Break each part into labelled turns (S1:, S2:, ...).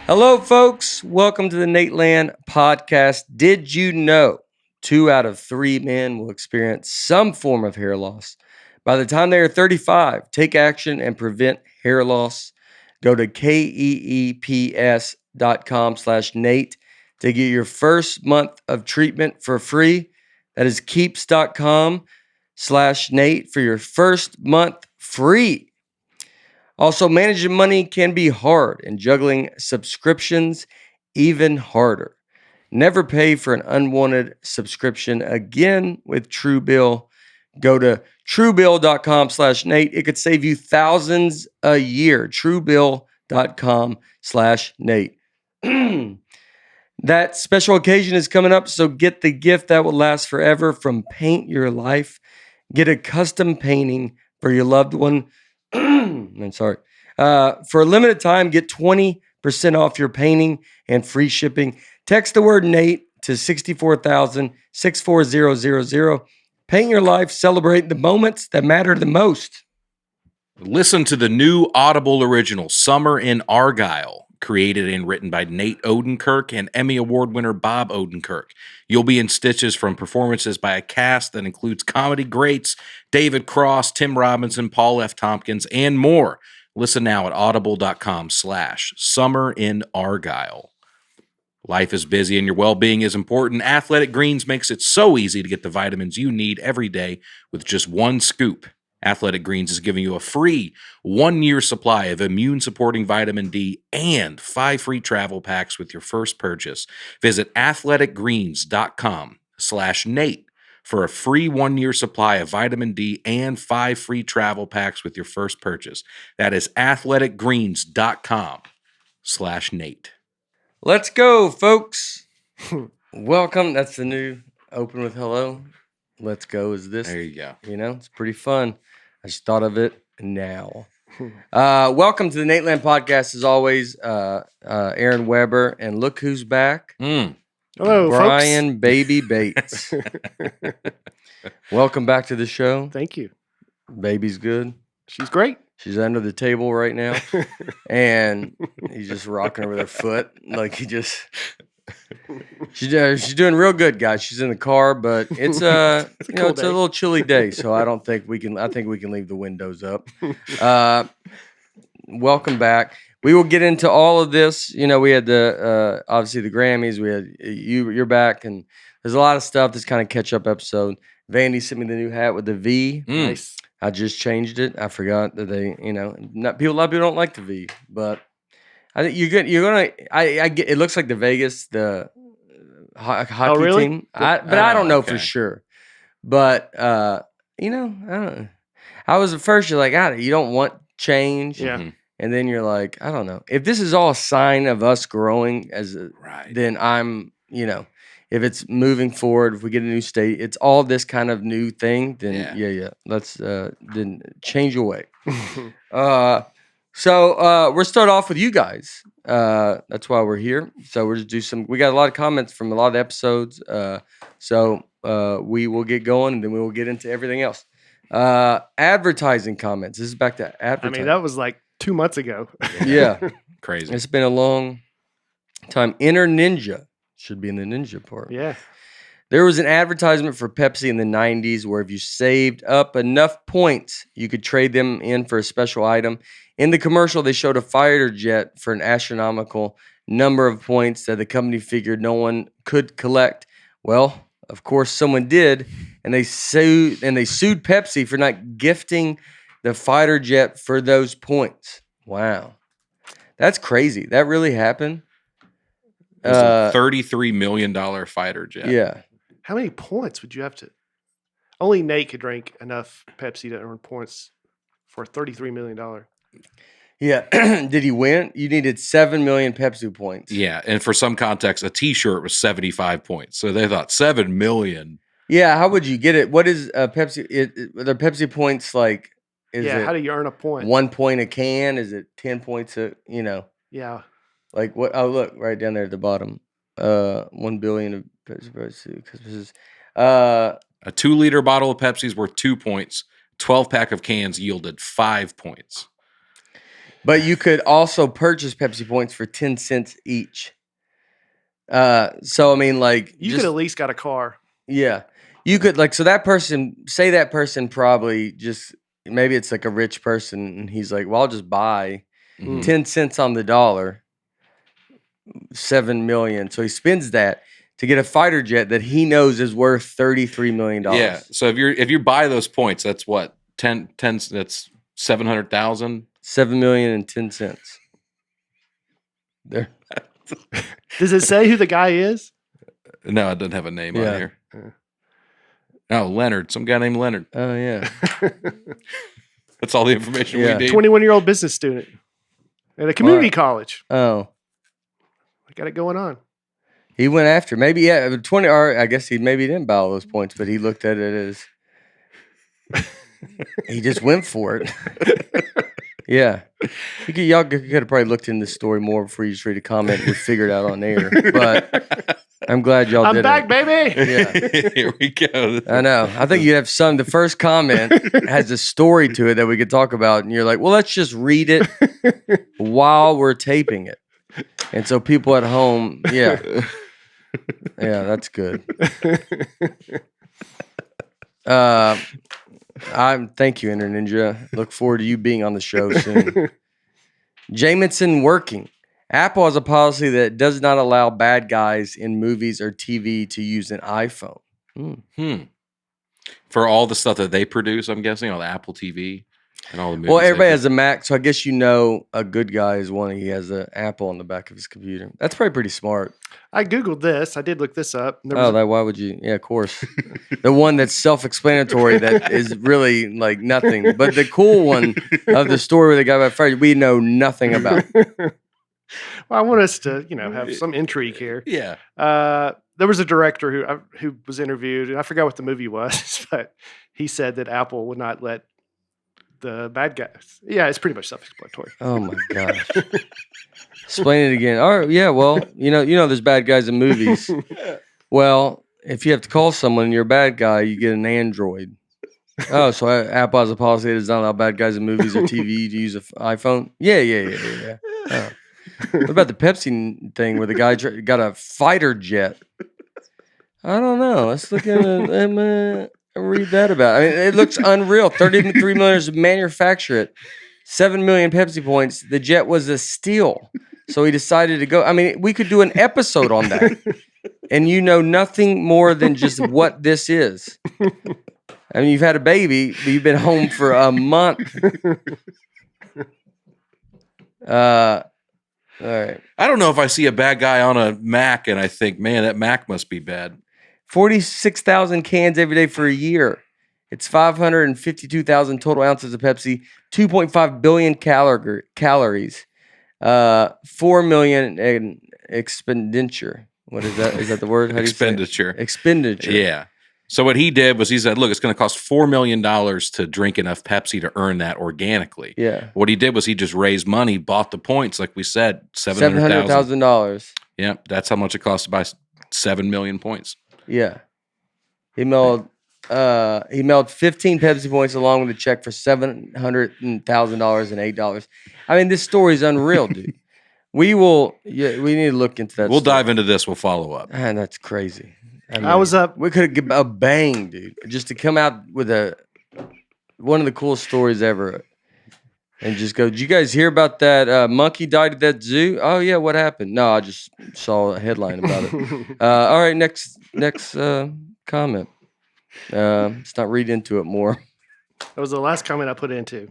S1: Hello, folks. Welcome to the Nateland podcast. Did you know 2 out of 3 men will experience some form of hair loss? By the time they are 35, take action and prevent hair loss. Go to keeps.com/Nate to get your first month of treatment for free. That is keeps.com/Nate for your first month free. Also, managing money can be hard and juggling subscriptions even harder. Never pay for an unwanted subscription again with Truebill. Go to truebill.com/Nate. It could save you thousands a year. Truebill.com/Nate. That special occasion is coming up, so get the gift that will last forever from Paint Your Life. Get a custom painting for your loved one. I'm sorry. For a limited time, get 20% off your painting and free shipping. Text the word Nate to 64,000 64000. Paint Your Life. Celebrate the moments that matter the most.
S2: Listen to the new Audible original, Summer in Argyle, created and written by Nate Odenkirk and Emmy Award winner Bob Odenkirk. You'll be in stitches from performances by a cast that includes comedy greats David Cross, Tim Robinson, Paul F. Tompkins, and more. Listen now at audible.com/Summer in Argyle. Life is busy and your well-being is important. Athletic Greens makes it so easy to get the vitamins you need every day with just one scoop. Athletic Greens is giving you a free 1-year supply of immune-supporting vitamin D and 5 free travel packs with your first purchase. Visit athleticgreens.com/Nate for a free 1-year supply of vitamin D and 5 free travel packs with your first purchase. That is athleticgreens.com/Nate.
S1: Let's go, folks. Welcome. That's the new open with hello. Let's go is this.
S2: There you go.
S1: You know, it's pretty fun. I just thought of it now. Welcome to the Nateland podcast, as always. Aaron Weber, and look who's back.
S3: Hello,
S1: Brian
S3: folks.
S1: Baby Bates. Welcome back to the show.
S3: Thank you.
S1: Baby's good.
S3: She's great.
S1: She's under the table right now, and he's just rocking her with her foot, like he just. She's doing real good, guys. She's in the car, but it's a little chilly day, so I don't think we can. I think we can leave the windows up. Welcome back. We will get into all of this. You know, we had the obviously the Grammys. We had you're back, and there's a lot of stuff. This kind of catch up episode. Vandy sent me the new hat with the V.
S3: Nice.
S1: I just changed it. I forgot that they, a lot of people don't like the V, but I think you're good. You're gonna. I get. It looks like the Vegas hockey
S3: really?
S1: team. I don't know for sure. But I don't know. I was at first. You're like, you don't want change.
S3: Yeah.
S1: And then you're like, I don't know. If this is all a sign of us growing then I'm, if it's moving forward, if we get a new state, it's all this kind of new thing, then yeah. Let's then change your way. So we'll start off with you guys. That's why we're here. So we're just we got a lot of comments from a lot of episodes. So we will get going and then we will get into everything else. Advertising comments. This is back to advertising.
S3: I mean, that was like 2 months ago.
S1: Yeah.
S2: Crazy.
S1: It's been a long time. Inner Ninja should be in the ninja part.
S3: Yeah.
S1: There was an advertisement for Pepsi in the 90s where if you saved up enough points, you could trade them in for a special item. In the commercial, they showed a fighter jet for an astronomical number of points that the company figured no one could collect. Well, of course, someone did, and they sued Pepsi for not gifting the fighter jet for those points. Wow. That's crazy. That really happened.
S2: It was a $33 million fighter jet.
S1: Yeah.
S3: How many points would you have to? Only Nate could drink enough Pepsi to earn points for $33 million.
S1: Yeah. Did he win? You needed 7 million Pepsi points.
S2: Yeah. And for some context, a T-shirt was 75 points. So they thought 7 million.
S1: Yeah. How would you get it? What is Pepsi? Are there Pepsi points like?
S3: How do you earn a point?
S1: 1 point a can? Is it 10 points
S3: Yeah.
S1: Like what? Oh, look right down there at the bottom. 1 billion of Pepsi.
S2: A 2-liter bottle of Pepsi is worth 2 points. 12-pack of cans yielded 5 points.
S1: But you could also purchase Pepsi points for 10 cents each. So I mean, like
S3: You could at least got a car.
S1: Yeah, you could so that person probably just maybe it's like a rich person and he's like, well, I'll just buy 10 cents on the dollar, 7 million. So he spends that to get a fighter jet that he knows is worth $33 million.
S2: Yeah. So if you buy those points, that's what 10 that's 700,000.
S1: 7 million and 10 cents. There.
S3: Does it say who the guy is?
S2: No, it doesn't have a name on here. Oh, Leonard. Some guy named Leonard.
S1: Oh yeah.
S2: That's all the information we need.
S3: 21-year-old business student at a community college.
S1: Oh.
S3: I got it going on.
S1: He went after maybe 20. Or I guess he maybe didn't buy all those points, but he looked at it as he just went for it. Yeah, y'all could have probably looked into the story more before you just read a comment. We figured out on air, but I'm glad y'all did.
S3: I'm back, baby.
S1: Yeah,
S2: here we go.
S1: I know. I think you have some. The first comment has a story to it that we could talk about, and you're like, "Well, let's just read it while we're taping it." And so people at home, yeah, that's good. Thank you, Inter Ninja. Look forward to you being on the show soon. Jamison working. Apple has a policy that does not allow bad guys in movies or TV to use an iPhone.
S2: For all the stuff that they produce, I'm guessing on the Apple TV and all the movies.
S1: Well, everybody has a Mac, so I guess a good guy is one. He has an Apple on the back of his computer. That's probably pretty smart.
S3: I Googled this. I did look this up.
S1: Why would you? Yeah, of course. The one that's self-explanatory that is really like nothing. But the cool one of the story where the guy got fired, we know nothing about.
S3: Well, I want us to, have some intrigue here.
S2: Yeah.
S3: There was a director who was interviewed, and I forgot what the movie was, but he said that Apple would not let the bad guys. Yeah, it's pretty much self-explanatory.
S1: Oh my gosh. Explain it again. All right, yeah, well, there's bad guys in movies. Well, if you have to call someone and you're a bad guy, you get an Android. Oh, so Apple has a policy that does not allow bad guys in movies or TV to use an iPhone? Yeah. Oh. What about the Pepsi thing where the guy got a fighter jet? I don't know. Let's look at it. Read that about it. I mean, it looks unreal. 33 million to manufacture it. 7 million Pepsi points. The jet was a steal. So he decided to go. I mean, we could do an episode on that. And nothing more than just what this is. I mean, you've had a baby, but you've been home for a month. All right.
S2: I don't know if I see a bad guy on a Mac and I think, man, that Mac must be bad.
S1: 46,000 cans every day for a year. It's 552,000 total ounces of Pepsi, 2.5 billion calories, 4 million in expenditure. What is that? Is that the word? How do you say it? Expenditure.
S2: Yeah. So what he did was he said, look, it's going to cost $4 million to drink enough Pepsi to earn that organically.
S1: Yeah.
S2: What he did was he just raised money, bought the points, like we said,
S1: $700,000.
S2: Yeah, that's how much it costs to buy 7 million points.
S1: Yeah. He mailed 15 Pepsi points along with a check for $700,000 and $8. I mean, this story is unreal, dude. We need to look into that.
S2: We'll dive into this. We'll follow up.
S1: Man, that's crazy. I mean,
S3: I was up.
S1: We could have a bang, dude, just to come out with one of the coolest stories ever. And just go, did you guys hear about that monkey died at that zoo? Oh, yeah, what happened? No, I just saw a headline about it. All right, next comment. Let's not read into it more.
S3: That was the last comment I put into.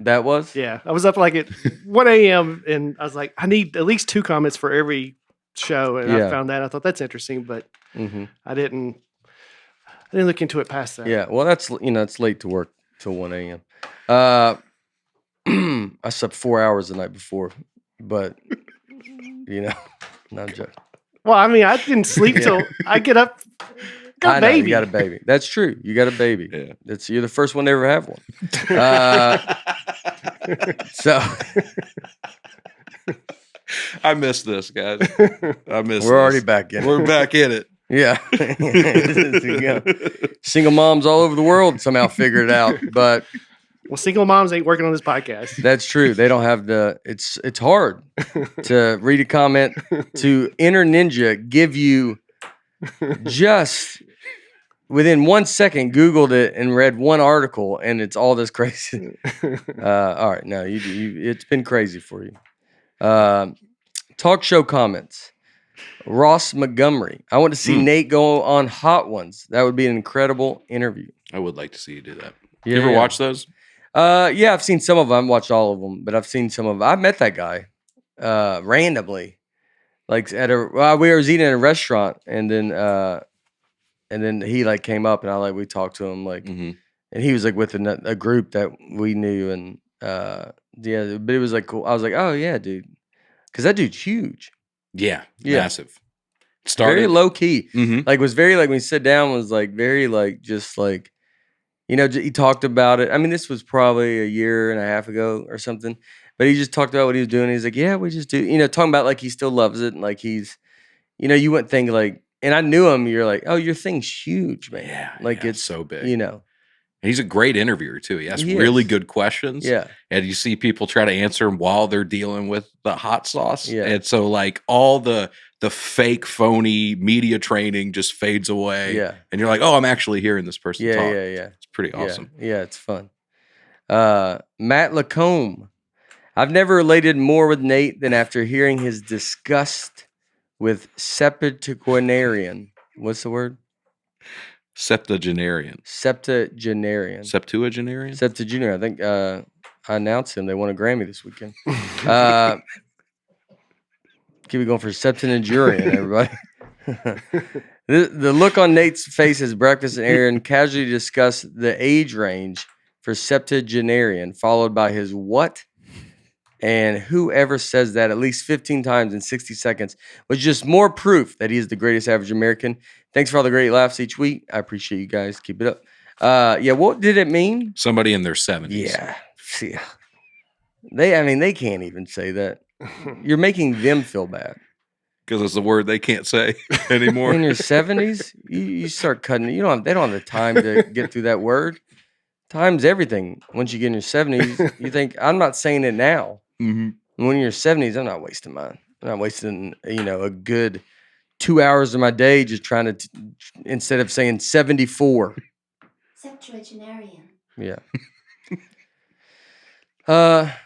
S1: That was?
S3: Yeah. I was up like at 1 a.m. and I was like, I need at least 2 comments for every show. And I found that. I thought that's interesting, but I didn't look into it past that.
S1: Yeah. Well, that's, it's late to work till 1 a.m. I slept 4 hours the night before, but not joking.
S3: Well, I mean, I didn't sleep till I get up. Got a baby.
S1: You got a baby. That's true. You got a baby.
S2: Yeah.
S1: You're the first one to ever have one. So
S2: I missed this, guys.
S1: We're already back in it.
S2: We're back in it.
S1: Yeah. Single moms all over the world somehow figure it out. But
S3: Well, single moms ain't working on this podcast.
S1: That's true. They don't have it's hard to read a comment to Enter Ninja give you just within 1 second Googled it and read one article and it's all this crazy. All right. No, it's been crazy for you. Talk show comments. Ross Montgomery. I want to see Nate go on Hot Ones. That would be an incredible interview.
S2: I would like to see you do that.
S1: Yeah,
S2: you ever watch those?
S1: Yeah, I've seen some of them. I haven't watched all of them, but I've seen some of them. I met that guy randomly, like we were eating in a restaurant, and then he like came up, and we talked to him, like, and he was like with a group that we knew, and but it was like cool. I was like, oh yeah, dude, because that dude's huge.
S2: Yeah, massive.
S1: Very low key.
S2: Mm-hmm.
S1: Was very like when he sat down was like very like just like. He talked about it. I mean, this was probably a year and a half ago or something, but he just talked about what he was doing. He's like, yeah, we just do, talking about like he still loves it. And like he's, you wouldn't think like, and I knew him, you're like, oh, your thing's huge, man.
S2: Yeah. It's so big.
S1: And
S2: he's a great interviewer too. He asks really good questions.
S1: Yeah.
S2: And you see people try to answer them while they're dealing with the hot sauce.
S1: Yeah.
S2: And so like all the fake phony media training just fades away.
S1: Yeah.
S2: And you're like, oh, I'm actually hearing this person talk.
S1: Yeah.
S2: It's pretty awesome.
S1: Yeah, it's fun. Matt Lacombe. I've never related more with Nate than after hearing his disgust with septuagenarian. What's the word?
S2: Septuagenarian.
S1: Septuagenarian. I think I announced him. They won a Grammy this weekend. Keep it going for septuagenarian, everybody. The look on Nate's face as Breakfast and Aaron casually discuss the age range for septuagenarian, followed by his what? And whoever says that at least 15 times in 60 seconds was just more proof that he is the greatest average American. Thanks for all the great laughs each week. I appreciate you guys. Keep it up. What did it mean?
S2: Somebody in their 70s.
S1: Yeah. See, they can't even say that. You're making them feel bad.
S2: Because it's a word they can't say anymore.
S1: In your 70s, you start cutting. They don't have the time to get through that word. Time's everything. Once you get in your 70s, you think, I'm not saying it now.
S2: Mm-hmm.
S1: When you're in your 70s, I'm not wasting mine. I'm not wasting, a good 2 hours of my day just trying to, instead of saying 74.
S4: Septuagenarian.
S1: Yeah.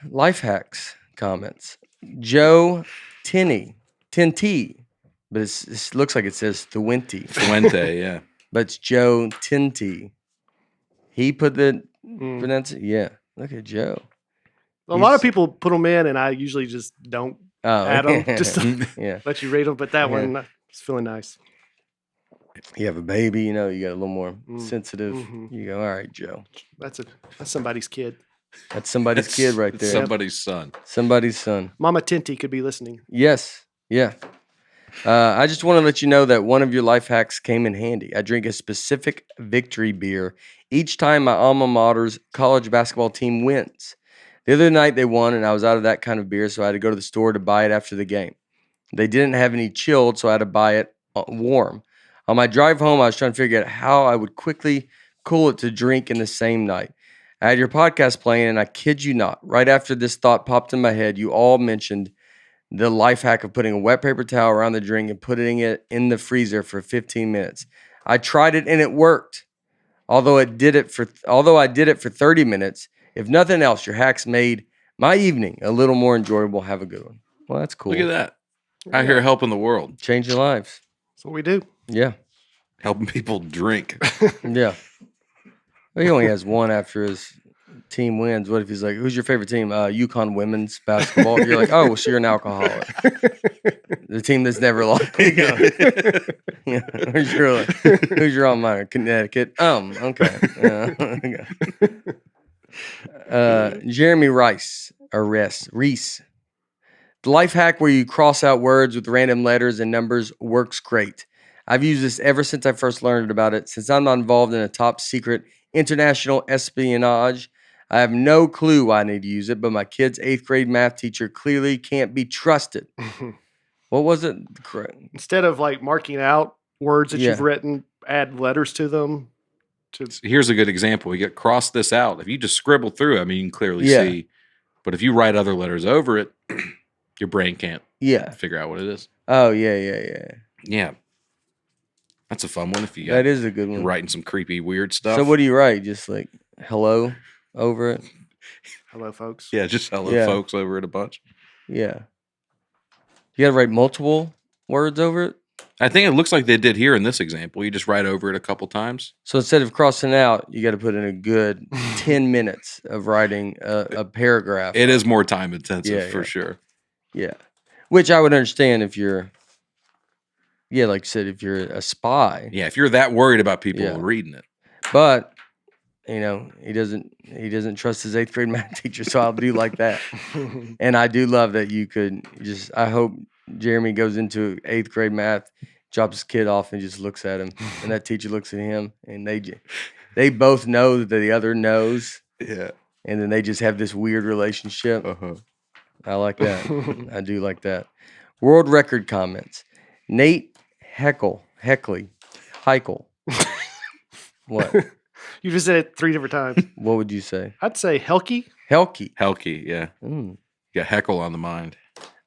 S1: Life hacks comments. Joe Tinty, but it looks like it says Thuente,
S2: yeah.
S1: but it's Joe Tinty. He put the pronunciation. Yeah, look at Joe.
S3: A lot of people put them in, and I usually just don't add them. Just let you read them. But that one is feeling nice.
S1: You have a baby, you got a little more sensitive. Mm-hmm. You go, all right, Joe.
S3: That's somebody's kid.
S1: That's somebody's kid right there.
S2: Somebody's son.
S1: Somebody's son.
S3: Mama Tinty could be listening.
S1: Yes. Yeah. I just want to let you know that one of your life hacks came in handy. I drink a specific victory beer each time my alma mater's college basketball team wins. The other night they won, and I was out of that kind of beer, so I had to go to the store to buy it after the game. They didn't have any chilled, so I had to buy it warm. On my drive home, I was trying to figure out how I would quickly cool it to drink in the same night. I had your podcast playing, and I kid you not, right after this thought popped in my head, you all mentioned the life hack of putting a wet paper towel around the drink and putting it in the freezer for 15 minutes. I tried it, and it worked. Although I did it for 30 minutes, if nothing else, your hacks made my evening a little more enjoyable. Have a good one. Well, that's cool.
S2: Look at that. Out here helping the world.
S1: Changing lives.
S3: That's what we do.
S1: Yeah.
S2: Helping people drink.
S1: Yeah. Well, he only has one after his team wins. What if he's like, who's your favorite team? UConn women's basketball. You're like, oh, well, so you're an alcoholic. The team that's never lost. Yeah. Who's your alma mater? Connecticut. Okay. Jeremy Reese. The life hack where you cross out words with random letters and numbers works great. I've used this ever since I first learned about it. Since I'm not involved in a top secret international espionage, I have no clue why I need to use it, but my kid's 8th grade math teacher clearly can't be trusted. What was it?
S3: Instead of like marking out words that you've written, add letters to them.
S2: Here's a good example. You cross this out. If you just scribble through, I mean, you can clearly
S1: Yeah.
S2: see. But if you write other letters over it, your brain can't
S1: Yeah.
S2: figure out what it is.
S1: Oh, yeah.
S2: Yeah. That's a fun one if you got,
S1: That is a good
S2: you're
S1: one.
S2: writing some creepy, weird stuff.
S1: So what do you write? Just like hello over it?
S3: Hello, folks.
S2: Yeah, just hello,
S1: Yeah.
S2: folks, over it a bunch.
S1: Yeah. You got to write multiple words over it?
S2: I think it looks like they did here in this example. You just write over it a couple times.
S1: So instead of crossing out, you got to put in a good 10 minutes of writing a paragraph.
S2: It is more time intensive
S1: Yeah,
S2: for
S1: yeah.
S2: sure.
S1: Yeah. Which I would understand if you're, like I said, if you're a spy.
S2: Yeah, if you're that worried about people
S1: Yeah.
S2: reading it.
S1: But, he doesn't trust his 8th grade math teacher, so I'll do like that. And I do love that you could I hope Jeremy goes into 8th grade math, drops his kid off and just looks at him. And that teacher looks at him and they both know that the other knows.
S2: Yeah.
S1: And then they just have this weird relationship.
S2: Uh-huh.
S1: I like that. I do like that. World record comments. Nate Heikel. What?
S3: You just said it 3 different times.
S1: What would you say?
S3: I'd say Helke.
S2: Helke, yeah.
S1: Mm.
S2: You got heckle on the mind.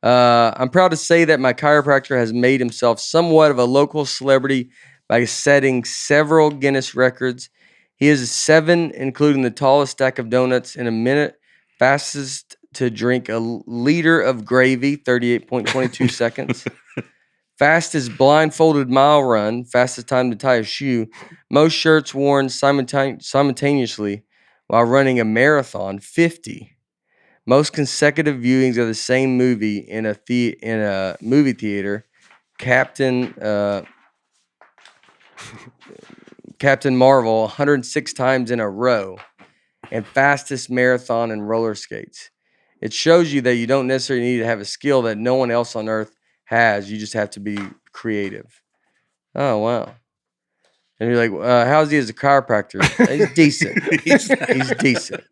S1: I'm proud to say that my chiropractor has made himself somewhat of a local celebrity by setting several Guinness records. He is 7, including the tallest stack of donuts in a minute, fastest to drink a liter of gravy, 38.22 seconds. Fastest blindfolded mile run, fastest time to tie a shoe, most shirts worn simultaneously while running a marathon, 50. Most consecutive viewings of the same movie in a movie theater, Captain Marvel, 106 times in a row, and fastest marathon in roller skates. It shows you that you don't necessarily need to have a skill that no one else on earth has. You just have to be creative. Oh, wow. And you're like, how's he as a chiropractor? He's decent. He's decent.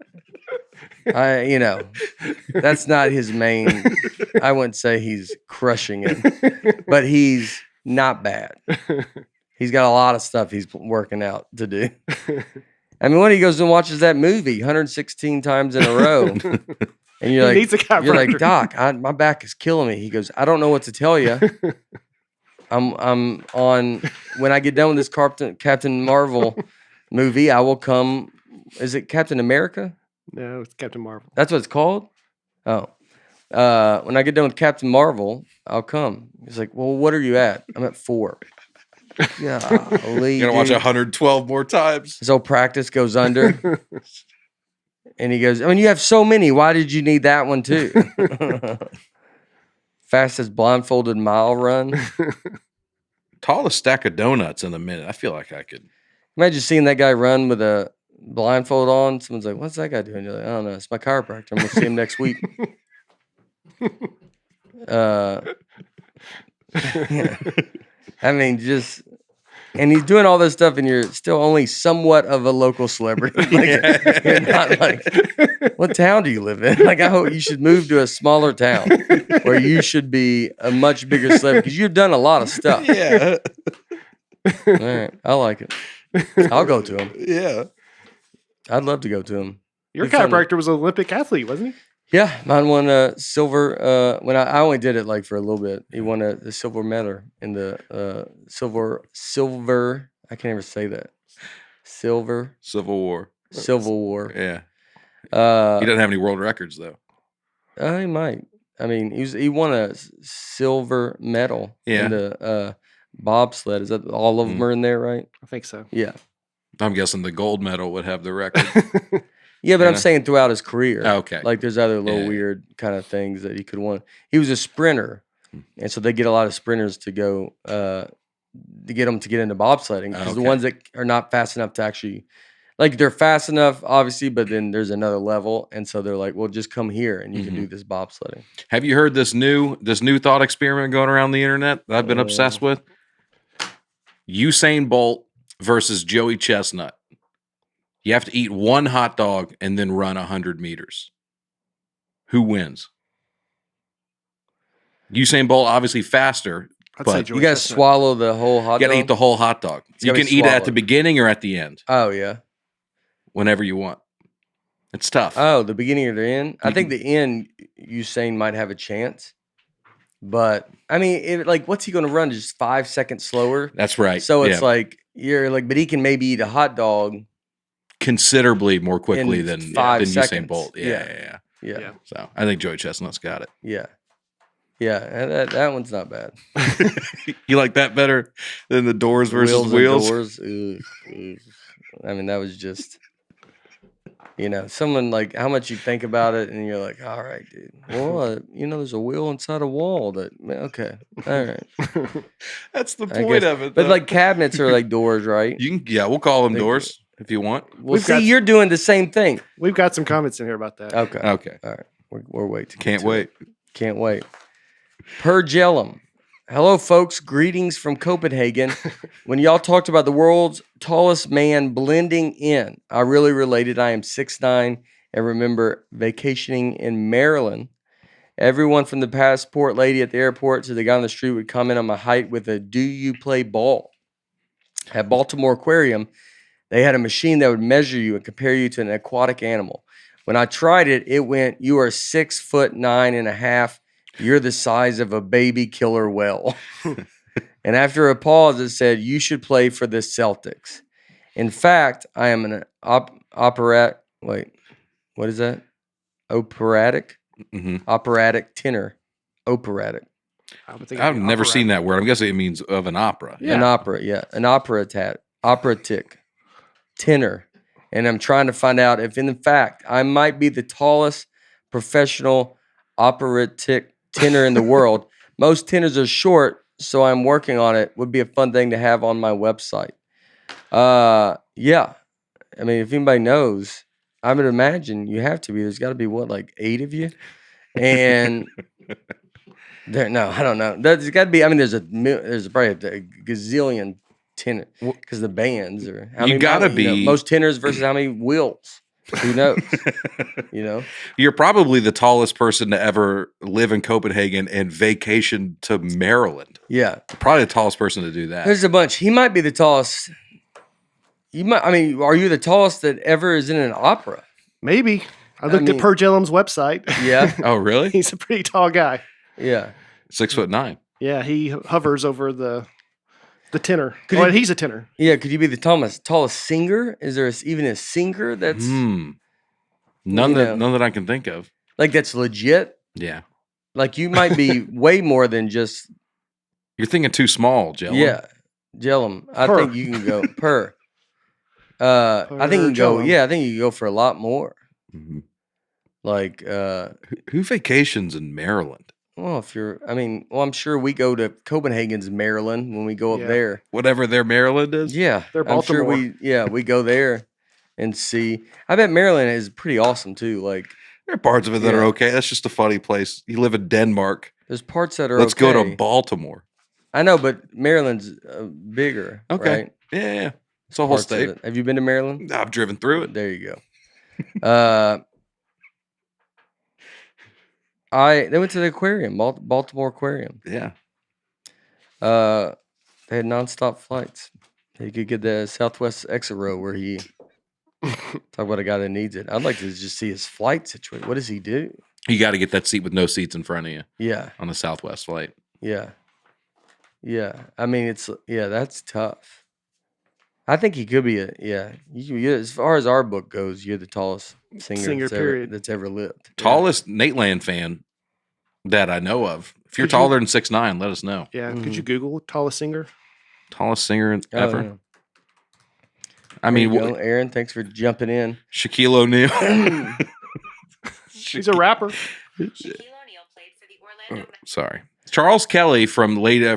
S1: That's not his main. I wouldn't say he's crushing it, but he's not bad. He's got a lot of stuff he's working out to do. I mean, when he goes and watches that movie 116 times in a row, and you're like, Doc, my back is killing me. He goes, I don't know what to tell you. I'm on when I get done with this Captain Marvel movie. I will come. Is it Captain America?
S3: No, it's Captain Marvel.
S1: That's what it's called? Oh. When I get done with Captain Marvel, I'll come. He's like, well, what are you at? I'm at 4. Golly,
S2: You're going to watch 112 more times.
S1: His whole practice goes under. And he goes, I mean, you have so many. Why did you need that one too? Fastest blindfolded mile run.
S2: Tallest stack of donuts in a minute. I feel like I could.
S1: Imagine seeing that guy run with a blindfold on. Someone's like, what's that guy doing? You're like, I don't know. It's my chiropractor. I'm going to see him next week. Yeah. I mean, and he's doing all this stuff, and you're still only somewhat of a local celebrity. Like, you're not like, what town do you live in? Like, I hope you should move to a smaller town where you should be a much bigger celebrity because you've done a lot of stuff.
S2: Yeah.
S1: All right, I like it. I'll go to him.
S2: Yeah.
S1: I'd love to go to him.
S3: Your chiropractor was an Olympic athlete, wasn't he?
S1: Yeah, mine won a silver. When I only did it like for a little bit, he won a silver medal in the silver. I can't even say that. Silver
S2: Civil War.
S1: Civil War.
S2: Yeah. He doesn't have any world records though.
S1: He might. I mean, he won a silver medal in the bobsled. Is that all of them are in there, right?
S3: I think so.
S1: Yeah.
S2: I'm guessing the gold medal would have the record.
S1: Yeah, but I'm saying throughout his career.
S2: Okay.
S1: Like there's other little weird kind of things that he could win. He was a sprinter. And so they get a lot of sprinters to go to get them to get into bobsledding because the ones that are not fast enough to actually, like they're fast enough, obviously, but then there's another level, and so they're like, "Well, just come here and you can do this bobsledding."
S2: Have you heard this new thought experiment going around the internet that I've been obsessed with? Usain Bolt versus Joey Chestnut. You have to eat one hot dog and then run 100 meters. Who wins? Usain Bolt obviously faster,
S3: I'd
S2: But
S3: say
S2: you
S3: George
S1: You gotta
S3: chestnut.
S1: swallow the whole hot
S2: got to
S1: dog.
S2: eat the whole hot dog. You
S1: gotta
S2: can
S1: be
S2: eat it at
S1: swallowed.
S2: the beginning or at the end,
S1: Oh yeah.
S2: whenever you want. It's tough.
S1: Oh, the beginning or the end? I
S2: You
S1: think the end, Usain might have a chance. But I mean, what's he going to run? Just 5 seconds slower.
S2: That's right.
S1: So it's
S2: Yeah.
S1: like but he can maybe eat a hot dog
S2: Considerably more quickly
S1: in
S2: than
S1: 5
S2: Usain
S1: seconds.
S2: Bolt.
S1: Yeah.
S3: Yeah.
S2: So I think Joey Chestnut's got it.
S1: Yeah. And that one's not bad.
S2: You like that better than the Doors versus
S1: And
S2: Wheels?
S1: Doors. Ugh. I mean, that was just, someone like how much you think about it, and you're like, all right, dude. Well, there's a wheel inside a wall okay, all right.
S2: That's the
S1: I
S2: point
S1: guess.
S2: of it.
S1: But
S2: though.
S1: like cabinets are like doors, right?
S2: We'll call them
S1: They-
S2: Doors if you want.
S1: Well,
S3: We've
S1: see,
S3: got-
S1: you're doing the same thing.
S3: We've got some comments in here about that.
S1: Okay.
S2: Okay.
S1: All right. We're waiting.
S2: Can't wait.
S1: Can't wait. Pergellum. Hello, folks. Greetings from Copenhagen. When y'all talked about the world's tallest man blending in, I really related. I am 6'9" and remember vacationing in Maryland. Everyone from the passport lady at the airport to the guy on the street would comment on my height with a "Do you play ball?" At Baltimore Aquarium, they had a machine that would measure you and compare you to an aquatic animal. When I tried it, it went, "You are 6'9.5". You're the size of a baby killer whale." And after a pause, it said, "You should play for the Celtics." In fact, I am an operatic. Wait, what is that? Operatic?
S2: Mm-hmm.
S1: Operatic tenor. Operatic.
S2: I've never seen that word. I'm guessing it means of an opera.
S3: Yeah.
S1: An opera, yeah. An operatic tenor. And I'm trying to find out if, in fact, I might be the tallest professional operatic tenor in the world. Most tenors are short, so I'm working on it. Would be a fun thing to have on my website. Yeah. I mean, if anybody knows, I would imagine you have to be. There's got to be, like 8 of you? And no, I don't know. There's got to be. I mean, there's probably a gazillion tenor because the bands are. Most tenors versus how many wheels. Who knows?
S2: You're probably the tallest person to ever live in Copenhagen and vacation to Maryland.
S1: Yeah,
S2: probably the tallest person to do that.
S1: There's a bunch. He might be the tallest. Are you the tallest that ever is in an opera?
S3: Maybe. I looked at Pergellum's website.
S1: Yeah.
S2: Oh, really?
S3: He's a pretty tall guy.
S1: Yeah.
S2: 6'9".
S3: Yeah, he hovers over the tenor. He's a tenor.
S1: Yeah, could you be the tallest singer? Is there even a singer that's
S2: none that I can think of?
S1: Like that's legit?
S2: Yeah.
S1: Like you might be way more than just.
S2: You're thinking too small, Jellum.
S1: Yeah, Jellum. I think you can go per. I think you can go. Yeah, I think you can go for a lot more.
S2: Mm-hmm.
S1: Like
S2: who vacations in Maryland?
S1: Well, I'm sure we go to Copenhagen's Maryland when we go up there.
S2: Whatever their Maryland is?
S1: Yeah.
S3: They're Baltimore.
S1: I'm sure we go there and see. I bet Maryland is pretty awesome too. Like
S2: there are parts of it that are okay. That's just a funny place. You live in Denmark.
S1: There's parts that are
S2: Let's go to Baltimore.
S1: I know, but Maryland's bigger.
S2: Okay.
S1: Right?
S2: Yeah. It's a whole state.
S1: Have you been to Maryland?
S2: I've driven through it.
S1: There you go. They went to the aquarium, Baltimore Aquarium.
S2: Yeah.
S1: They had nonstop flights. You could get the Southwest exit row where he talk about a guy that needs it. I'd like to just see his flight situation. What does he do?
S2: You got to get that seat with no seats in front of you.
S1: Yeah.
S2: On the Southwest flight.
S1: Yeah. Yeah. I mean, that's tough. I think he could be as far as our book goes, you're the tallest singer that's ever lived.
S2: Tallest Nateland fan that I know of. If you're taller than 6'9", let us know.
S3: Yeah. Mm-hmm. Could you Google tallest singer?
S2: Tallest singer ever.
S1: Yeah.
S2: I mean,
S1: Aaron, thanks for jumping in.
S2: Shaquille O'Neal.
S3: He's a rapper.
S5: Shaquille O'Neal played for the Orlando.
S2: Sorry. Charles Kelly from Lady A.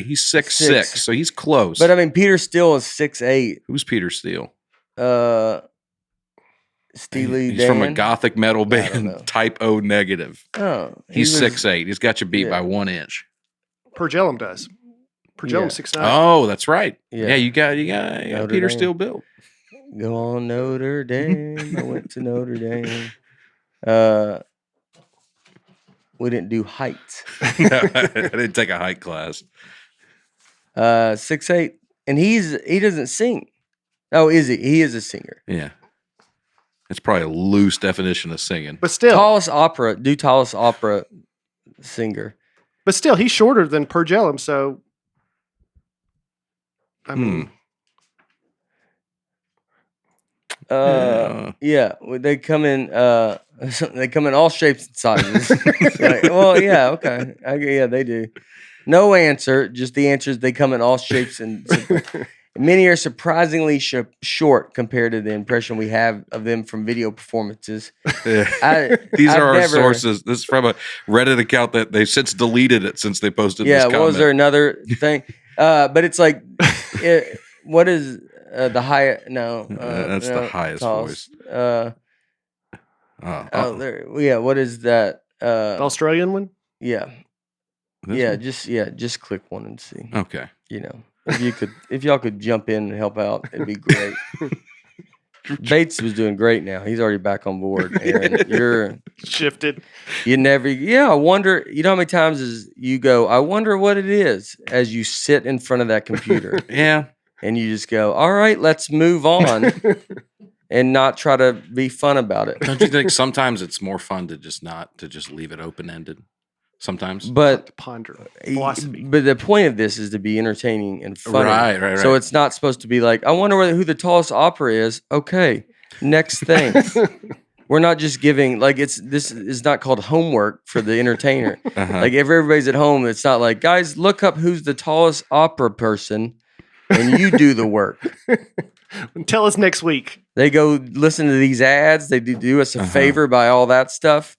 S2: He's 6'6", so he's close.
S1: But I mean, Peter Steele is 6'8".
S2: Who's Peter Steele?
S1: Steely
S2: He's
S1: Dan?
S2: from a gothic metal band, Type O Negative.
S1: Oh,
S2: he's 6'8". He's got you beat by 1 inch.
S3: Pergellum does. Pergellum's 6'9".
S2: Oh, that's right.
S1: Yeah,
S2: yeah you got Peter Steele built.
S1: Go on Notre Dame. I went to Notre Dame. We didn't do height.
S2: No, I didn't take a height class.
S1: 6'8", and he doesn't sing. Oh, is he? He is a singer.
S2: Yeah. It's probably a loose definition of singing.
S3: But still,
S1: Tallest opera singer.
S3: But still, he's shorter than Pergellum, so I mean,
S1: yeah, they come in all shapes and sizes. Like, well, yeah, okay, yeah, they do. No answer, just the answer is they come in all shapes and many are surprisingly short compared to the impression we have of them from video performances.
S2: These are our sources. This is from a Reddit account that they've since deleted it since they posted this comment.
S1: Was there another thing? But it's like, what is the highest? No.
S2: That's the highest
S1: tallest,
S2: voice.
S1: What is that?
S3: the Australian one?
S1: Yeah.
S2: This one?
S1: Just click one and see.
S2: Okay.
S1: If y'all could jump in and help out, it'd be great. Bates was doing great now. He's already back on board. Aaron, you're
S3: shifted.
S1: I wonder, you know how many times you go, I wonder what it is as you sit in front of that computer.
S2: Yeah.
S1: And you just go, all right, let's move on and not try to be fun about it.
S2: Don't you think sometimes it's more fun to just leave it open-ended? Sometimes.
S1: But
S3: ponder philosophy.
S1: But the point of this is to be entertaining and funny.
S2: Right.
S1: So it's not supposed to be like, I wonder who the tallest opera is. Okay, next thing. We're not just giving this is not called homework for the entertainer. Like if everybody's at home, it's not like, guys, look up who's the tallest opera person, and you do the work.
S3: Tell us next week.
S1: They go listen to these ads. They do us a favor by all that stuff.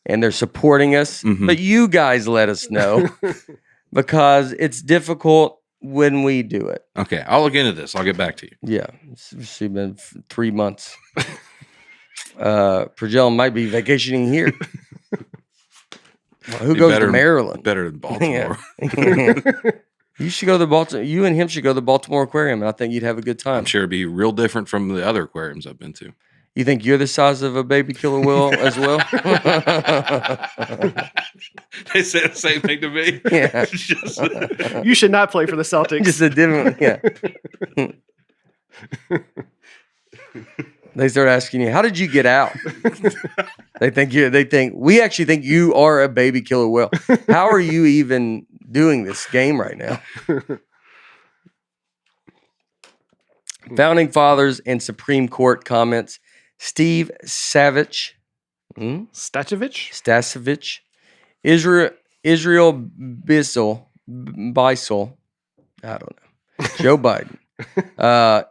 S1: And they're supporting us. But you guys let us know because it's difficult when we do it.
S2: Okay, I'll look into this. I'll get back to you.
S1: Yeah, it's been 3 months. Pergellum might be vacationing here. Who goes to Maryland?
S2: Better than Baltimore.
S1: You should go to Baltimore. You and him should go to the Baltimore Aquarium, and I think you'd have a good time.
S2: I'm sure it'd be real different from the other aquariums I've been to.
S1: You think you're the size of a baby killer whale as well?
S2: They say the same thing to me.
S1: Yeah.
S3: You should not play for the Celtics.
S1: Just a different, They start asking you, how did you get out? We actually think you are a baby killer whale. How are you even doing this game right now? Founding Fathers and Supreme Court comments. Steve Savage. Stasevich. Israel Bissell. I don't know. Joe Biden.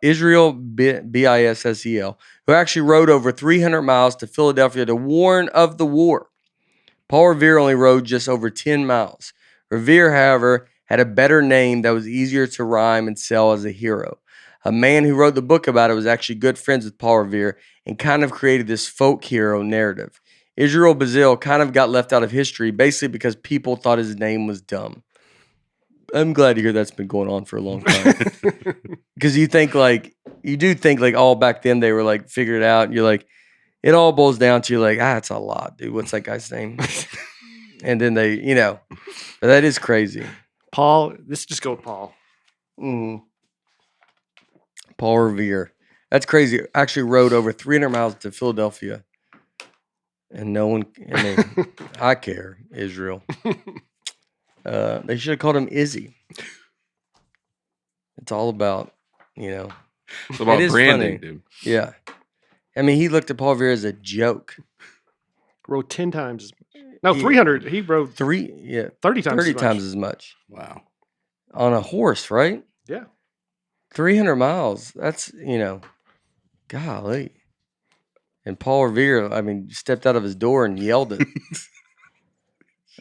S1: Israel Bissell, who actually rode over 300 miles to Philadelphia to warn of the war. Paul Revere only rode just over 10 miles. Revere, however, had a better name that was easier to rhyme and sell as a hero. A man who wrote the book about it was actually good friends with Paul Revere and kind of created this folk hero narrative. Israel Bissell kind of got left out of history basically because people thought his name was dumb. I'm glad to hear that's been going on for a long time. Because you do think all back then they were like figured it out. And you're like, it all boils down to it's a lot, dude. What's that guy's name? And then they, that is crazy.
S3: Paul, let's just go with Paul.
S1: Paul Revere. That's crazy. Actually rode over 300 miles to Philadelphia. And no one, I care, Israel. They should have called him Izzy. It's all about,
S2: It's about branding, dude.
S1: Yeah. I mean, he looked at Paul Revere as a joke.
S3: Rode 10 times. No, 300. He rode 30 times
S1: 30 times as much.
S2: Wow.
S1: On a horse, right?
S3: Yeah.
S1: 300 miles. That's, golly. And Paul Revere, stepped out of his door and yelled it.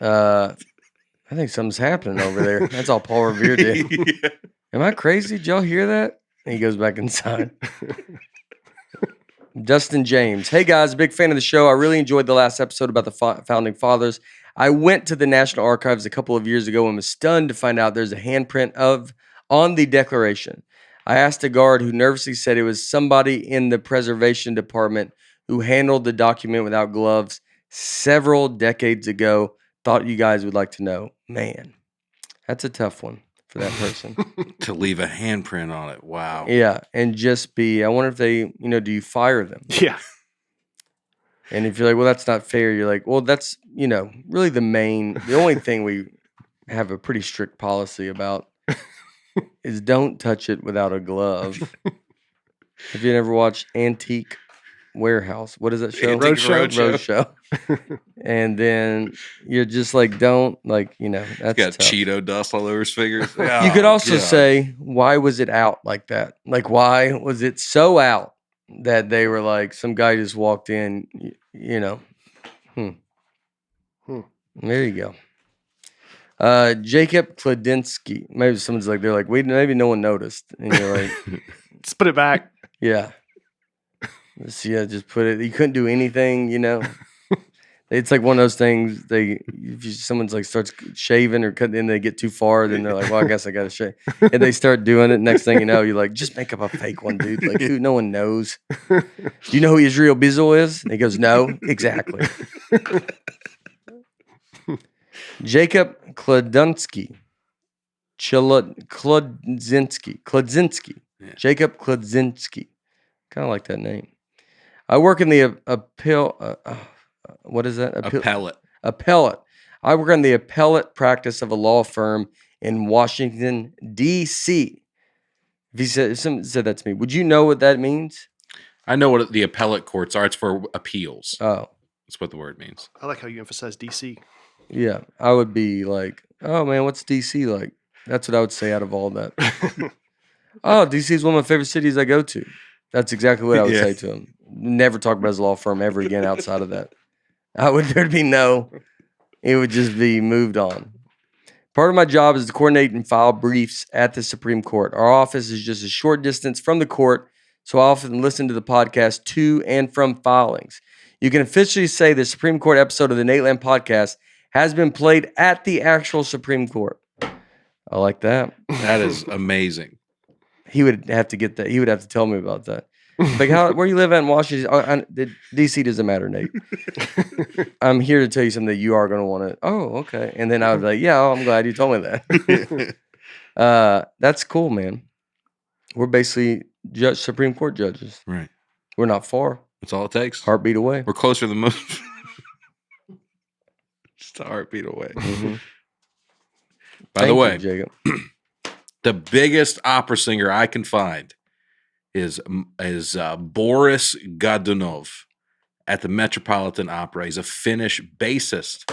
S1: I think something's happening over there. That's all Paul Revere did. Yeah. Am I crazy? Did y'all hear that? And he goes back inside. Dustin James. Hey, guys. Big fan of the show. I really enjoyed the last episode about the Founding Fathers. I went to the National Archives a couple of years ago and was stunned to find out there's a handprint on the Declaration. I asked a guard who nervously said it was somebody in the preservation department who handled the document without gloves several decades ago. thought you guys would like to know. Man, that's a tough one for that person.
S2: To leave a handprint on it. Wow.
S1: Yeah, and just be. I wonder if they, do you fire them?
S3: Yeah.
S1: And if you're like, well, that's not fair, you're like, well, that's, really the only thing we have a pretty strict policy about is don't touch it without a glove. Have you ever watched Antique Warehouse? What is that show?
S3: Roadshow.
S1: And then you're just like, don't, that's
S2: Got
S1: tough.
S2: Cheeto dust all over his fingers.
S1: You could also say, why was it out like that? Like, why was it so out that they were like, some guy just walked in, There you go. Jacob Kladinsky. Maybe someone's like, they're like, maybe no one noticed. And you're like,
S3: Let's put it back.
S1: yeah. Just put it. You couldn't do anything, It's like one of those things. If someone's like starts shaving or cutting, and they get too far, then they're like, "Well, I guess I got to shave." And they start doing it. Next thing you know, you're like, "Just make up a fake one, dude." Like, dude, no one knows. Do you know who Israel Bizzle is? And he goes, "No, exactly." Jacob Kladinsky. Kladinsky.
S2: Yeah.
S1: Jacob Kladinsky. Kind of like that name. I work in the what is that?
S2: Appellate.
S1: Appellate. I work on the appellate practice of a law firm in Washington, D.C. If someone said that to me, would you know what that means?
S2: I know what the appellate courts are. It's for appeals.
S1: Oh. That's
S2: what the word means.
S3: I like how you emphasize DC.
S1: Yeah. I would be like, oh, man, what's D.C. like? That's what I would say out of all that. Oh, D.C. is one of my favorite cities I go to. That's exactly what I would say to him. Never talk about his law firm ever again outside of that. There'd be it would just be moved on. Part of my job is to coordinate and file briefs at the Supreme Court. Our office is just a short distance from the court, so I often listen to the podcast to and from filings. You can officially say the Supreme Court episode of the Nateland podcast has been played at the actual Supreme Court. I like that.
S2: That is amazing.
S1: He would have to get that. He would have to tell me about that. Like, where you live at in Washington? D.C. doesn't matter, Nate. I'm here to tell you something that you are going to want to. Oh, okay. And then I would be like, yeah, I'm glad you told me that. That's cool, man. We're basically Supreme Court judges.
S2: Right.
S1: We're not far.
S2: That's all it takes.
S1: Heartbeat away.
S2: We're closer than most. Just a heartbeat away.
S1: Mm-hmm.
S2: By the way,
S1: Jacob.
S2: The biggest opera singer I can find is Boris Godunov at the Metropolitan Opera. He's a Finnish bassist.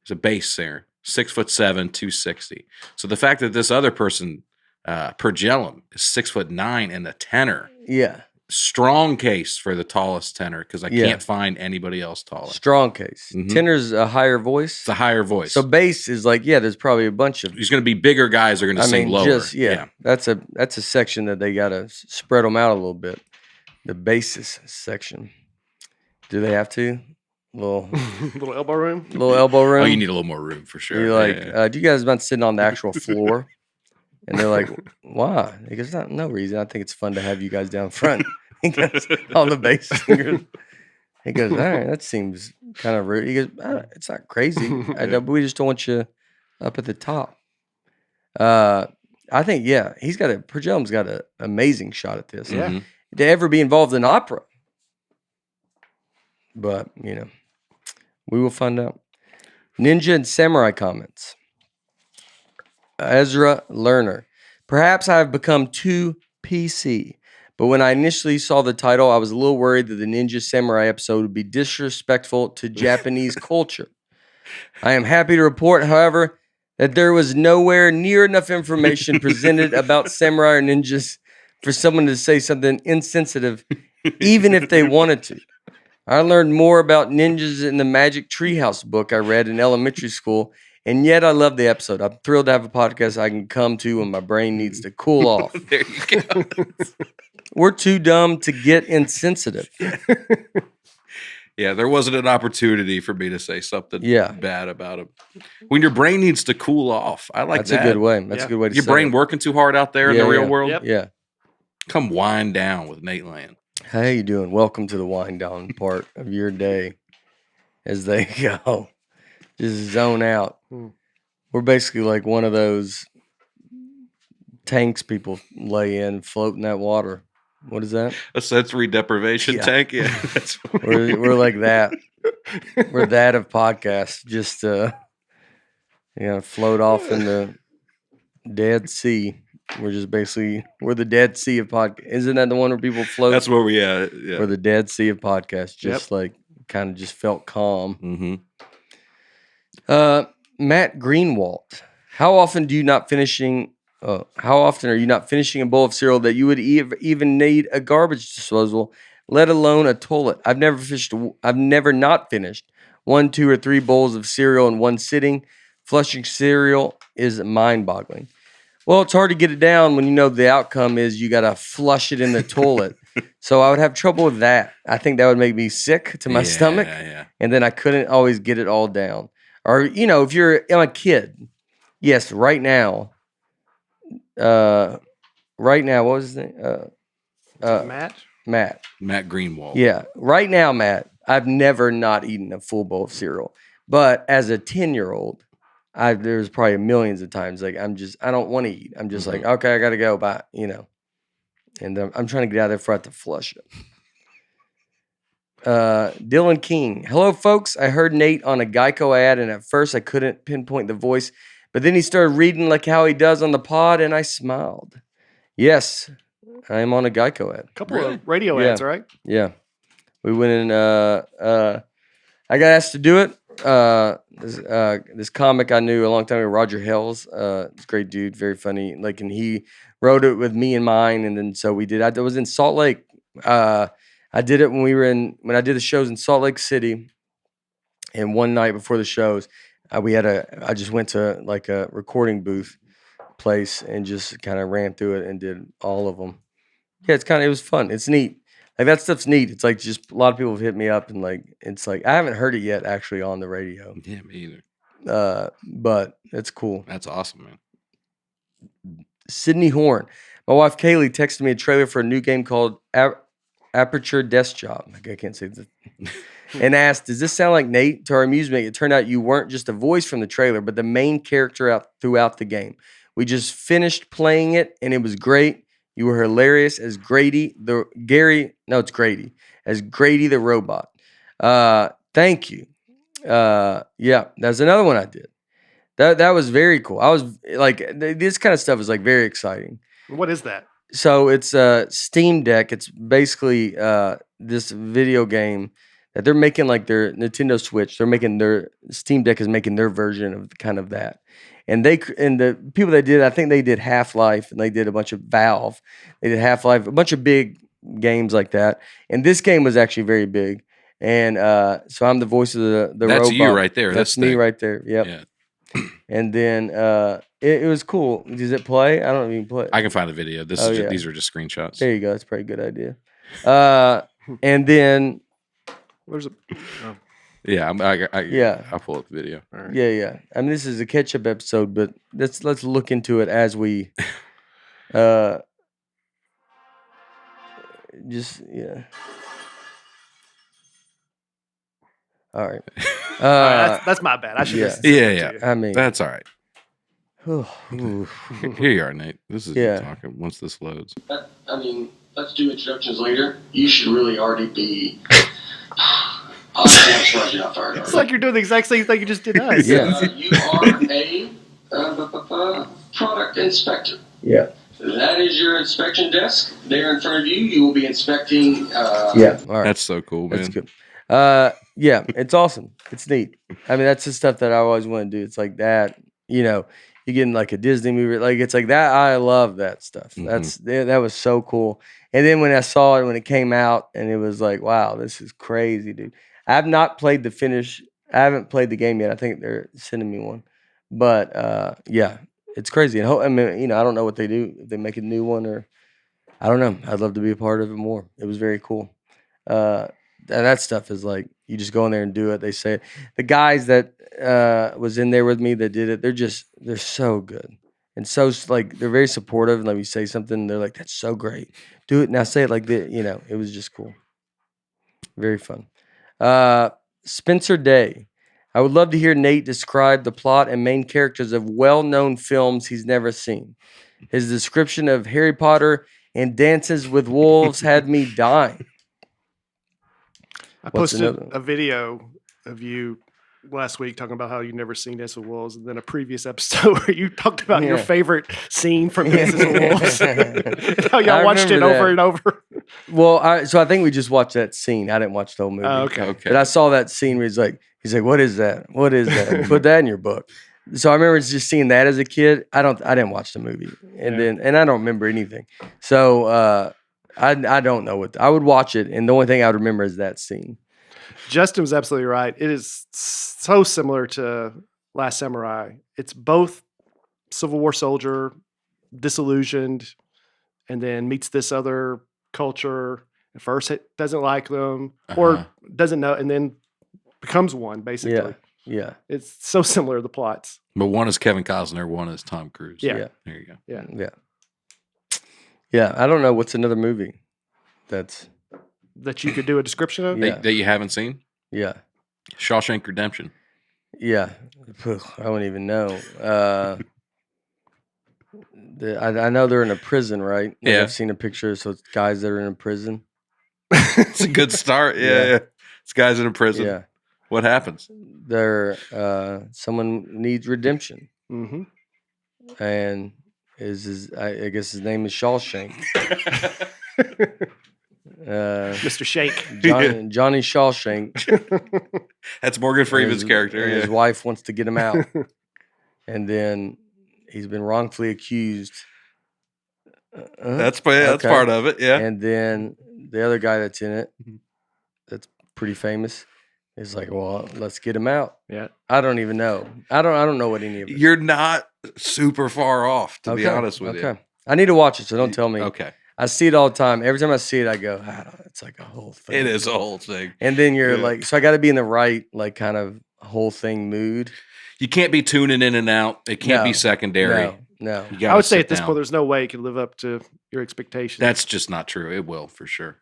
S2: He's a bass singer, 6'7", 260. So the fact that this other person, Pergelum, is 6'9" and a tenor.
S1: Yeah.
S2: Strong case for the tallest tenor because I can't find anybody else taller.
S1: Strong case.
S2: Mm-hmm.
S1: Tenor's a higher voice.
S2: It's a higher voice.
S1: So bass is like, there's probably a bunch of.
S2: There's going to be bigger guys that are going to sing lower.
S1: That's a section that they got to spread them out a little bit. The bassist section. Do they have to? Little
S3: elbow room.
S1: Little elbow room.
S2: Oh, you need a little more room for sure.
S1: You're like, do you guys mind sitting on the actual floor? And they're like, why? He goes, no reason. I think it's fun to have you guys down front. He goes, all the bass singers. He goes, all right, that seems kind of rude. He goes, it's not crazy. We just don't want you up at the top. I think, Pergelum's got an amazing shot at this.
S3: Yeah.
S2: Mm-hmm.
S1: To ever be involved in opera. But, we will find out. Ninja and Samurai comments. Ezra Lerner. Perhaps I have become too PC, but when I initially saw the title, I was a little worried that the Ninja Samurai episode would be disrespectful to Japanese culture. I am happy to report, however, that there was nowhere near enough information presented about samurai or ninjas for someone to say something insensitive, even if they wanted to. I learned more about ninjas in the Magic Treehouse book I read in elementary school, and yet I love the episode. I'm thrilled to have a podcast I can come to when my brain needs to cool off.
S2: There you go.
S1: We're too dumb to get insensitive.
S2: Yeah, there wasn't an opportunity for me to say something bad about him. When your brain needs to cool off. I like
S1: That's
S2: that.
S1: a good way. That's a good way to
S2: your
S1: say
S2: brain
S1: it.
S2: working too hard out there in the real world?
S3: Yep.
S1: Yeah.
S2: Come wind down with Nateland.
S1: How you doing? Welcome to the wind down part of your day as they go. just zone out.
S3: Hmm.
S1: We're basically like one of those tanks people lay in, float in that water. What is that?
S2: A sensory deprivation
S1: Yeah.
S2: tank. Yeah, that's
S1: We're like that. We're that of podcasts. Just float off in the Dead Sea. We're just basically we're the Dead Sea of podcast. Isn't that the one where people float?
S2: that's where we yeah.
S1: We're the Dead Sea of podcasts. Just
S3: Yep.
S1: like kind of just felt calm.
S2: Mm-hmm.
S1: Matt Greenwald, how often are you not finishing a bowl of cereal that you would even need a garbage disposal, let alone a toilet? I've never not finished 1, 2, or 3 bowls of cereal in one sitting. Flushing cereal is mind-boggling. Well, it's hard to get it down when you know the outcome is you got to flush it in the toilet. So I would have trouble with that. I think that would make me sick to my stomach,
S2: Yeah.
S1: and then I couldn't always get it all down. Or, if you're a kid, yes, right now, what was his name?
S3: Matt?
S1: Matt.
S2: Greenwald.
S1: Yeah, right now, Matt, I've never not eaten a full bowl of cereal. But as a 10-year-old, there's probably millions of times, like, I don't want to eat. I'm just like, okay, I got to go, bye, And I'm trying to get out of there before I have to flush it. Dylan King. Hello, folks. I heard Nate on a Geico ad, and at first I couldn't pinpoint the voice, but then he started reading like how he does on the pod, and I smiled. Yes, I am on a Geico ad.
S3: A couple of radio ads, right?
S1: Yeah. We went in, I got asked to do it. This comic I knew a long time ago, Roger Hales, he's a great dude, very funny. Like, and he wrote it with me in mind, and then so we did. I was in Salt Lake. I did it when I did the shows in Salt Lake City, and one night before the shows, I just went to like a recording booth place and just kind of ran through it and did all of them. Yeah, it was fun. It's neat. Like, that stuff's neat. It's like just a lot of people have hit me up, and like it's like I haven't heard it yet actually on the radio.
S2: Yeah, me either.
S1: But it's cool.
S2: That's awesome, man.
S1: Sydney Horn. My wife Kaylee texted me a trailer for a new game called Aperture Desk Job. I can't say that. And asked, "Does this sound like Nate?" To our amusement, it turned out you weren't just a voice from the trailer, but the main character throughout the game. We just finished playing it, and it was great. You were hilarious as Grady the robot. Thank you. Yeah, that's another one I did. That was very cool. I was like, this kind of stuff is like very exciting.
S3: What is that?
S1: So it's Steam Deck. It's basically this video game that they're making like their Nintendo Switch. They're making their Steam Deck is making their version of kind of that. And the people that did, I think they did Half-Life, and they did a bunch of Valve. They did Half-Life, a bunch of big games like that. And this game was actually very big. And so I'm the voice of the
S2: That's
S1: robot.
S2: you right there.
S1: That's me right there. Yep.
S2: Yeah.
S1: And then it was cool. Does it play? I don't even play.
S2: I can find the video. These are just screenshots.
S1: There you go. That's a pretty good idea. And then
S3: Where's it? Oh.
S2: Yeah, I'll pull up the video.
S3: All right.
S1: yeah. I mean, this is a catch-up episode, but let's look into it as we just yeah. All right.
S3: All right, that's my bad. I should have said
S2: Yeah.
S3: that to you.
S1: I mean,
S2: That's all right.
S1: ooh.
S2: Here you are, Nate. This is
S1: Yeah.
S2: talking once this loads.
S1: I mean, let's do introductions later. You should really already be. I'm surprised you're not fired
S3: It's like you're doing the exact same thing you just did us.
S1: Yeah.
S6: You are a product inspector.
S1: Yeah.
S6: That is your inspection desk. There in front of you, you will be inspecting.
S1: Yeah. All right.
S2: That's so cool, man.
S1: That's good. Yeah, it's awesome. It's neat. I mean, that's the stuff that I always want to do. It's like that, you get in like a Disney movie, like it's like that. I love that stuff.
S2: Mhm.
S1: That was so cool. And then when I saw it when it came out, and it was like, wow, this is crazy, dude. I haven't played the game yet. I think they're sending me one, but yeah, it's crazy. And I mean, I don't know what they do, if they make a new one, or I don't know. I'd love to be a part of it more. It was very cool. And that stuff is like, you just go in there and do it. They say it. The guys that was in there with me that did it, they're so good. And so like, they're very supportive. And like, you say something, they're like, that's so great. Do it. Now say it like this. It was just cool. Very fun. Spencer Day. I would love to hear Nate describe the plot and main characters of well-known films he's never seen. His description of Harry Potter and Dances with Wolves had me dying.
S3: I
S1: What's
S3: posted
S1: another?
S3: a video of you last week talking about how you've never seen Dances with Wolves, and then a previous episode where you talked about your
S1: Yeah.
S3: favorite scene from Dances with Wolves. And how
S1: I
S3: y'all watched it
S1: remember
S3: over
S1: that.
S3: and over.
S1: Well, I think we just watched that scene. I didn't watch the whole movie.
S3: Okay.
S1: But I saw that scene where he's like, what is that? What is that? Put that in your book. So I remember just seeing that as a kid. I didn't watch the movie, and I don't remember anything. So I don't know what I would watch it, and the only thing I would remember is that scene.
S3: Justin was absolutely right. It is so similar to Last Samurai. It's both Civil War soldier, disillusioned, and then meets this other culture. At first, it doesn't like them or doesn't know, and then becomes one, basically.
S1: Yeah.
S3: It's so similar, the plots.
S2: But one is Kevin Costner, one is Tom Cruise.
S3: Yeah.
S2: There you go.
S1: Yeah. I don't know what's another movie that
S3: you could do a description of.
S1: Yeah.
S2: That you haven't seen?
S1: Yeah.
S2: Shawshank Redemption.
S1: Yeah. I don't even know. I know they're in a prison, right? Like,
S2: Yeah.
S1: I've seen a picture. So it's guys that are in a prison.
S2: It's a good start. Yeah. This guy's in a prison.
S1: Yeah.
S2: What happens?
S1: They're someone needs redemption,
S3: Mm-hmm.
S1: and I guess his name is Shawshank.
S3: Mr. Shake.
S1: Johnny Shawshank.
S2: That's Morgan Freeman's character.
S1: and
S2: Yeah.
S1: His wife wants to get him out, and then he's been wrongfully accused.
S2: That's
S1: Okay.
S2: part of it. Yeah.
S1: And then the other guy that's in it, that's pretty famous, is like, well, let's get him out.
S3: Yeah.
S1: I don't even know. I don't know what any of it.
S2: You're not super far off, to be honest with you.
S1: Okay. I need to watch it, so don't tell me.
S2: Okay.
S1: I see it all the time. Every time I see it, I go, it's like a whole thing.
S2: It is a whole thing.
S1: And then you're
S2: Yeah.
S1: like, so I got to be in the right, like, kind of whole thing mood.
S2: You can't be tuning in and out. It can't be
S1: No.
S2: secondary.
S1: No.
S2: You gotta
S3: I would say
S2: sit
S3: at this
S2: down.
S3: point, there's no way it could live up to your expectations.
S2: That's just not true. It will for sure.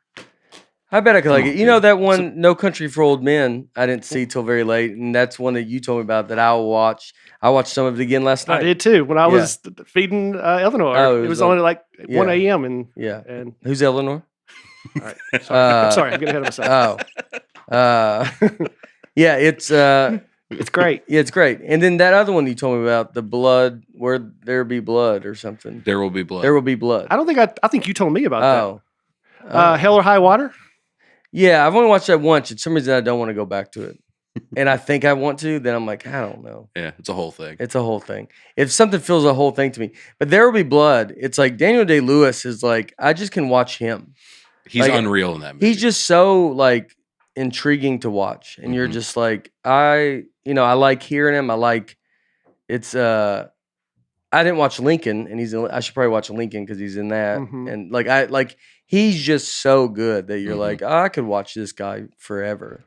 S1: I bet I could like
S2: Come
S1: it.
S2: on,
S1: You know
S2: dude.
S1: that one, No Country for Old Men, I didn't see till very late. And that's one that you told me about that I'll watch. I watched some of it again last night.
S3: I did too. When I
S1: Yeah.
S3: was feeding Eleanor,
S1: Oh,
S3: it was only like 1
S1: yeah.
S3: a.m. And
S1: Yeah.
S3: and
S1: Who's Eleanor?
S3: all right. I'm sorry, I'm getting ahead of myself.
S1: Yeah, it's
S3: It's great.
S1: yeah, it's great. And then that other one you told me about, the blood, where there be blood or something.
S2: There will be blood.
S1: There will be blood.
S3: I don't think I think you told me about
S1: Oh.
S3: that. Hell or High Water.
S1: Yeah, I've only watched that once. For some reason, I don't want to go back to it. And I think I want to, then I'm like, I don't know.
S2: Yeah, it's a whole thing.
S1: It's a whole thing. If something feels a whole thing to me. But There Will Be Blood, it's like Daniel Day-Lewis is like, I just can watch him.
S2: He's
S1: like,
S2: unreal in that movie.
S1: He's just so like intriguing to watch. And you're
S2: Mhm.
S1: just like, I like hearing him. I like it's I didn't watch Lincoln, and I should probably watch Lincoln because he's in that.
S3: Mhm.
S1: And like he's just so good that you're
S2: Mhm.
S1: like, I could watch this guy forever.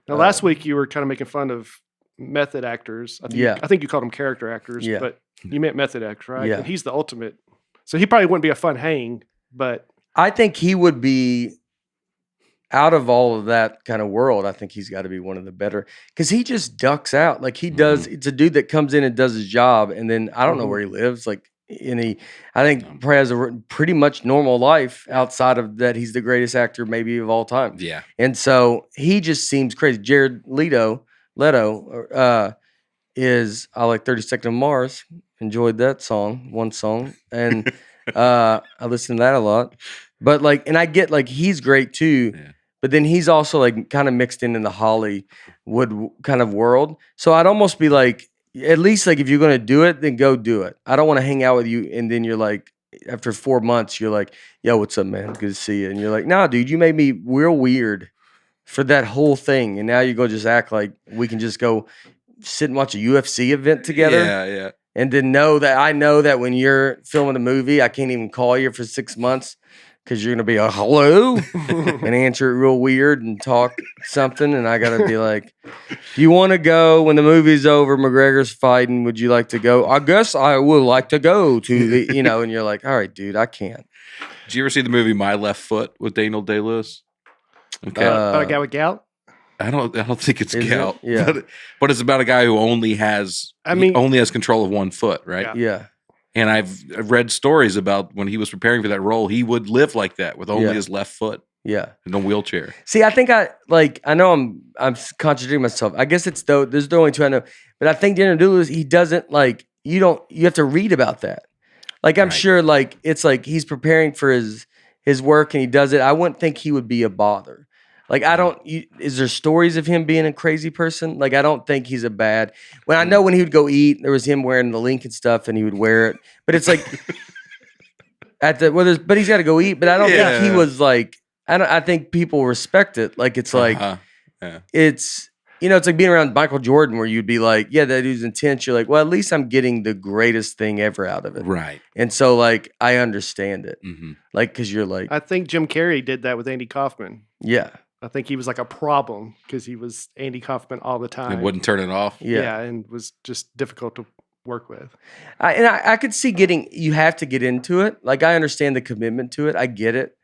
S3: Now, last week you were kind of making fun of method actors. I think
S1: Yeah.
S3: I think you called them character actors,
S1: Yeah.
S3: but you meant method actors, right?
S1: Yeah.
S3: And he's the ultimate. So he probably wouldn't be a fun hang, but
S1: I think he would be out of all of that kind of world. I think he's got to be one of the better because he just ducks out. Like he does. It's a dude that comes in and does his job, and then I don't know
S3: Mhm.
S1: where he lives. Like, I think probably has a pretty much normal life outside of that. He's the greatest actor maybe of all time.
S2: Yeah.
S1: And so he just seems crazy. Jared Leto is I like 30 Seconds of Mars. Enjoyed that one song. And I listen to that a lot. But like, and I get like he's great too.
S2: Yeah.
S1: But then he's also like kind of mixed in the Hollywood kind of world. So I'd almost be like, at least like if you're gonna do it, then go do it. I don't want to hang out with you and then you're like, after 4 months, you're like, yo, what's up, man? Good to see you. And you're like, nah, dude, you made me real weird for that whole thing. And now you go just act like we can just go sit and watch a UFC event together.
S2: Yeah, yeah.
S1: And then know that when you're filming a movie, I can't even call you for 6 months because you're gonna be a hello and answer it real weird and talk something, and I gotta be like, "Do you want to go when the movie's over? McGregor's fighting. Would you like to go? I guess I would like to go to the, And you're like, all right, dude, I can't.
S2: Did you ever see the movie My Left Foot with Daniel Day-Lewis? Okay.
S3: about a guy with gout.
S2: I don't think it's
S1: Is it?
S2: gout.
S1: Yeah.
S2: But it's about a guy who only has control of one foot, right?
S1: Yeah.
S2: And I've read stories about when he was preparing for that role, he would live like that with only his left foot
S1: Yeah.
S2: in a wheelchair.
S1: See, I think I know I'm contradicting myself. I guess there's the only two I know. But I think Daniel Day-Lewis, he doesn't you have to read about that. Like I'm sure it's like he's preparing for his work and he does it. I wouldn't think he would be a bother. Like I don't. Is there stories of him being a crazy person? Like I don't think he's a bad. When I know when he would go eat, there was him wearing the Lincoln stuff and he would wear it. But it's like but he's got to go eat. But I don't think he was like. I think people respect it. Like it's like it's it's like being around Michael Jordan where you'd be like, yeah, that dude's intense. You're like, well, at least I'm getting the greatest thing ever out of it,
S2: right?
S1: And so like I understand it,
S2: Mm-hmm.
S1: like because you're like,
S3: I think Jim Carrey did that with Andy Kaufman.
S1: Yeah.
S3: I think he was like a problem because he was Andy Kaufman all the time.
S2: It wouldn't turn it off.
S3: Yeah, and was just difficult to work with.
S1: I could see you have to get into it. Like I understand the commitment to it. I get it.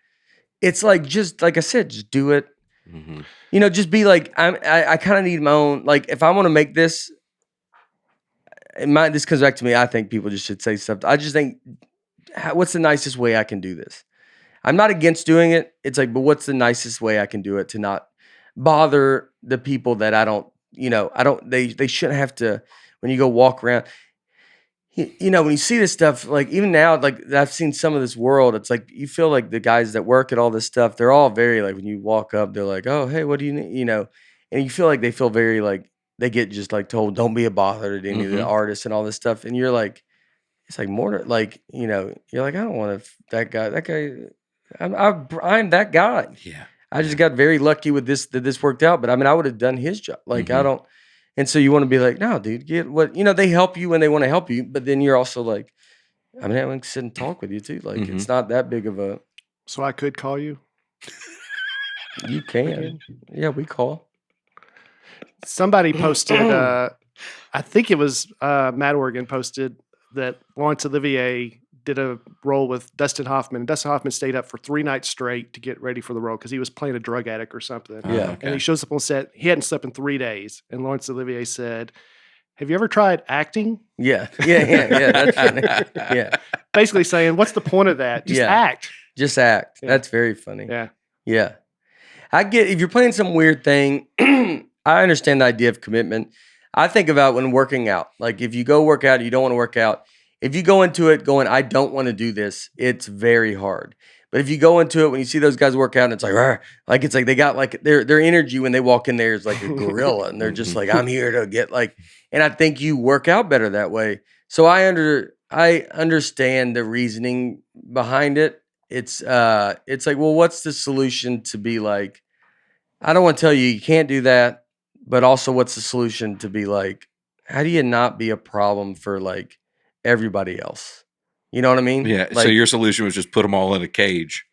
S1: It's like just like I said, just do it.
S2: Mm-hmm.
S1: Just be like I kind of need my own. Like if I want to make this, this comes back to me. I think people just should say stuff. I just think, what's the nicest way I can do this? I'm not against doing it. It's like, but what's the nicest way I can do it to not bother the people that I don't. They shouldn't have to. When you go walk around. When you see this stuff, like even now, like I've seen some of this world, it's like you feel like the guys that work at all this stuff, they're all very like when you walk up, they're like, oh, hey, what do you need? And you feel like they feel very like they get just like told, don't be a bother to any of the artists and all this stuff. And you're like, it's like more like, you're like, I don't want to, that guy, I'm that guy.
S2: Yeah.
S1: I just got very lucky with this, that this worked out. But I mean, I would have done his job. Like, I don't. And so you want to be like, no, dude, get what, they help you when they want to help you. But then you're also like, I mean, I want to sit and talk with you too. Like, it's not that big of a.
S3: So I could call you?
S1: You can. Yeah, we call.
S3: Somebody posted, I think it was Matt Oregon posted that Laurence Olivier did a role with Dustin Hoffman. And Dustin Hoffman stayed up for 3 nights straight to get ready for the role because he was playing a drug addict or something.
S1: Yeah.
S3: And he shows up on set. He hadn't slept in 3 days. And Laurence Olivier said, have you ever tried acting?
S1: Yeah. That's funny. Yeah.
S3: Basically saying, what's the point of that? Just act.
S1: Just act.
S3: Yeah.
S1: That's very funny.
S3: Yeah.
S1: Yeah. I get, if you're playing some weird thing, I understand the idea of commitment. I think about when working out. Like if you go work out, you don't want to work out. If you go into it going, I don't want to do this, it's very hard. But if you go into it, when you see those guys work out, and it's like it's like they got like their energy when they walk in there is like a gorilla, and they're just like, I'm here to get like. And I think you work out better that way. So I understand the reasoning behind it. It's like, well, what's the solution to be like? I don't want to tell you can't do that, but also what's the solution to be like? How do you not be a problem for like everybody else? You know what I mean?
S2: Yeah.
S1: Like,
S2: so your solution was just put them all in a cage.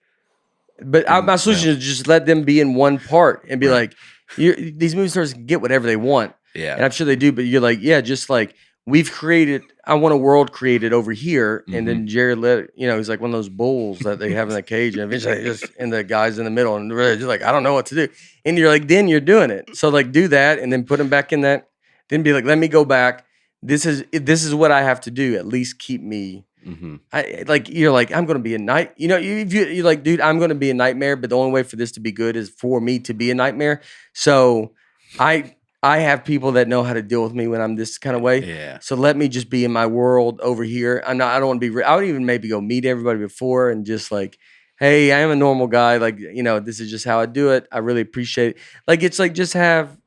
S1: But my solution is just let them be in one part and be like, these movie stars can get whatever they want.
S2: Yeah.
S1: And I'm sure they do, but you're like, yeah, just like we've created, I want a world created over here. And then Jared he's like one of those bulls that they have in the cage. And eventually and the guys in the middle and they're just like, I don't know what to do. And you're like, then you're doing it. So like do that and then put them back in that. Then be like, let me go back. This is what I have to do. At least keep me. You're like, I'm going to be a night. You're like, dude, I'm going to be a nightmare. But the only way for this to be good is for me to be a nightmare. So I have people that know how to deal with me when I'm this kind of way.
S2: Yeah.
S1: So let me just be in my world over here. I don't want to be. I would even maybe go meet everybody before and just like, hey, I am a normal guy. Like this is just how I do it. I really appreciate it. Like it's like just have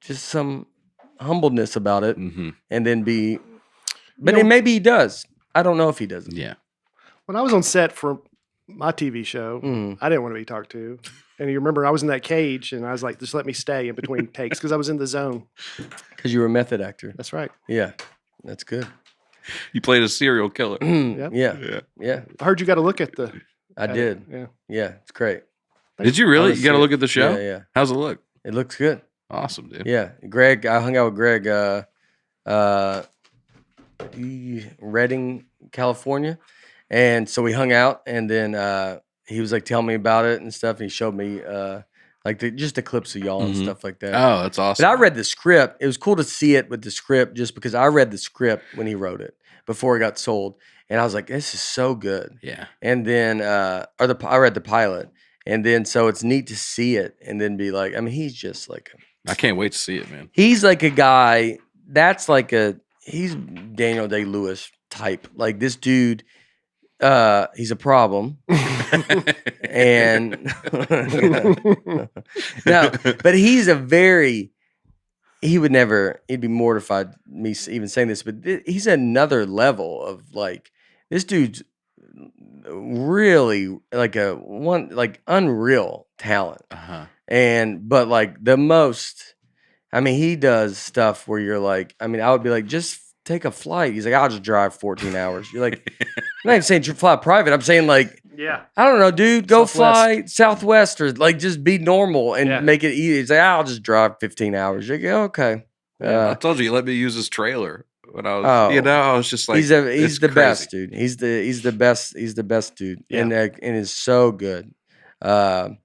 S1: just some humbleness about it, and then be. But maybe he does. I don't know if he doesn't.
S2: Yeah.
S3: When I was on set for my TV show, I didn't want to be talked to. And you remember I was in that cage and I was like, just let me stay in between takes because I was in the zone.
S1: Because you were a method actor.
S3: That's right.
S1: Yeah. That's good.
S2: You played a serial killer.
S1: Yeah.
S3: I heard you got to look at the.
S1: I did.
S3: Yeah.
S1: Yeah. It's great.
S2: Did you really? You got to look at the show?
S1: Yeah.
S2: How's it look?
S1: It looks good.
S2: Awesome, dude.
S1: Yeah. Greg, I hung out with Greg, Redding, California. And so we hung out and then he was like telling me about it and stuff. And he showed me like just the clips of y'all and
S2: Mhm.
S1: stuff like that.
S2: Oh, that's awesome.
S1: But I read the script. It was cool to see it with the script just because I read the script when he wrote it before it got sold. And I was like, this is so good.
S2: Yeah.
S1: And then, I read the pilot. And then, so it's neat to see it and then be like, I mean, he's just like,
S2: I can't wait to see it, man.
S1: he's like a guy that's like he's Daniel Day-Lewis type. Like this dude, he's a problem. And no, but he would never, he'd be mortified me even saying this, but he's another level of like, this dude's really like unreal talent.
S2: Uh-huh.
S1: But like the most, I mean, he does stuff where you're like, I mean, I would be like, just take a flight. He's like, I'll just drive 14 hours. You're like, I'm not even saying fly private. I'm saying like,
S3: Yeah.
S1: I don't know, dude, go
S3: Southwest.
S1: fly Southwest or like just be normal and
S3: Yeah.
S1: make it easy. He's like, I'll just drive 15 hours. You go, okay.
S2: I told you let me use his trailer when I was,
S1: Oh.
S2: I was just like,
S1: he's
S2: it's
S1: the
S2: crazy.
S1: best, dude. He's the best dude.
S3: Yeah.
S1: And is so good. All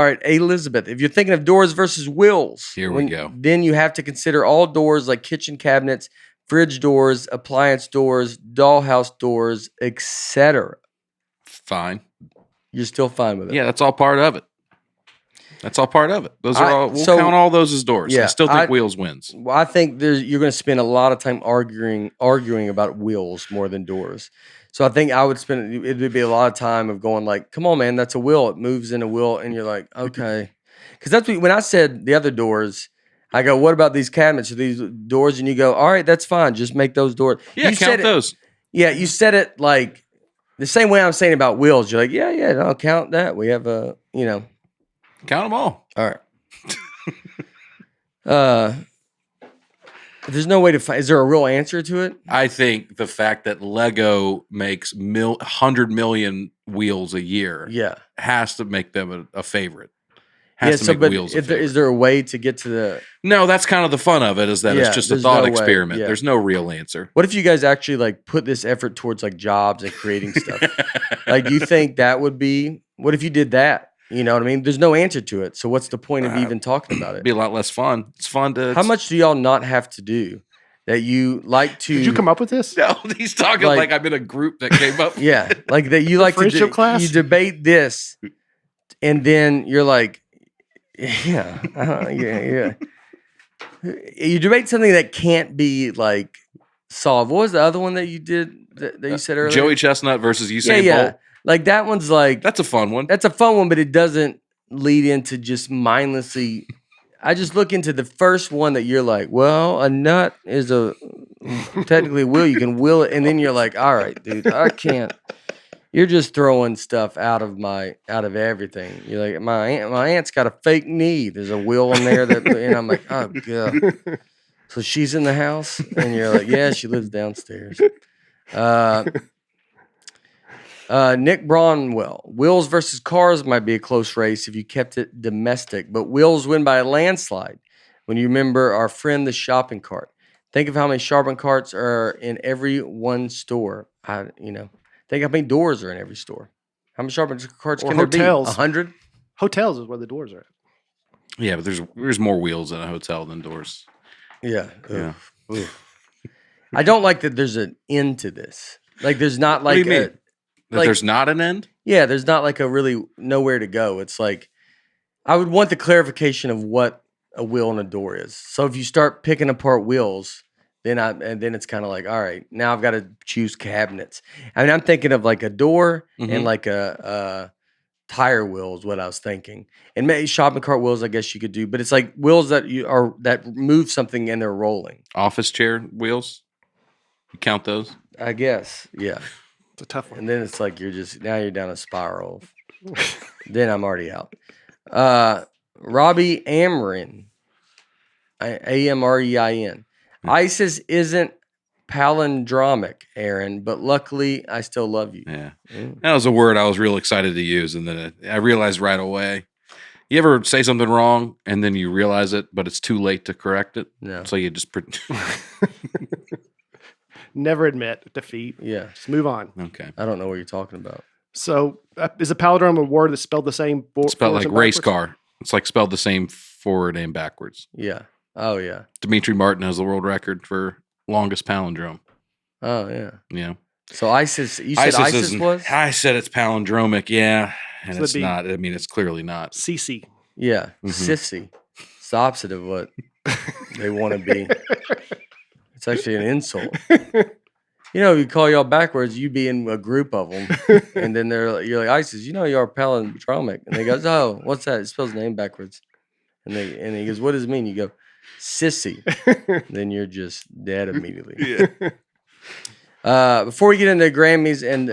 S1: right, Elizabeth, if you're thinking of doors versus wheels,
S2: Here we go.
S1: Then you have to consider all doors like kitchen cabinets, fridge doors, appliance doors, dollhouse doors, etc.
S2: Fine.
S1: You're still fine with it.
S2: Yeah, that's all part of it. Those are all. We'll
S1: so-
S2: count all those as doors.
S1: Yeah,
S2: I still think wheels wins.
S1: Well, I think you're going to spend a lot of time arguing about wheels more than doors. So I think I would spend it would be a lot of time of going like, come on, man, that's a wheel. It moves in a wheel, and you're like, okay, because that's when I said the other doors. I go, what about these cabinets or these doors? And you go, all right, that's fine. Just make those doors.
S2: Yeah,
S1: You said
S2: count
S1: it-
S2: those.
S1: Yeah, you said it like the same way I'm saying about wheels. You're like, yeah, I'll count that. We have
S2: Count them all.
S1: all right. There's no way to find. Is there a real answer to it?
S2: I think the fact that Lego makes 100 million wheels a year
S1: Yeah.
S2: has to make them a favorite.
S1: Yeah.
S2: Has to make wheels a
S1: Is
S2: favorite.
S1: there a way to get to the?
S2: No, that's kind of the fun of it, is that
S1: Yeah,
S2: it's just a
S1: there's
S2: thought
S1: no way,
S2: experiment.
S1: yeah.
S2: There's no real answer.
S1: What if you guys actually like put this effort towards like jobs and creating stuff? Like, do you think that would be? What if you did that? You know what I mean? There's no answer to it. So what's the point of even talking about
S2: It'd be
S1: it?
S2: a lot less fun. It's fun to.
S1: How much do y'all not have to do that you like to?
S3: Did you come up with this?
S2: No, he's talking
S1: Like-
S2: like I'm in a group that came up.
S1: Yeah, like that you like to
S3: friendship class?
S1: You debate this, and then you're like, yeah. You debate something that can't be like solved. What was the other one that you did that you said earlier?
S2: Joey Chestnut versus Usain
S1: Yeah.
S2: Bolt.
S1: Like that one's like
S2: That's a fun one.
S1: that's a fun one, but it doesn't lead into just mindlessly. I just look into the first one that you're like, well, a nut is technically a wheel. You can wheel it, and then you're like, all right, dude, I can't. You're just throwing stuff out of everything. You're like, my aunt's got a fake knee. There's a wheel in there and I'm like, oh god. So she's in the house, and you're like, yeah, she lives downstairs. Nick Braunwell, wheels versus cars might be a close race if you kept it domestic, but wheels win by a landslide. When you remember our friend the shopping cart, think of how many shopping carts are in every one store. Think how many doors are in every store. How many shopping carts
S3: Or
S1: can there be?
S3: hotels.
S1: 100?
S3: Hotels is where the doors are at.
S2: Yeah, but there's more wheels in a hotel than doors.
S1: Yeah.
S2: Yeah.
S1: Oof. I don't like that there's an end to this. Like there's not
S2: What do
S1: like
S2: you mean? That
S1: like-
S2: there's not an end?
S1: Yeah, there's not like a really nowhere to go. It's like I would want the clarification of what a wheel and a door is. So if you start picking apart wheels, then it's kind of like, all right, now I've got to choose cabinets. I mean, I'm thinking of like a door and
S2: Mhm.
S1: like a tire wheel is what I was thinking. And maybe shopping cart wheels, I guess you could do, but it's like wheels that move something and they're rolling.
S2: Office chair wheels? You count those?
S1: I guess, yeah.
S3: It's a tough one.
S1: And then it's like you're down a spiral. Then I'm already out. Robbie Amrin, Amrein. ISIS isn't palindromic, Aaron, but luckily I still love you.
S2: Yeah.
S1: Mm.
S2: That was a word I was real excited to use, and then I realized right away. You ever say something wrong, and then you realize it, but it's too late to correct it?
S1: No.
S2: So you just...
S3: Never admit defeat.
S1: Yeah.
S3: Just move on.
S2: Okay.
S1: I don't know what you're talking about.
S3: So is a palindrome a word that's spelled the same?
S2: It's spelled
S3: forwards
S2: like
S3: and
S2: race
S3: backwards?
S2: car. It's like spelled the same forward and backwards.
S1: Yeah. Oh yeah.
S2: Dimitri Martin has the world record for longest palindrome.
S1: Oh yeah.
S2: Yeah.
S1: So ISIS. You said ISIS was.
S2: I said it's palindromic. Yeah. And
S3: So
S2: it's
S3: that'd be-
S2: not. I mean, it's clearly not.
S3: CC.
S1: Yeah.
S2: Mhm.
S1: Sissy. It's the opposite of what they want to be. It's actually an insult. You know, you call y'all backwards, you be in a group of them, and then you're like ISIS. You know, you're palindromic, and they goes, "Oh, what's that? It spells name backwards." And he goes, "What does it mean?" You go, "Sissy." Then you're just dead immediately. Before we get into Grammys and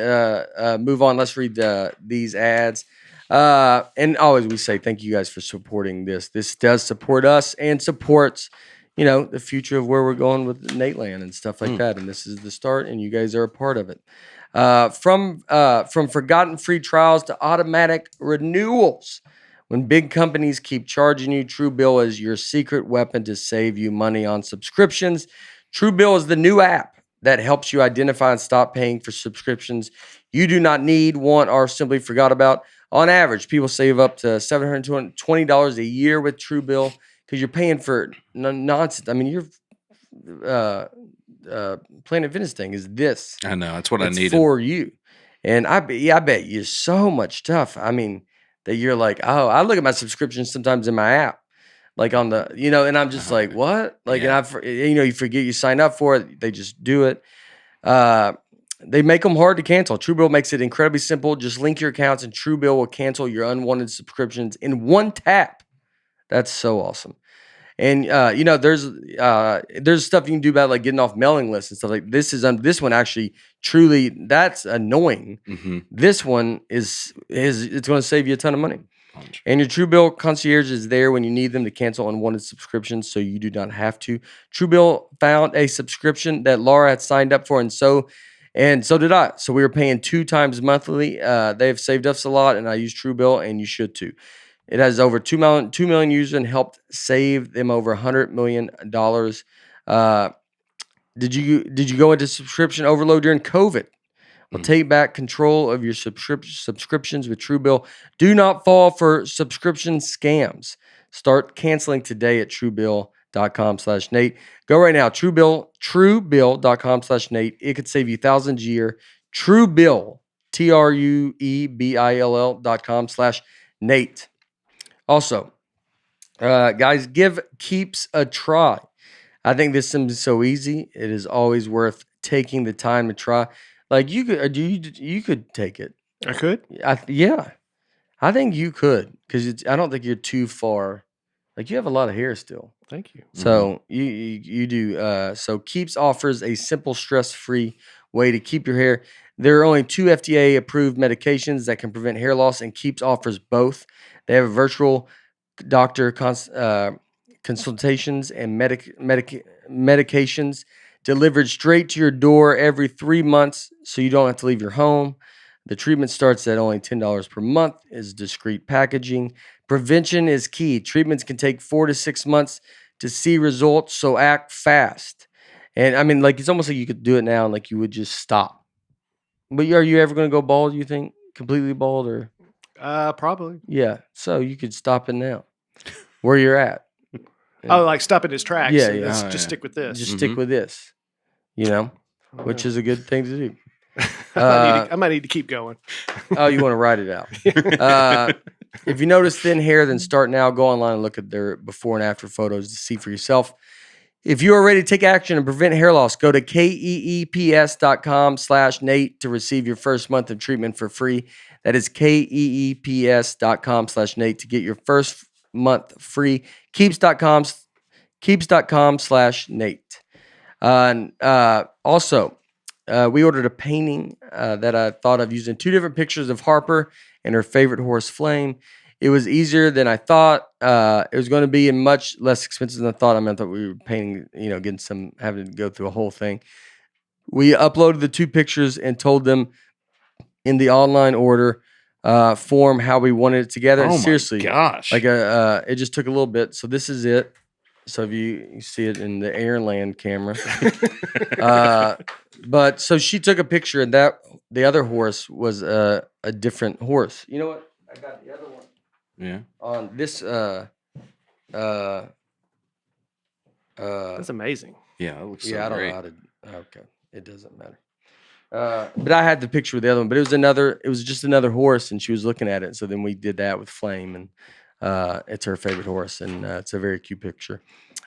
S1: move on, let's read these ads. And always we say thank you guys for supporting this. This does support us and supports, the future of where we're going with Nateland and stuff like that. And this is the start, and you guys are a part of it. From forgotten free trials to automatic renewals. When big companies keep charging you, Truebill is your secret weapon to save you money on subscriptions. Truebill is the new app that helps you identify and stop paying for subscriptions you do not need, want, or simply forgot about. On average, people save up to $720 a year with Truebill because you're paying for nonsense. I mean, your Planet Fitness thing is this.
S2: I know. That's what I
S1: It's
S2: needed.
S1: for you. And I bet you so much stuff. I mean, that you're like, oh, I look at my subscriptions sometimes in my app, like on the, and I'm just like, what? Like,
S2: Yeah.
S1: and you forget you sign up for it. They just do it. They make them hard to cancel. Truebill makes it incredibly simple. Just link your accounts and Truebill will cancel your unwanted subscriptions in one tap. That's so awesome. And there's stuff you can do about like getting off mailing lists and stuff like this. This one actually truly that's annoying.
S2: Mm-hmm.
S1: This one is it's going to save you a ton of money. And your Truebill concierge is there when you need them to cancel unwanted subscriptions, so you do not have to. Truebill found a subscription that Laura had signed up for, and so did I. So we were paying 2 times monthly. They've saved us a lot, and I use Truebill, and you should too. It has over 2 million users and helped save them over $100 million. Did you go into subscription overload during COVID? Well, take back control of your subscriptions with Truebill. Do not fall for subscription scams. Start canceling today at Truebill.com/Nate. Go right now. Truebill.com/Nate. It could save you thousands a year. Truebill, Truebill.com/Nate. Also, guys, give Keeps a try. I think this is so easy. It is always worth taking the time to try. Like you could take it.
S3: I could.
S1: Yeah, I think you could because I don't think you're too far. Like you have a lot of hair still.
S3: Thank you.
S1: So you do. So Keeps offers a simple, stress-free way to keep your hair. There are only 2 FDA-approved medications that can prevent hair loss, and Keeps offers both. They have a virtual doctor consultations and medications delivered straight to your door every 3 months, so you don't have to leave your home. The treatment starts at only $10 per month. Is discreet packaging. Prevention is key. Treatments can take 4 to 6 months to see results, so act fast. And I mean, like it's almost like you could do it now, and like you would just stop. But are you ever going to go bald? You think completely bald or?
S3: Probably.
S1: Yeah. So you could stop it now, where you're at.
S3: Oh, like stop in his tracks.
S1: Yeah,
S3: and
S1: yeah.
S3: just
S2: Oh, yeah.
S3: stick with this.
S1: Just stick with this, which is a good thing to do.
S3: I might need to keep going.
S1: Oh, you want to write it out. If you notice thin hair, then start now. Go online and look at their before and after photos to see for yourself. If you are ready to take action and prevent hair loss, go to keeps.com/Nate to receive your first month of treatment for free. That is keeps.com/Nate to get your first month free. Keeps.com/Nate. Also, we ordered a painting that I thought of using 2 different pictures of Harper and her favorite horse, Flame. It was easier than I thought. It was going to be much less expensive than I thought. I thought we were painting, having to go through a whole thing. We uploaded the 2 pictures and told them in the online order form how we wanted it together. And seriously,
S2: gosh.
S1: like it just took a little bit. So this is it. So if you see it in the Airland camera. But so she took a picture, and the other horse was a different horse. You know what? I got the other one.
S2: Yeah.
S1: On this
S3: That's amazing.
S2: Yeah, it looks so
S1: yeah, I don't
S2: great.
S1: know how to. Okay, it doesn't matter. But I had the picture with the other one. But it was just another horse, and she was looking at it. So then we did that with Flame, and it's her favorite horse, and it's a very cute picture.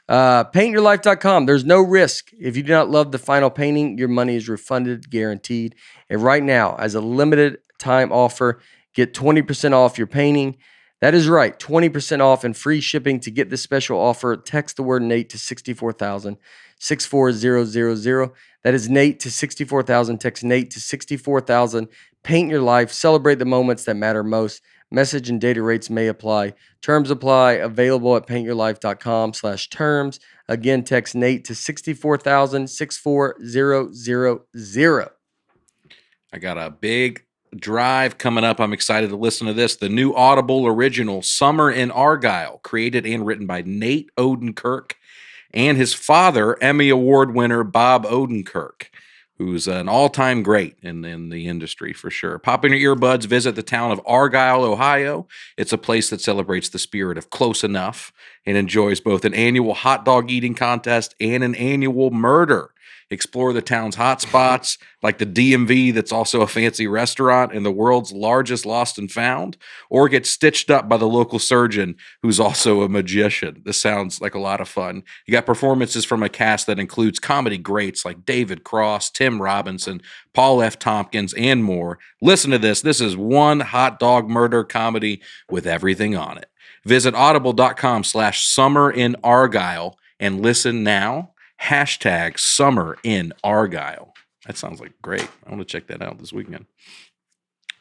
S1: Paintyourlife.com. There's no risk. If you do not love the final painting, your money is refunded, guaranteed. And right now, as a limited time offer, get 20% off your painting. That is right, 20% off and free shipping. To get this special offer, text the word Nate to 64,000, 64000. That is Nate to 64,000. Text Nate to 64,000. Paint your life. Celebrate the moments that matter most. Message and data rates may apply. Terms apply. Available at paintyourlife.com/terms. Again, text Nate to 64,000, 64000.
S2: I got a big drive coming up. I'm excited to listen to this. The new Audible original, Summer in Argyle, created and written by Nate Odenkirk and his father, Emmy Award winner Bob Odenkirk, who's an all-time great in the industry for sure. Pop in your earbuds, visit the town of Argyle, Ohio. It's a place that celebrates the spirit of close enough and enjoys both an annual hot dog eating contest and an annual murder. Explore the town's hot spots, like the DMV that's also a fancy restaurant and the world's largest lost and found, or get stitched up by the local surgeon who's also a magician. This sounds like a lot of fun. You got performances from a cast that includes comedy greats like David Cross, Tim Robinson, Paul F. Tompkins, and more. Listen to this. This is one hot dog murder comedy with everything on it. Visit audible.com/summer in Argyle and listen now. Hashtag Summer in Argyle. That sounds like great. I want to check that out this weekend.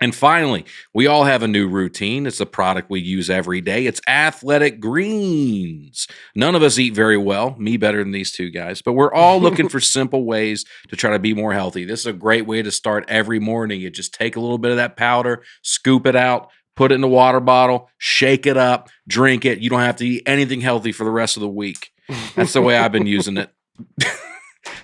S2: And finally, we all have a new routine. It's a product we use every day. It's Athletic Greens. None of us eat very well, me better than these two guys, but we're all looking for simple ways to try to be more healthy. This is a great way to start every morning. You just take a little bit of that powder, scoop it out, put it in a water bottle, shake it up, drink it. You don't have to eat anything healthy for the rest of the week. That's the way I've been using it.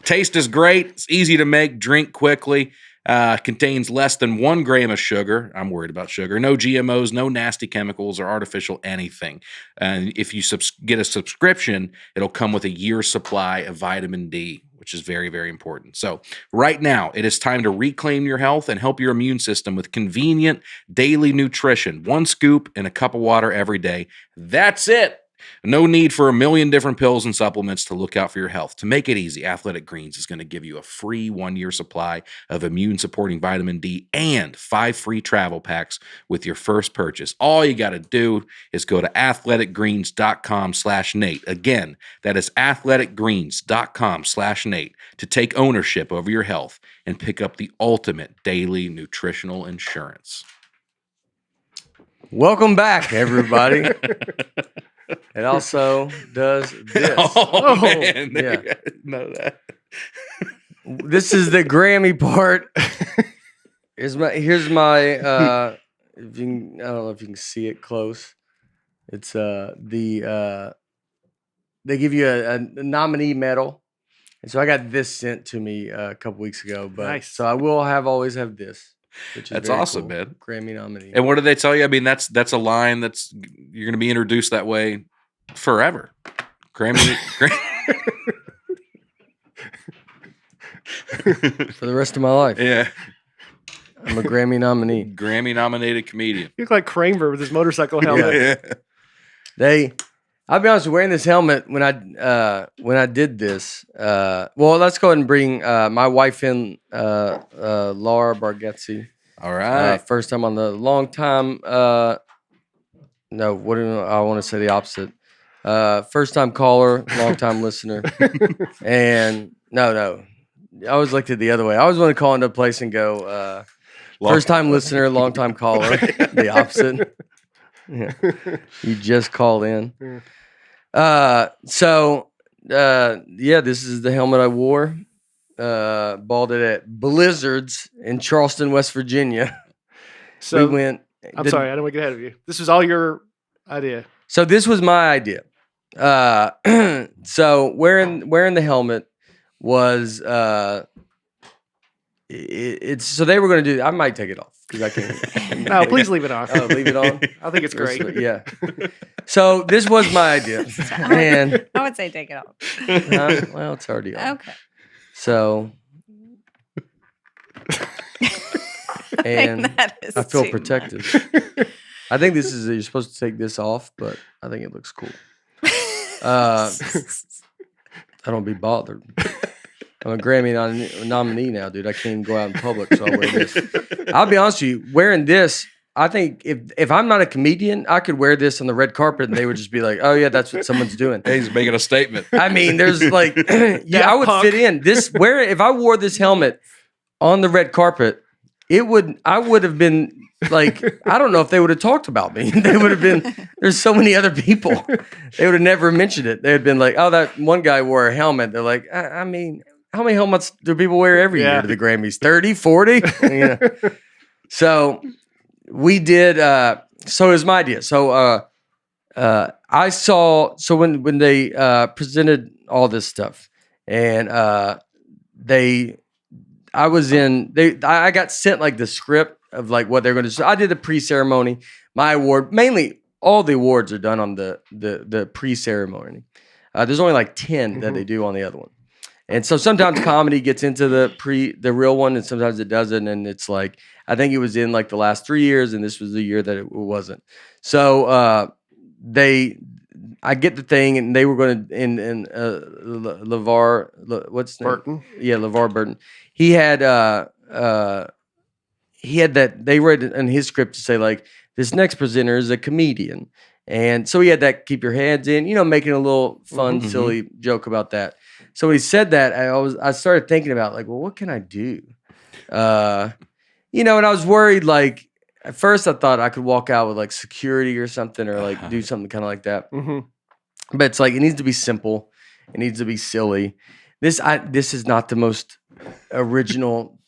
S2: Taste is great. It's easy to make. Drink quickly. Contains less than 1 gram of sugar. I'm worried about sugar. No GMOs, no nasty chemicals or artificial anything. And if you get a subscription, it'll come with a year's supply of vitamin D, which is very, very important. So right now, it is time to reclaim your health and help your immune system with convenient daily nutrition. 1 scoop in a cup of water every day. That's it. No need for a million different pills and supplements to look out for your health. To make it easy, Athletic Greens is going to give you a free 1-year supply of immune-supporting vitamin D and 5 free travel packs with your first purchase. All you got to do is go to athleticgreens.com/Nate. Again, that is athleticgreens.com/Nate to take ownership over your health and pick up the ultimate daily nutritional insurance.
S1: Welcome back, everybody. It also does this.
S2: Oh, man.
S1: Yeah.
S2: I didn't know that.
S1: This is the Grammy part. Here's my if you can, I don't know if you can see it close. It's they give you a nominee medal. And so I got this sent to me a couple weeks ago, but
S3: Nice.
S1: so I will always have this. Which is
S2: That's
S1: very
S2: awesome,
S1: cool.
S2: man.
S1: Grammy nominee.
S2: And what did they tell you? I mean, that's a line that's you're going to be introduced that way forever. Grammy.
S1: For the rest of my life.
S2: Yeah.
S1: I'm a Grammy nominee.
S2: Grammy nominated comedian.
S3: You look like Kramer with his motorcycle helmet.
S2: Yeah.
S1: I'll be honest, wearing this helmet when I did this. Well, let's go ahead and bring my wife in, Laura Bargatze.
S2: All right.
S1: First time on the long time. No, what do I want to say the opposite? First time caller, long time listener, and no, I always looked at the other way. I always want to call into a place and go, first time listener, long time caller, the opposite. Yeah. You just called in. So this is the helmet I wore. Bought it at Blizzards in Charleston, West Virginia.
S3: So
S1: we went.
S3: I'm sorry, I don't want to get ahead of you. This was all your idea.
S1: So this was my idea. So wearing the helmet was it's so they were going to do. I might take it off because I can't.
S3: No, please leave it on.
S1: Oh, leave it on.
S3: I think it's great.
S1: Yeah. So this was my idea, and
S7: I would say take it off.
S1: well, it's already on.
S7: Okay.
S1: So, and
S7: that is
S1: I feel
S7: too
S1: protected.
S7: much.
S1: I think this is you're supposed to take this off, but I think it looks cool. I don't be bothered. I'm a Grammy nominee now, dude. I can't even go out in public, so I wear this. I'll be honest with you, wearing this, I think if I'm not a comedian, I could wear this on the red carpet and they would just be like, oh yeah, that's what someone's doing.
S2: He's making a statement.
S1: I mean, there's like, yeah, I would
S3: Punk.
S1: fit in. If I wore this helmet on the red carpet, I would have been like, I don't know if they would have talked about me. They would have been, there's so many other people. They would have never mentioned it. They had been like, oh, that one guy wore a helmet. They're like, I mean, how many helmets do people wear every year to the Grammys? 30, 40? You know? So we did, so it was my idea. So I saw, so when they presented all this stuff and I got sent like the script of like what they're going to do. So I did the pre-ceremony. My award, mainly all the awards are done on the pre-ceremony. There's only like 10 that they do on the other one. And so sometimes comedy gets into the real one and sometimes it doesn't. And it's like, I think it was in like the last 3 years and this was the year that it wasn't. So I get the thing and they were going to, in LeVar, what's his name?
S3: Burton.
S1: Yeah, LeVar Burton. He had that, they read in his script to say like, this next presenter is a comedian. And so he had that keep your hands in, making a little fun, silly joke about that. So when he said that, I started thinking about like, well, what can I do? And I was worried, like, at first I thought I could walk out with like security or something or like do something kind of like that. But it's like, it needs to be simple. It needs to be silly. This is not the most original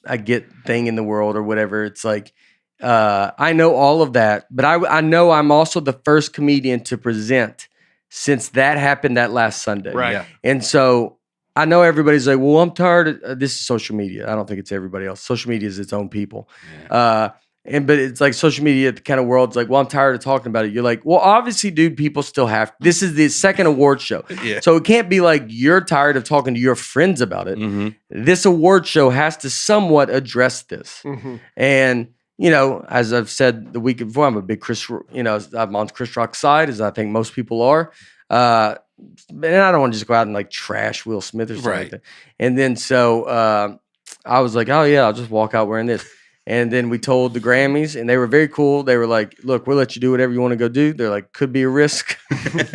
S1: thing in the world or whatever. It's like, I know all of that, but I know I'm also the first comedian to present since that happened that last Sunday.
S3: Right.
S2: Yeah.
S1: And so I know everybody's like, well, I'm tired of this is social media. I don't think it's everybody else. Social media is its own people. Yeah. But it's like social media, the kind of world's like, well, I'm tired of talking about it. You're like, well, obviously, dude, people still have. This is the second award show.
S2: Yeah.
S1: So it can't be like you're tired of talking to your friends about it. This award show has to somewhat address this. And, as I've said the week before, I'm a big I'm on Chris Rock's side, as I think most people are. And I don't want to just go out and like trash Will Smith or something like that. And then so I was like, oh yeah, I'll just walk out wearing this. And then we told the Grammys, and they were very cool. They were like, look, we'll let you do whatever you want to go do. They're like, could be a risk,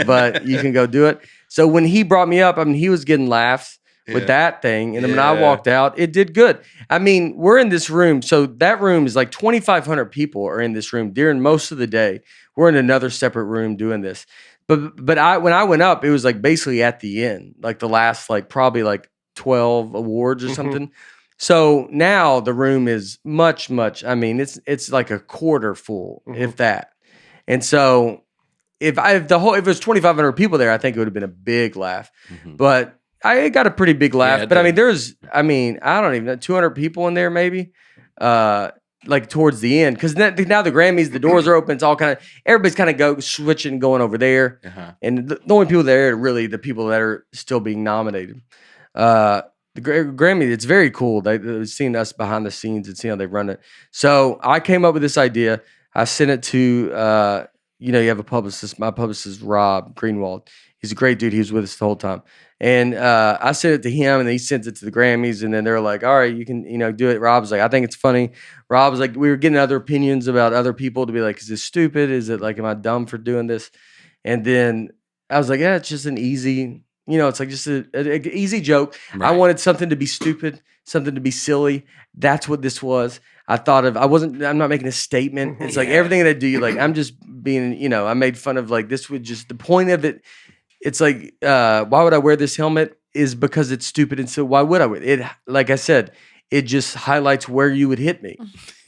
S1: but you can go do it. So when he brought me up, I mean, he was getting laughs with that thing. And then when I walked out, it did good. I mean, we're in this room. So that room is like 2,500 people are in this room during most of the day. We're in another separate room doing this. But when I went up, it was like basically at the end, like the last, like probably like 12 awards or something. So now the room is much, I mean, it's like a quarter full, if that. And so if it was 2,500 people there, I think it would have been a big laugh. But I got a pretty big laugh. But I mean, I don't even know, 200 people in there maybe, like towards the end. Because now the Grammys, the doors are open. It's all kind of, everybody's kind of switching, going over there. And the only people there are really the people that are still being nominated. The Grammy, it's very cool. They've seen us behind the scenes and seen how they run it. So I came up with this idea. I sent it to, you have a publicist. My publicist, Rob Greenwald. He's a great dude. He was with us the whole time. And I sent it to him, and he sent it to the Grammys. And then they're like, all right, you can, do it. Rob's like, I think it's funny. Rob's like, we were getting other opinions about other people to be like, is this stupid? Is it like, am I dumb for doing this? And then I was like, yeah, it's just an easy... it's like just an easy joke. Right. I wanted something to be stupid, something to be silly. That's what this was. I'm not making a statement. It's like everything that I do, like I'm just being, I made fun of like, this would just, the point of it, it's like, why would I wear this helmet is because it's stupid. And so why would I wear it? Like I said, it just highlights where you would hit me.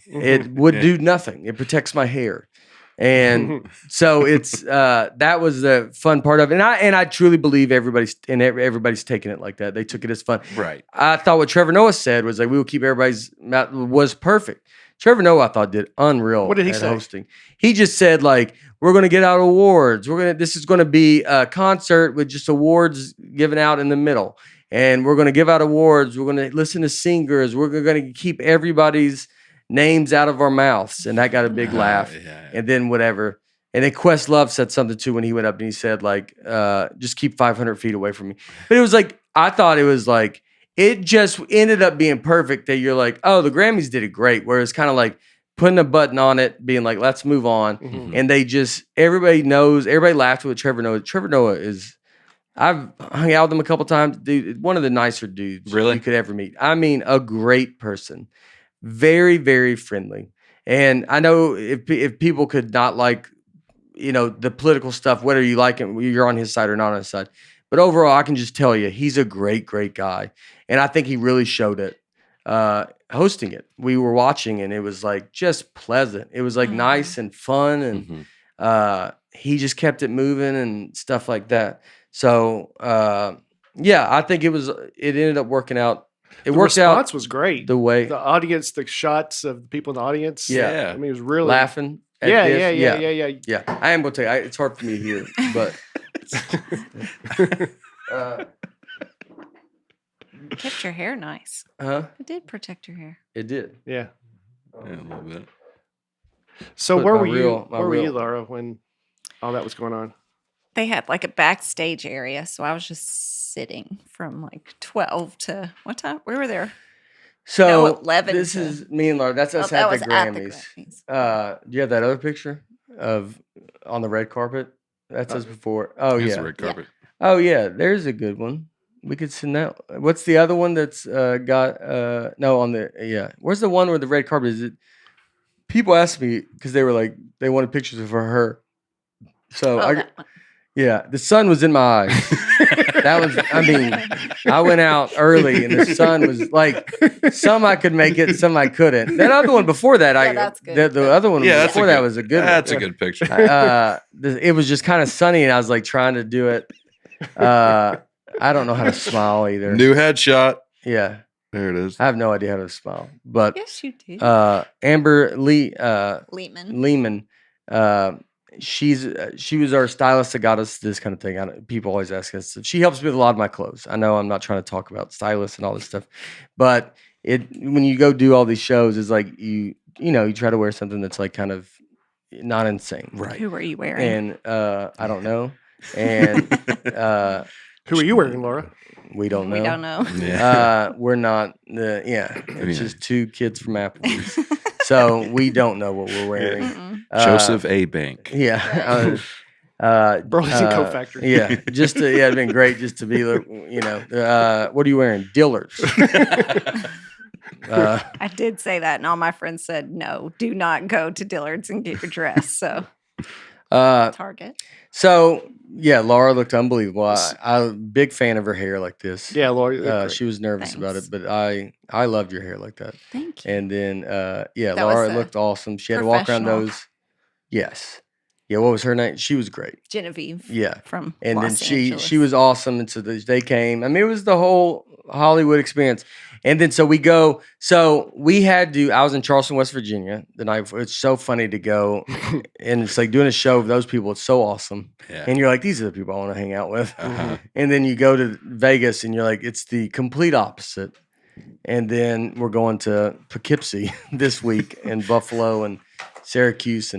S1: It would do nothing. It protects my hair. And so it's that was the fun part of it. And I truly believe everybody's taking it like that. They took it as fun.
S2: Right.
S1: I thought what Trevor Noah said was like, we will keep everybody's mouth was perfect. Trevor Noah, I thought, did unreal.
S3: What did he
S1: at
S3: say?
S1: hosting. He just said like, we're gonna get out awards. This is gonna be a concert with just awards given out in the middle. And we're gonna give out awards. We're gonna listen to singers. We're gonna keep everybody's names out of our mouths. And that got a big laugh.
S2: Yeah.
S1: And then whatever. And then Questlove said something too when he went up and he said like, just keep 500 feet away from me. But it was like, I thought it was like, it just ended up being perfect that you're like, oh, the Grammys did it great. Where it's kind of like putting a button on it, being like, let's move on. And they just, everybody laughed with Trevor Noah. Trevor Noah I've hung out with him a couple times. Dude, one of the nicer dudes
S2: Really?
S1: you could ever meet. I mean, a great person. Very, very friendly. And I know if people could not like, the political stuff, whether you like him, you're on his side or not on his side. But overall, I can just tell you, he's a great, great guy. And I think he really showed it hosting it. We were watching and it was like just pleasant. It was like nice and fun. And he just kept it moving and stuff like that. So, I think it ended up working out.
S3: The
S1: worked out
S3: response was great.
S1: the way
S3: The audience, the shots of the people in the audience.
S1: Yeah.
S3: I mean, it was really
S1: laughing. at
S3: Yeah,
S1: this.
S3: yeah.
S1: Yeah, I am going to tell you, it's hard for me to hear, but
S7: Kept your hair nice. It did protect your hair.
S1: it did.
S3: Yeah.
S2: Yeah, a little bit.
S3: So
S1: But
S3: where
S1: my
S3: were you?
S1: real- my
S3: Where were you,
S1: real-
S3: Laura, when all that was going on?
S7: They had like a backstage area, so I was just sitting from like 12 to what time? We were there.
S1: So
S7: No, 11
S1: this
S7: to-
S1: is me and Laura. That's us
S7: Oh, that
S1: at
S7: was
S1: the
S7: at the
S1: Grammys.
S7: Grammys.
S1: Do you have that other picture of on the red carpet? That's us before. Oh
S2: Here's
S1: yeah.
S2: the red carpet.
S1: Oh yeah. There's a good one. We could send that. What's the other one that's got no on the Where's the one where the red carpet is? It people asked me because they were like they wanted pictures of her. So
S7: Oh, that one.
S1: the sun was in my eyes. That was, I mean, I went out early and the sun was like, some I could make it, some I couldn't. That other one before that,
S7: that's good.
S1: the other one
S2: Yeah, that's
S1: before
S2: a
S1: that
S2: good-
S1: was a good
S2: That's
S1: one.
S2: a good picture.
S1: It was just kind of sunny and I was like trying to do it. I don't know how to smile either.
S2: New headshot.
S1: Yeah.
S2: There it is.
S1: I have no idea how to smile. But
S7: Yes, you did.
S1: Amber
S7: Lehman.
S1: Lehman, she was our stylist that got us this kind of thing. People always ask us. She helps me with a lot of my clothes. I know I'm not trying to talk about stylists and all this stuff, but when you go do all these shows, it's like you try to wear something that's like kind of not insane,
S2: Right.
S7: Who were you wearing?
S1: and I don't know, and
S3: Who are you wearing, Laura?
S1: we don't know.
S7: We don't know.
S2: Yeah.
S1: We're not. It's just two kids from Applebee's, so we don't know what we're wearing.
S7: Mm-mm.
S2: Joseph A. Bank.
S1: Yeah.
S3: Burlington Coat Factory.
S1: Yeah. It'd been great just to be, what are you wearing? Dillard's.
S7: I did say that, and all my friends said, no, do not go to Dillard's and get your dress. So, Target.
S1: So, yeah, Laura looked unbelievable. I'm a big fan of her hair like this.
S3: Yeah, Laura.
S1: She was nervous about it,
S7: Thanks.
S1: but I loved your hair like that.
S7: Thank you.
S1: And then,
S7: That
S1: Laura
S7: was,
S1: looked awesome. She had to walk around
S7: professional.
S1: those. Yes. Yeah, what was her name? She was great.
S7: Genevieve.
S1: Yeah.
S7: From
S1: And then
S7: Los
S1: she
S7: Angeles.
S1: was awesome. And so they came. I mean, it was the whole Hollywood experience. And then so we go. So we had to. I was in Charleston, West Virginia the night before. It's so funny to go, and it's like doing a show of those people. It's so awesome.
S2: Yeah.
S1: And you're like, these are the people I want to hang out with.
S2: Uh-huh.
S1: And then you go to Vegas, and you're like, it's the complete opposite. And then we're going to Poughkeepsie this week, and Buffalo, and Syracuse,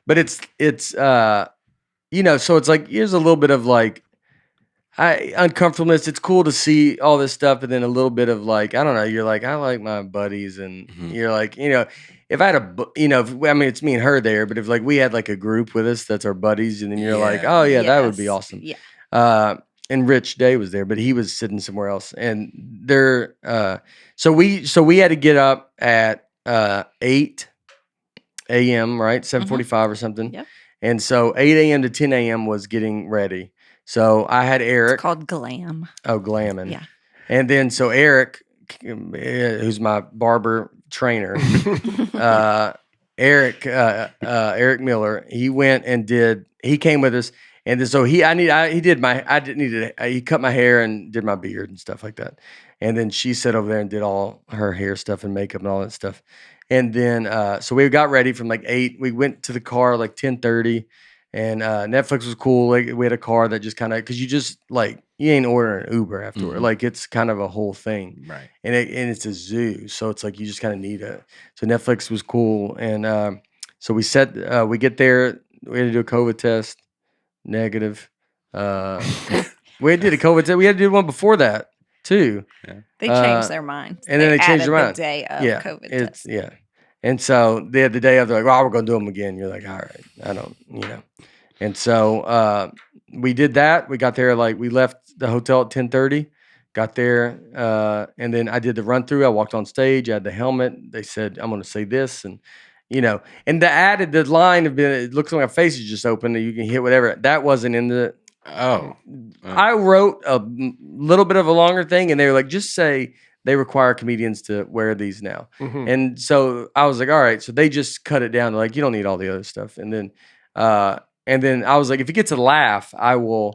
S1: but it's so it's like here's a little bit of like uncomfortableness. It's cool to see all this stuff, and then a little bit of like I don't know. You're like I like my buddies, and you're like if I had it's me and her there, but if like we had like a group with us that's our buddies, and then you're like oh yeah, that would be
S7: Yes.
S1: awesome.
S7: Yeah.
S1: And Rich Day was there, but he was sitting somewhere else, and there. So we had to get up at 8 a.m. right 7:45 or something.
S7: Yep.
S1: And so 8 a.m. to 10 a.m. was getting ready. So I had Eric.
S7: It's called glam.
S1: Oh, glamming.
S7: Yeah.
S1: And then so Eric, who's my barber trainer, Eric Miller, he went and he came with us. And then, so he cut my hair and did my beard and stuff like that. And then she sat over there and did all her hair stuff and makeup and all that stuff. And then, so we got ready from like 8. We went to the car like 10:30, and Netflix was cool. Like we had a car that just kind of, cause you just like, you ain't ordering an Uber afterward.
S2: Mhm.
S1: Like it's kind of a whole thing.
S2: Right.
S1: And it's a zoo. So it's like, you just kind of need so Netflix was cool. And so we get there, we had to do a COVID test. Negative. We did a COVID test. We had to do one before that too.
S7: They changed their mind.
S1: And then they changed their mind.
S7: The day of
S1: Yeah,
S7: COVID
S1: it's
S7: test.
S1: yeah. And so they had the day of, they're like, "Well, we're gonna do them again." You're like, "All right, I don't, you know." And so we did that. We got there we left the hotel at 10:30. Got there, and then I did the run through. I walked on stage. I had the helmet. They said, "I'm gonna say this," and and the line of it looks like my face is just open and you can hit whatever. That wasn't in the. I wrote a little bit of a longer thing, and they were like, just say they require comedians to wear these now.
S3: Mhm.
S1: And so I was like, all right. So they just cut it down to like, you don't need all the other stuff. And then I was like, if it gets a laugh, and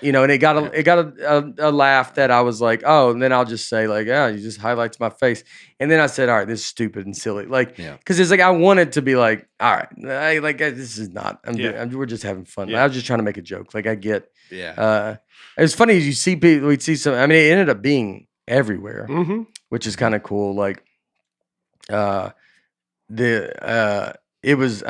S1: it got a laugh that I was like, oh, and then I'll just say like, you just highlights my face. And then I said, all right, this is stupid and silly. Like, because it's like, I wanted to be like, all right, this is not, we're just having fun.
S3: Yeah.
S1: I was just trying to make a joke. Like I get,
S2: Yeah.
S1: it's funny as you see people, we'd see some, I mean, it ended up being everywhere,
S3: Mhm.
S1: which is kind of cool. Like, it was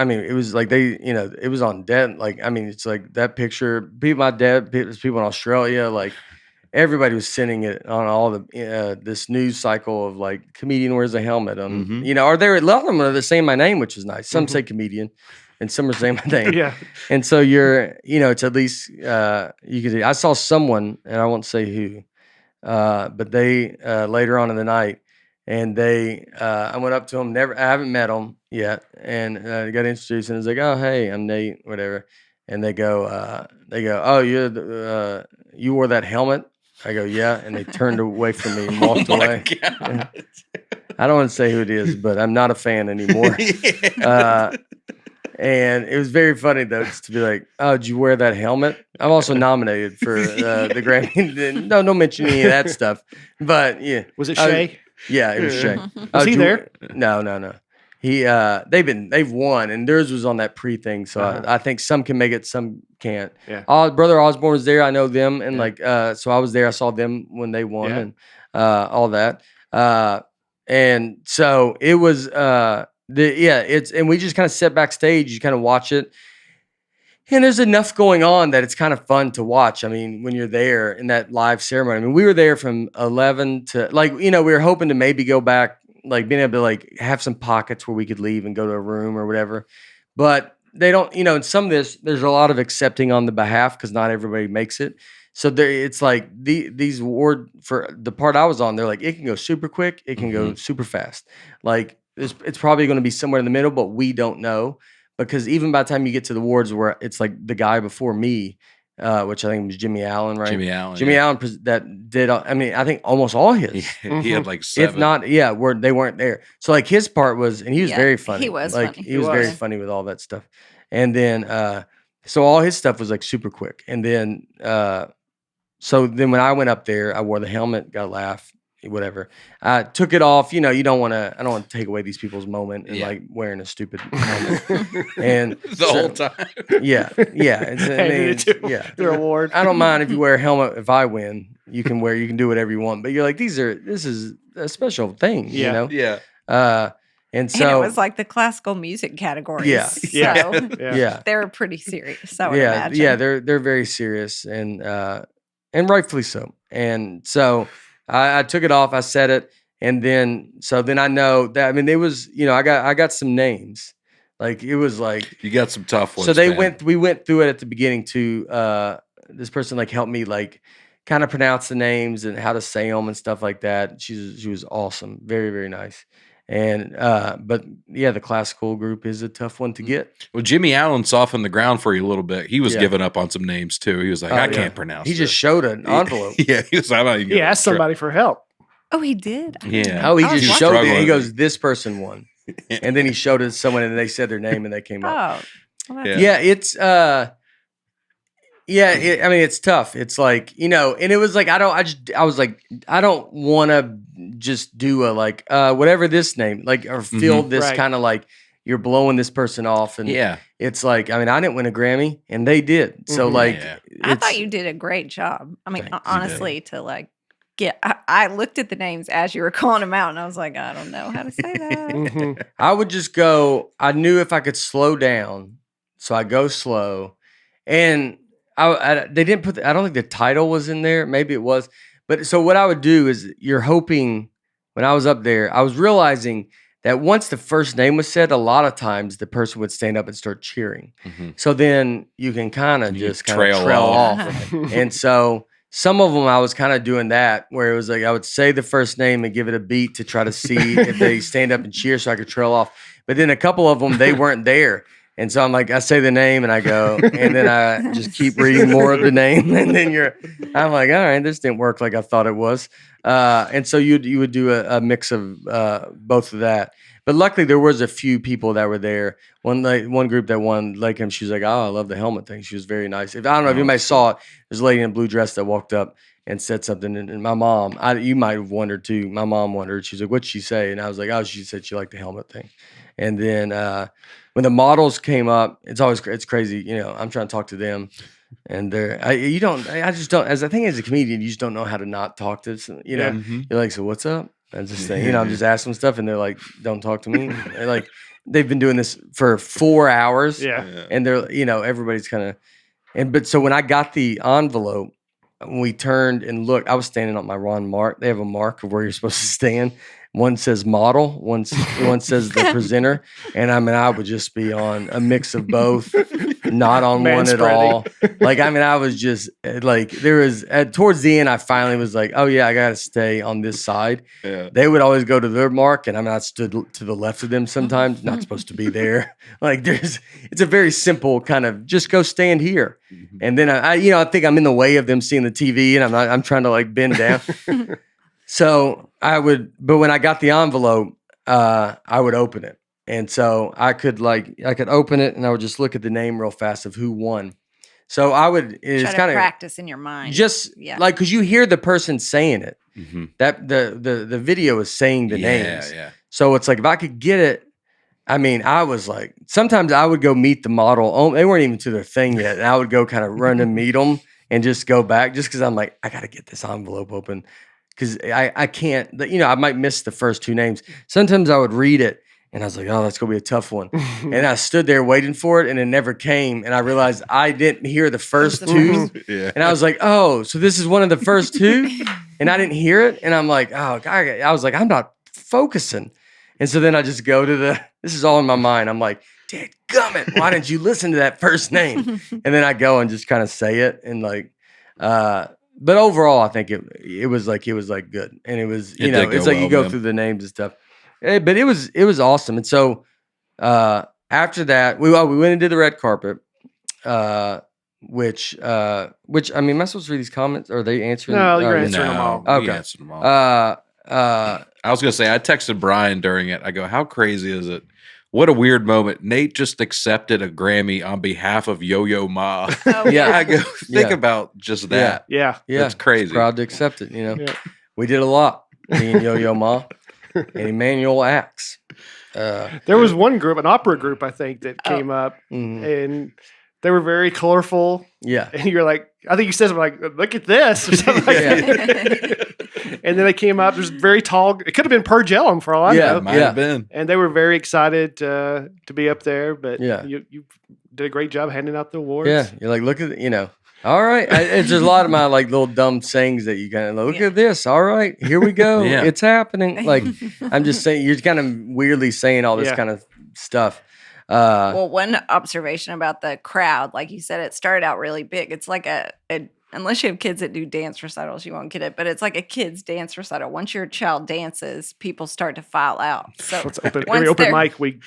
S1: like it was on dead. Like, I mean, it's like that picture, my dad, people in Australia, like everybody was sending it on all the, this news cycle of like comedian wears a helmet on,
S2: Mhm.
S1: or a lot of them are saying my name, which is nice. Some say comedian and some are saying my name.
S3: Yeah.
S1: And so it's at least, you could, I saw someone, and I won't say who, but they, later on in the night, and I went up to them. I haven't met them yet, and got introduced. And it's like, oh, hey, I'm Nate, whatever. And they go, oh, you wore that helmet? I go, yeah. And they turned away from me and walked away.
S2: God.
S1: I don't want to say who it is, but I'm not a fan anymore. And it was very funny though, just to be like, oh, did you wear that helmet? I'm also nominated for the Grammy. No, don't mention any of that stuff. But yeah,
S3: Was it Shay?
S1: Yeah, it was Shay.
S3: Was he there?
S1: No. They've won, and theirs was on that pre thing. So I think some can make it, some can't.
S3: Yeah.
S1: Brother Osborne was there. I know them, and so I was there. I saw them when they won, and all that. And so it was and we just kind of sit backstage. You kind of watch it. And there's enough going on that it's kind of fun to watch. I mean, when you're there in that live ceremony, I mean, we were there from 11 to we were hoping to maybe go back, like being able to like have some pockets where we could leave and go to a room or whatever. But they don't, in some of this, there's a lot of accepting on the behalf because not everybody makes it. So it's like these award for the part I was on, they're like, it can go super quick. It can go super fast. Like it's probably going to be somewhere in the middle, but we don't know. Because even by the time you get to the awards where it's like the guy before me, which I think was Jimmy Allen, right? Jimmy Allen that did, I mean, I think almost all his.
S2: He had like 7.
S1: If not, they weren't there. So like his part was, and he was very funny.
S7: He was
S1: like,
S7: funny.
S1: He was very funny with all that stuff. And then, so all his stuff was like super quick. And then, so then when I went up there, I wore the helmet, got a laugh. Whatever. I took it off. I don't want to take away these people's moment and like wearing a stupid helmet. And
S2: the whole time.
S1: Yeah.
S3: Their award.
S1: I don't mind if you wear a helmet. If I win, you can do whatever you want. But you're like, this is a special thing,
S2: Yeah.
S1: And so
S7: it was like the classical music categories.
S1: Yeah.
S7: So they were pretty serious. I would imagine.
S1: Yeah, they're very serious and rightfully so. And so I took it off, I said it, and then I know that, I mean, it was, I got some names. Like it was like
S2: you got some tough ones.
S1: So we went through it at the beginning too. This person like helped me like kind of pronounce the names and how to say them and stuff like that. She was awesome, very, very nice. And but yeah, the classical group is a tough one to get.
S2: Well, Jimmy Allen softened the ground for you a little bit. He was giving up on some names too. He was like, I can't pronounce.
S1: He just showed an envelope.
S2: Yeah, he was. I'm not even.
S3: He asked somebody for help.
S7: Oh, he did.
S2: Yeah.
S1: Oh, he just showed it. He
S2: struggling.
S1: goes, "This person won." And then he showed it to someone, and they said their name, and they came up.
S7: Oh, well,
S2: Yeah.
S1: Yeah, it's I mean, it's tough. It's like, and it was like, I was like, I don't want to just do a like, whatever this name, like, or feel this
S3: Right.
S1: kind of like you're blowing this person off. And
S2: Yeah.
S1: it's like, I mean, I didn't win a Grammy, and they did. So
S3: Mhm.
S1: like,
S2: Yeah.
S7: I thought
S1: it's-
S7: you did a great job. I mean,
S1: Thanks. You did.
S7: honestly, to like I looked at the names as you were calling them out, and I was like, I don't know how to say that.
S3: Mhm.
S1: I would just go. I knew if I could slow down, so I go slow, and they didn't put. I don't think the title was in there. Maybe it was, but so what I would do is, you're hoping. When I was up there, I was realizing that once the first name was said, a lot of times the person would stand up and start cheering.
S2: Mhm.
S1: So then you can kind of
S2: You
S1: just kind
S2: trail
S1: of trail
S2: off.
S1: off. And so some of them I was kind of doing that, where it was like I would say the first name and give it a beat to try to see if they stand up and cheer so I could trail off. But then a couple of them, they weren't there. And so I'm like, I say the name and I go, and then I just keep reading more of the name. And then I'm like, all right, this didn't work like I thought it was. And so you would do a mix of both of that. But luckily there was a few people that were there. One group that won, like him, she was like, oh, I love the helmet thing. She was very nice. I don't know if anybody saw it. There's a lady in a blue dress that walked up and said something. And my mom, you might have wondered too. My mom wondered. She's like, what'd she say? And I was like, oh, she said she liked the helmet thing. And then when the models came up, it's crazy. I'm trying to talk to them, and I just don't. As a comedian, you just don't know how to not talk to them.
S3: Yeah.
S2: Mhm.
S1: You're like, so what's up? And just saying, I'm just asking them stuff, and they're like, don't talk to me. They're like, they've been doing this for 4 hours,
S3: Yeah.
S1: and they're everybody's kind of, but so when I got the envelope, when we turned and looked, I was standing on my Ron mark. They have a mark of where you're supposed to stand. One says model, one says the presenter, and I would just be on a mix of both, not on one at all. Like, I was just like, there was towards the end, I finally was like, oh yeah, I gotta stay on this side.
S2: Yeah.
S1: They would always go to their mark, and I stood to the left of them sometimes, not supposed to be there. Like, it's a very simple kind of just go stand here, and then I think I'm in the way of them seeing the TV, and I'm trying to like bend down. So but when I got the envelope, I would open it. And so I could open it and I would just look at the name real fast of who won. So it's
S7: Try to
S1: kind of
S7: practice in your mind.
S1: just like, cause you hear the person saying it,
S2: Mhm.
S1: that the video is saying the names.
S2: Yeah.
S1: So it's like, if I could get it, I mean, I was like, sometimes I would go meet the model. Oh, they weren't even to their thing yet. And I would go kind of run and meet them and just go back just cause I'm like, I got to get this envelope open. Because I can't, I might miss the first two names. Sometimes I would read it and I was like, oh, that's going to be a tough one. And I stood there waiting for it and it never came. And I realized I didn't hear the first two.
S2: Yeah.
S1: And I was like, oh, so this is one of the first two? And I didn't hear it. And I'm like, oh, God. I was like, I'm not focusing. And so then I just go to this is all in my mind. I'm like, dadgummit, why didn't you listen to that first name? And then I go and just kind of say it and like, but overall, I think it was good, and it was it's like you go through the names and stuff. But it was awesome, and so after that, we went and did the red carpet, which I mean, am I supposed to read these comments? Or are they answering?
S3: No, you're
S1: yeah.
S3: answering them all.
S2: we
S1: Okay.
S2: answered them all.
S1: I
S2: was gonna say, I texted Brian during it. I go, how crazy is it? What a weird moment. Nate just accepted a Grammy on behalf of Yo-Yo Ma.
S7: Oh,
S1: Yeah.
S2: I go, think about just that.
S3: Yeah.
S2: That's crazy.
S1: Proud to accept it.
S3: Yeah.
S1: We did a lot. Me and Yo-Yo Ma and Emmanuel Axe.
S3: There was one group, an opera group, I think, that came up,
S1: mhm.
S3: and they were very colorful.
S1: Yeah.
S3: And you're like, I think you said something like, look at this, or something like that. And then they came up. There's very tall. It could have been Pergellum for all I know.
S2: Might have been.
S3: And they were very excited to be up there. But
S1: Yeah.
S3: you did a great job handing out the awards.
S1: Yeah. You're like, look at all right. It's just a lot of my like little dumb sayings that you kind of look at this. All right, here we go.
S2: Yeah.
S1: It's happening. Like, I'm just saying, you're kind of weirdly saying all this kind of stuff.
S7: Well, one observation about the crowd, like you said, it started out really big. It's like a unless you have kids that do dance recitals, you won't get it. But it's like a kid's dance recital. Once your child dances, people start to file out. So
S3: Let's open
S7: once
S3: every open
S7: they're-
S3: mic. We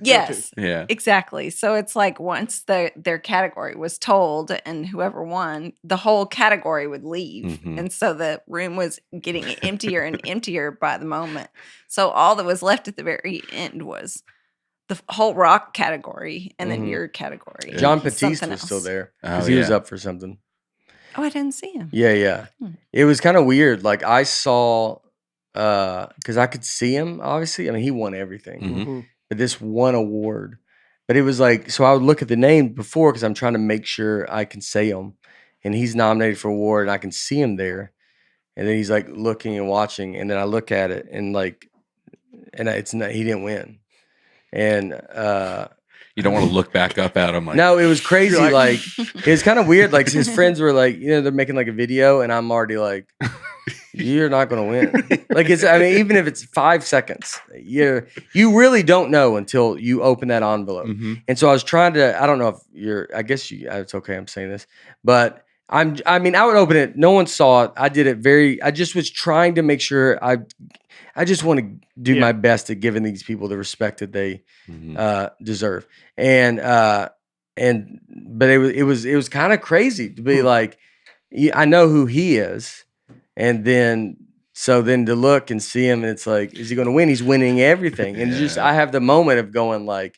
S7: Yes,
S2: Yeah.
S7: exactly. So it's like once their category was told and whoever won, the whole category would leave.
S2: Mhm.
S7: And so the room was getting emptier and emptier by the moment. So all that was left at the very end was the whole rock category and then
S1: Mhm.
S7: your category.
S1: John
S7: and something
S1: Batiste was still
S7: else.
S1: there
S2: Oh,
S1: because he was
S2: yeah.
S1: up for something.
S7: Oh, I didn't see him.
S1: Yeah.
S7: Hmm.
S1: It was kind of weird. Like I saw, because I could see him. Obviously, I mean, he won everything,
S2: Mhm.
S3: Mhm.
S1: but this one award. But it was like, so I would look at the name before because I'm trying to make sure I can say him, and he's nominated for award, and I can see him there, and then he's like looking and watching, and then I look at it, and like, and it's not, he didn't win, and
S2: You don't want to look back up at him like,
S1: no, it was crazy.
S3: You're
S1: Like, it was kind of weird. Like his friends were like, they're making like a video, and I'm already like, you're not gonna win. Like it's, I mean, even if it's 5 seconds, you really don't know until you open that envelope.
S2: Mhm.
S1: And so I was trying to, I don't know if I guess it's okay. I'm saying this, but I mean, I would open it. No one saw it. I did it I just was trying to make sure I just want to do
S3: Yeah.
S1: my best at giving these people the respect that they
S2: Mhm.
S1: deserve. But it was kind of crazy to be like, I know who he is, and then to look and see him, and it's like, is he going to win? He's winning everything, and it's just
S2: Yeah.
S1: I have the moment of going like,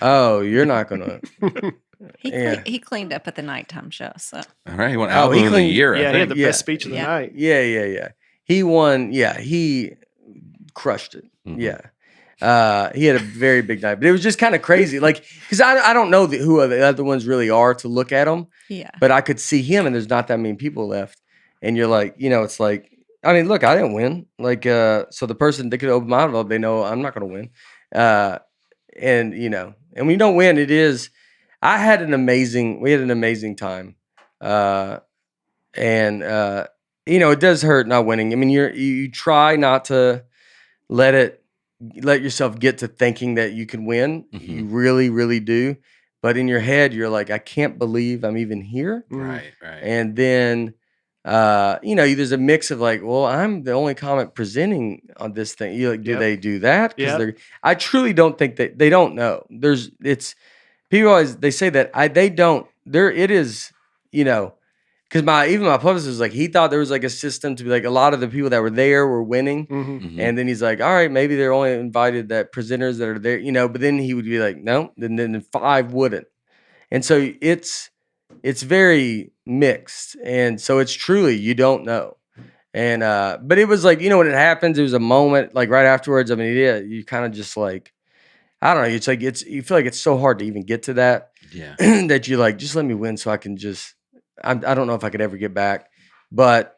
S1: oh, you're not gonna.
S7: He cleaned up at the nighttime show. So
S2: All right. He won
S1: Oh,
S2: album
S1: he
S2: of the
S1: cleaned-
S2: year. I
S3: Yeah, he had
S2: think.
S3: the best speech of the
S7: Yeah.
S3: night.
S1: Yeah. He won. Yeah, he crushed it.
S2: Mhm.
S1: Yeah. He had a very big night, but it was just kind of crazy. Like, because I don't know who the other ones really are to look at them,
S7: yeah.
S1: but I could see him, and there's not that many people left. And you're like, it's like, I mean, look, I didn't win. Like, so the person that could open my envelope, they know I'm not going to win. And when you don't win, we had an amazing time. It does hurt not winning. I mean, you try not to let yourself get to thinking that you can win.
S2: Mhm.
S1: You really, really do. But in your head, you're like, I can't believe I'm even here.
S2: Right.
S1: And then, there's a mix of like, well, I'm the only comic presenting on this thing. You like, do
S3: Yep.
S1: they do that?
S3: Yep.
S1: Because I truly don't think that they don't know. People always, they say that they don't, it is, because my publicist was like, he thought there was like a system to be like, a lot of the people that were there were winning.
S3: Mhm.
S2: Mhm.
S1: And then he's like, all right, maybe they're only invited that presenters that are there, but then he would be like, no, then 5 wouldn't. And so it's very mixed. And so it's truly, you don't know. And, but it was like, when it happens, it was a moment like right afterwards. I mean, yeah, you kind of just like, I don't know. It's like, you feel like it's so hard to even get to that,
S2: Yeah.
S1: that you like, just let me win so I can I don't know if I could ever get back, but,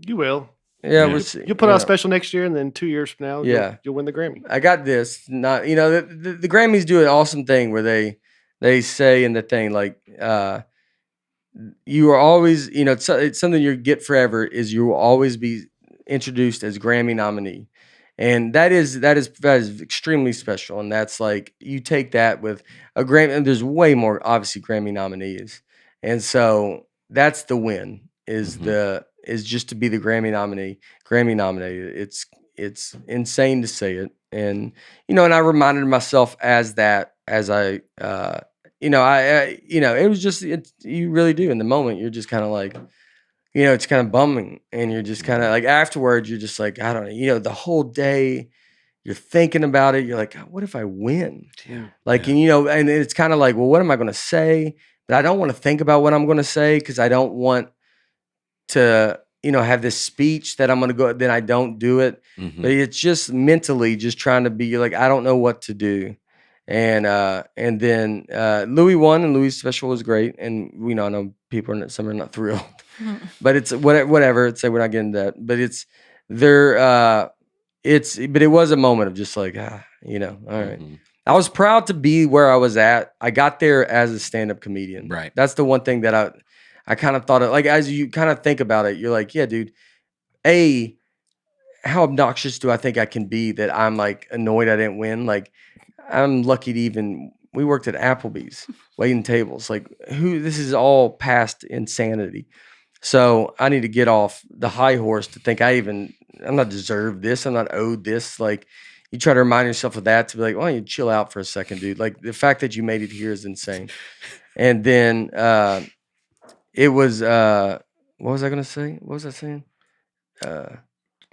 S3: You will.
S1: yeah,
S2: Yeah.
S1: we'll see.
S3: You'll put out a special next year, and then 2 years from now,
S1: Yeah.
S3: you'll win the Grammy.
S1: I got this. Not the Grammys do an awesome thing where they say in the thing like you are always it's something you get forever is you will always be introduced as Grammy nominee, and that is extremely special, and that's like you take that with a Grammy, and there's way more obviously Grammy nominees, and so that's the win is
S2: Mhm.
S1: is just to be the Grammy nominated. It's insane to say it. And, and I reminded myself as I, it was just, you really do in the moment. You're just kind of like, it's kind of bumming, and you're just kind of like, afterwards, you're just like, I don't know, the whole day you're thinking about it. You're like, what if I win?
S2: Yeah.
S1: Like,
S2: Yeah.
S1: and it's kind of like, well, what am I going to say? But I don't want to think about what I'm going to say, because I don't want to, have this speech that I'm going to go, then I don't do it.
S2: Mhm.
S1: But it's just mentally just trying to be like, I don't know what to do. And then Louis won, and Louis' special was great. And I know some are not thrilled, but it's whatever. It's like, we're not getting that, but but it was a moment of just like, all right.
S2: Mhm.
S1: I was proud to be where I was at. I got there as a stand-up comedian.
S2: Right.
S1: That's the one thing that I kind of thought of, like, as you kind of think about it, you're like, yeah, dude, how obnoxious do I think I can be that I'm like annoyed I didn't win? Like, I'm lucky to we worked at Applebee's waiting tables. Like, this is all past insanity. So I need to get off the high horse to think I'm not deserved this. I'm not owed this. Like, you try to remind yourself of that to be like, well, you chill out for a second, dude. Like the fact that you made it here is insane. And then it was what was I gonna say? What was I saying?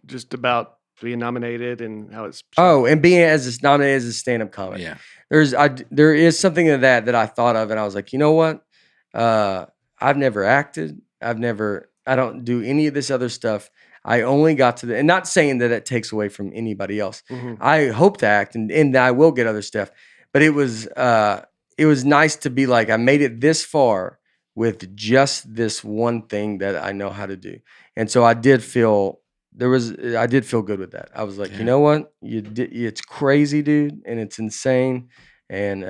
S3: Just about being nominated and how it's.
S1: Oh, and being nominated as a stand-up comic.
S2: Yeah.
S1: There is something in that I thought of, and I was like, you know what? I've never acted. I don't do any of this other stuff. I only got to and not saying that it takes away from anybody else.
S3: Mhm.
S1: I hope to act and I will get other stuff. But it was nice to be like, I made it this far with just this one thing that I know how to do. And so I did feel good with that. I was like, you know what? It's crazy, dude, and it's insane. And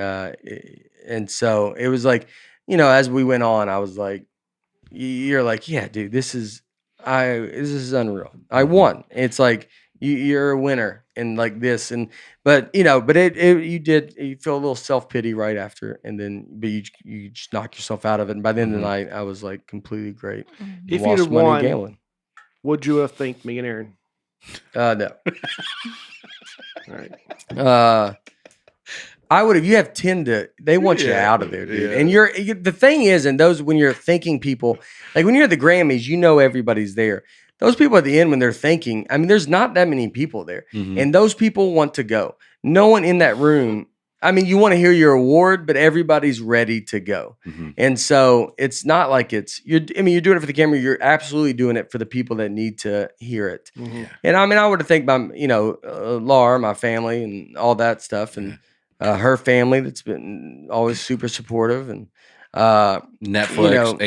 S1: so it was like, as we went on, I was like, you're like, yeah, dude, this is unreal. I won. It's like you're a winner and like this but you feel a little self-pity right after, and then but you just knock yourself out of it. And by the end of the night, I was like completely great.
S3: If
S1: Lost
S3: you'd have
S1: money
S3: won,
S1: gambling.
S3: would you have thanked me and Aaron?
S1: No.
S3: All right.
S1: I would have. You have 10 they want you out of there, dude. And the thing is, and those, when you're thanking people, like when you're at the Grammys, everybody's there. Those people at the end, when they're thanking, I mean, there's not that many people there. And those people want to go. No one in that room. I mean, you want to hear your award, but everybody's ready to go. And so it's not like you're doing it for the camera. You're absolutely doing it for the people that need to hear it. And I mean, I would have thanked my, Laura, my family and all that stuff. And her family that's been always super supportive, and
S2: Netflix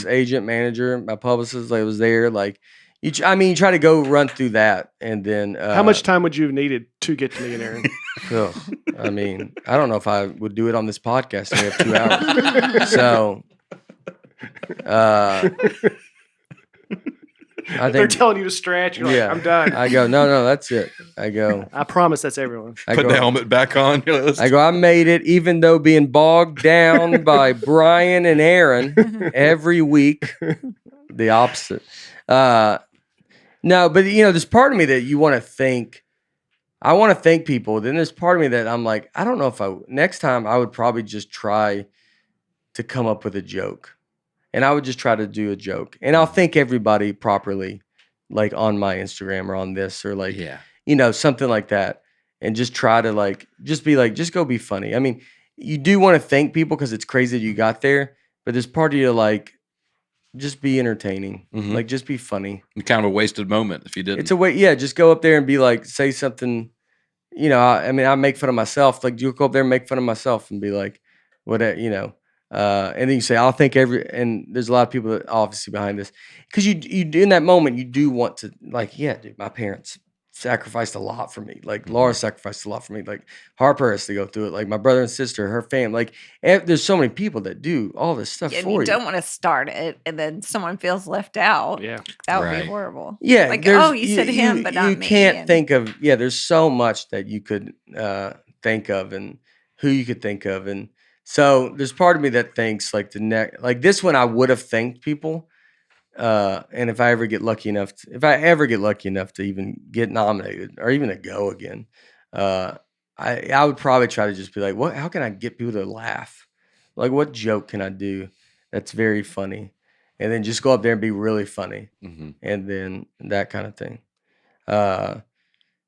S2: agent
S1: manager, my publicist that was there. Like, you try to go run through that, and then
S3: how much time would you have needed to get to me and Aaron?
S1: I mean, I don't know if I would do it on this podcast. We have 2 hours, so I think
S3: they're telling you to stretch. You're like, I'm done.
S1: I go, no, that's it. I go,
S3: I promise that's everyone.
S2: Put the helmet back on.
S1: I go, I made it, even though being bogged down by Brian and Aaron every week, the opposite. No, but there's part of me that you want to thank. I want to thank people. Then there's part of me that I'm like, I don't know if next time I would probably just try to come up with a joke. And I would just try to do a joke, and I'll thank everybody properly, like on my Instagram or on this, or like, something like that. And just try to just go be funny. I mean, you do want to thank people because it's crazy that you got there, but there's part of you like, just be entertaining. Like, just be funny.
S2: Kind of a wasted moment if you didn't.
S1: It's a way. Yeah. Just go up there and be like, say something, I make fun of myself. Like, you go up there and make fun of myself and be like, whatever, and then you say, I'll thank and there's a lot of people that obviously behind this, because you in that moment, you do want to, like, yeah, dude, my parents sacrificed a lot for me. Like, Laura sacrificed a lot for me. Like, Harper has to go through it. Like, my brother and sister, her family, like, there's so many people that do all this stuff for you.
S7: You don't want to start it and then someone feels left out.
S3: Yeah.
S7: That would be horrible.
S1: Yeah.
S7: Like, you said him, but not me.
S1: You can't think of, there's so much that you could think of, and who you could think of. And so there's part of me that thinks like this one, I would have thanked people. And if I ever get lucky enough to even get nominated or even to go again, I would probably try to just be like, how can I get people to laugh? Like, what joke can I do that's very funny? And then just go up there and be really funny. And then that kind of thing.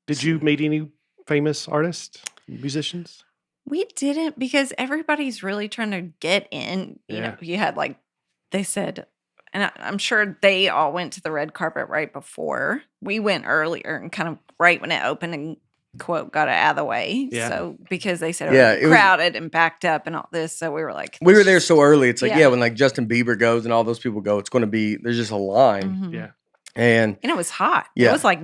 S3: Did you meet any famous artists, musicians?
S7: We didn't, because everybody's really trying to get in. You had they said, and I'm sure they all went to the red carpet right before. We went earlier and kind of right when it opened and, quote, got it out of the way.
S3: Yeah.
S7: So because they said it was crowded and backed up and all this. So we were like.
S1: We were there so early. It's like, when like Justin Bieber goes and all those people go, it's going to be, there's just a line.
S3: Yeah.
S1: And
S7: it was hot.
S1: Yeah.
S7: It was like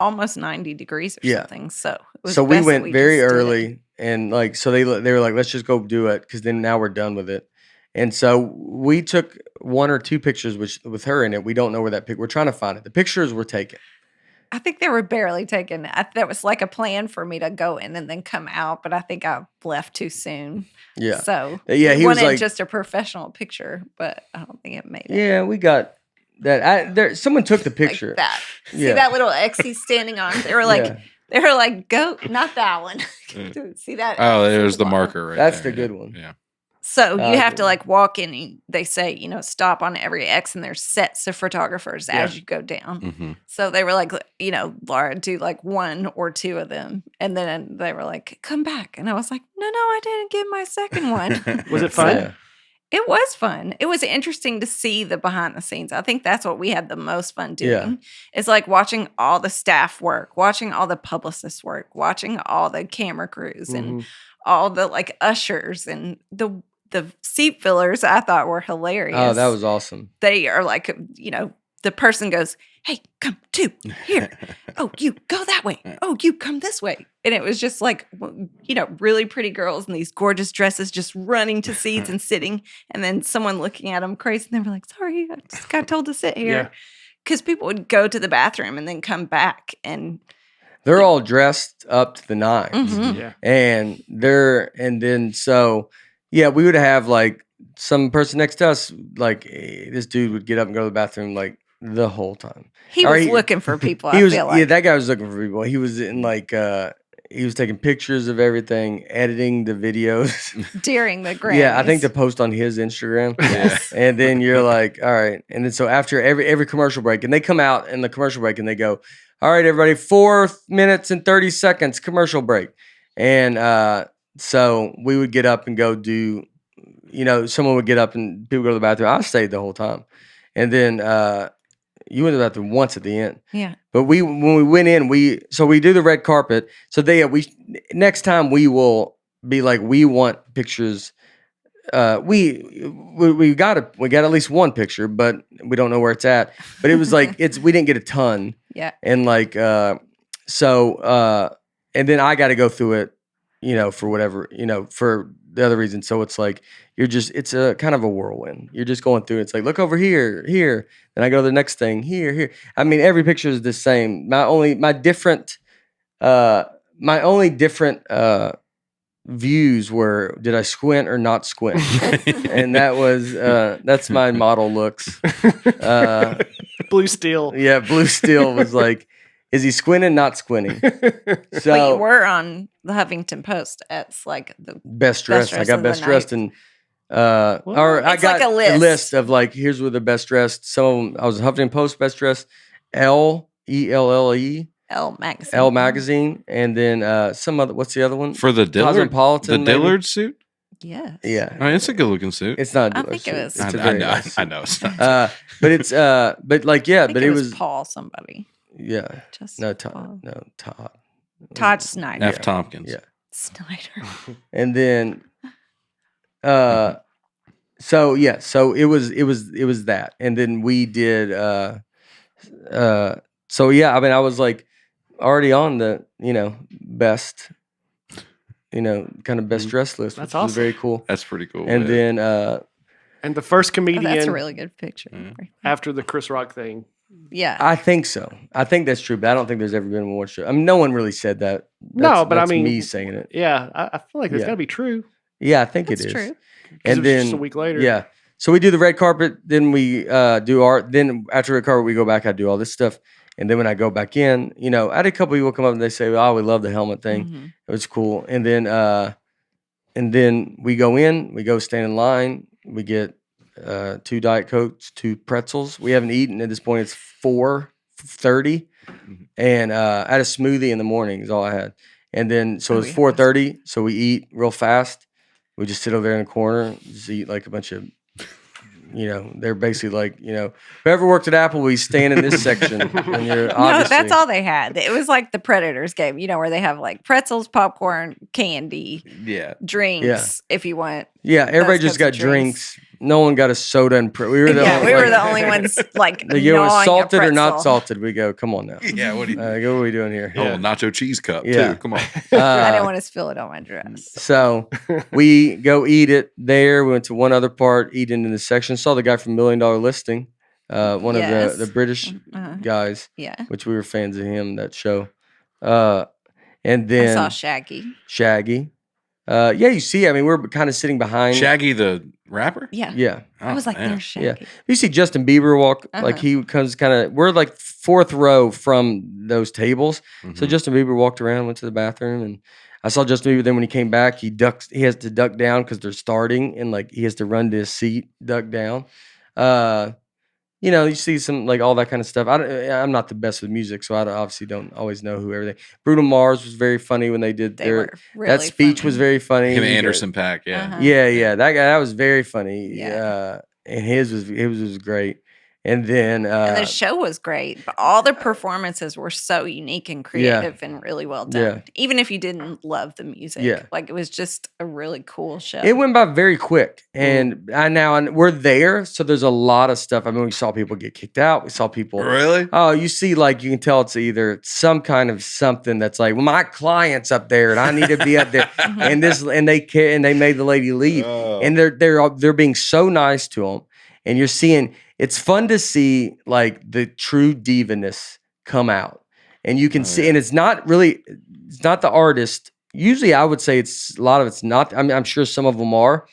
S7: almost 90 degrees or something. So
S1: we went very early. And like, so they were like, let's just go do it, because then now we're done with it. And so we took 1 or 2 pictures with her in it. We don't know where that we're trying to find it. The pictures were taken.
S7: I think they were barely taken. That was like a plan for me to go in and then come out, but I think I left too soon.
S1: Yeah.
S7: So
S1: he was like
S7: just a professional picture, but I don't think it made it.
S1: Yeah, we got that. Someone took the picture.
S7: Like that. See that little X he's standing on? They were like, They were like, go, not that one. See that?
S2: Oh, there's
S7: See
S2: the
S7: bottom?
S2: marker right
S1: That's
S2: there.
S1: the good
S2: Yeah.
S1: one.
S2: Yeah.
S7: So you have to
S1: good.
S7: like walk in. And they say, stop on every X, and there's sets of photographers as you go down.
S2: Mm-hmm.
S7: So they were like, Laura, do like 1 or 2 of them, and then they were like, come back, and I was like, no, I didn't get my second one.
S3: Was it fun?
S1: Yeah.
S7: It was fun. It was interesting to see the behind the scenes. I think that's what we had the most fun doing.
S1: Yeah.
S7: It's like watching all the staff work, watching all the publicists work, watching all the camera crews and all the like ushers and the seat fillers. I thought were hilarious.
S1: Oh, that was awesome.
S7: They are like, the person goes, hey, come 2 here. Oh, you go that way. Oh, you come this way. And it was just like, really pretty girls in these gorgeous dresses just running to seats and sitting. And then someone looking at them crazy. And they were like, sorry, I just got told to sit here. Because people would go to the bathroom and then come back. And
S1: they're all dressed up to the nines.
S3: Yeah.
S1: And we would have like some person next to us, like this dude would get up and go to the bathroom like the whole time.
S7: He was looking for people,
S1: I
S7: feel like.
S1: Yeah, that guy was looking for people. He was in like, he was taking pictures of everything, editing the videos.
S7: During the Grammys.
S1: Yeah, I think to post on his Instagram.
S7: Yes.
S1: And then you're like, all right. And then so after every commercial break, and they come out in the commercial break and they go, all right, everybody, 4 minutes and 30 seconds commercial break. And so we would get up and go do, someone would get up and people go to the bathroom. I stayed the whole time. And then you went to the bathroom once at the end.
S7: Yeah.
S1: But when we went in, we do the red carpet. So next time we will be like, we want pictures. We got at least one picture, but we don't know where it's at. But it was like we didn't get a ton.
S7: Yeah.
S1: And like and then I got to go through it, for whatever, for the other reason. So it's like it's a kind of a whirlwind. You're just going through it. It's like, look over here. Then I go to the next thing here. I mean, every picture is the same. My only different views were, did I squint or not squint? And that was that's my model looks.
S3: Blue steel.
S1: Yeah, Blue Steel was like, is he squinting, not squinting? So
S7: But you were on the Huffington Post as like the
S1: best dressed. I got
S7: of the
S1: best dressed,
S7: night.
S1: and or I
S7: It's
S1: got
S7: like a list.
S1: of like, here's where the best dressed. Some of them, I was Huffington Post best dressed, Elle
S7: Elle magazine.
S1: Elle magazine, and then some other. What's the other one?
S2: For the Dillard,
S1: Cosmopolitan,
S2: the
S1: maybe?
S2: Dillard suit.
S7: Yes.
S1: Yeah,
S2: I mean, it's a good looking suit.
S1: it's not.
S7: I think it was-
S1: It's a
S2: I
S1: very
S2: know.
S1: nice
S2: I
S1: suit.
S2: know. It's not.
S1: But it's but like
S7: I think
S1: but
S7: it
S1: it
S7: was
S1: was
S7: Paul somebody.
S1: yeah.
S7: Just
S1: No,
S7: Paul.
S1: Todd.
S7: Todd Snyder.
S2: F. Tompkins.
S1: Yeah.
S7: Snyder.
S1: And then so it was that. And then we did so yeah, I mean I was like already on the, best kind of best dress list,
S3: That's
S1: which was
S3: awesome.
S1: very cool.
S2: That's pretty cool.
S1: And
S2: yeah.
S1: then
S3: And the first
S7: Oh,
S3: comedian
S7: that's a really good picture.
S3: after the Chris Rock thing.
S7: Yeah.
S1: I think so. I think that's true, but I don't think there's ever been more show. I mean, no one really said that.
S3: No, but I
S1: that's
S3: mean-
S1: me saying it.
S3: Yeah, I feel like it's
S1: Yeah.
S3: got to be true.
S1: Yeah, I think
S7: That's
S1: it is.
S7: true.
S3: 'Cause it
S1: And
S3: was
S1: then
S3: just a week later.
S1: yeah. So we do the red carpet, then we do our, then after red carpet, we go back, I do all this stuff. And then when I go back in, I had a couple people come up and they say, oh, we love the helmet thing.
S7: Mhm.
S1: It was cool. And then we go in, we go stand in line, we get 2 Diet Cokes, 2 pretzels. We haven't eaten at this point. It's 4:30. And I had a smoothie in the morning is all I had. And then, so
S7: Oh,
S1: it's
S7: yeah.
S1: 4:30. So we eat real fast. We just sit over there in the corner, just eat like a bunch of, they're basically like, whoever worked at Applebee's, stand in this section. And you're
S7: No,
S1: obviously,
S7: that's all they had. It was like the Predators game, where they have like pretzels, popcorn, candy,
S2: Yeah.
S7: drinks, if you want.
S1: Yeah, everybody
S7: those
S1: just
S7: types
S1: got
S7: of
S1: drinks. No one got a soda and we were the
S7: Yeah,
S1: only,
S7: we were
S1: like,
S7: the only ones like
S1: They go,
S7: gnawing a
S1: salted or not
S7: pretzel.
S1: salted? We go, come on now.
S2: Yeah. What do you?
S1: Go, what are we doing here?
S2: Oh, nacho cheese cup
S1: Yeah.
S2: too. Come on.
S7: I didn't want to spill it on my dress.
S1: So we go eat it there. We went to one other part, eating in the section. Saw the guy from $1 Million Listing, one
S7: Yes.
S1: of the British
S7: Uh-huh.
S1: guys,
S7: Yeah.
S1: which we were fans of him, that show. And
S7: I
S1: then
S7: saw Shaggy.
S1: Shaggy. Yeah, you see, I mean, we're kind of sitting behind.
S2: Shaggy the rapper.
S7: Yeah.
S1: Yeah.
S7: I was like,
S2: man.
S7: there's Shaggy.
S1: Yeah. You see Justin Bieber walk, like
S7: Uh-huh.
S1: he comes kind of, we're like fourth row from those tables. So
S2: Mhm.
S1: Justin Bieber walked around, went to the bathroom, and I saw Justin Bieber. Then when he came back, he has to duck down because they're starting, and like he has to run to his seat, duck down. You see some like all that kind of stuff. I'm not the best with music, so obviously don't always know who everything. Bruno Mars was very funny when they did
S7: They
S1: their.
S7: were really
S1: That speech was
S7: funny.
S1: very funny.
S2: Him and
S1: He
S2: Anderson Paak, yeah.
S7: Uh-huh.
S1: Yeah, that was very funny.
S7: Yeah.
S1: And his was great. And then
S7: And the show was great, but all the performances were so unique and creative and really well done.
S1: Yeah.
S7: Even if you didn't love the music,
S1: Yeah.
S7: like it was just a really cool show.
S1: it went by very quick, and we're there, so there's a lot of stuff. I mean, we saw people get kicked out. We saw people.
S2: Really?
S1: Oh, you see, like you can tell it's either some kind of something that's like, well, my client's up there, and I need to be up there, and they made the lady leave, and they're being so nice to them, and you're seeing. It's fun to see like the true divaness come out, and you can see, and it's not the artist. Usually, I would say a lot of it's not. I mean, I'm sure some of them are.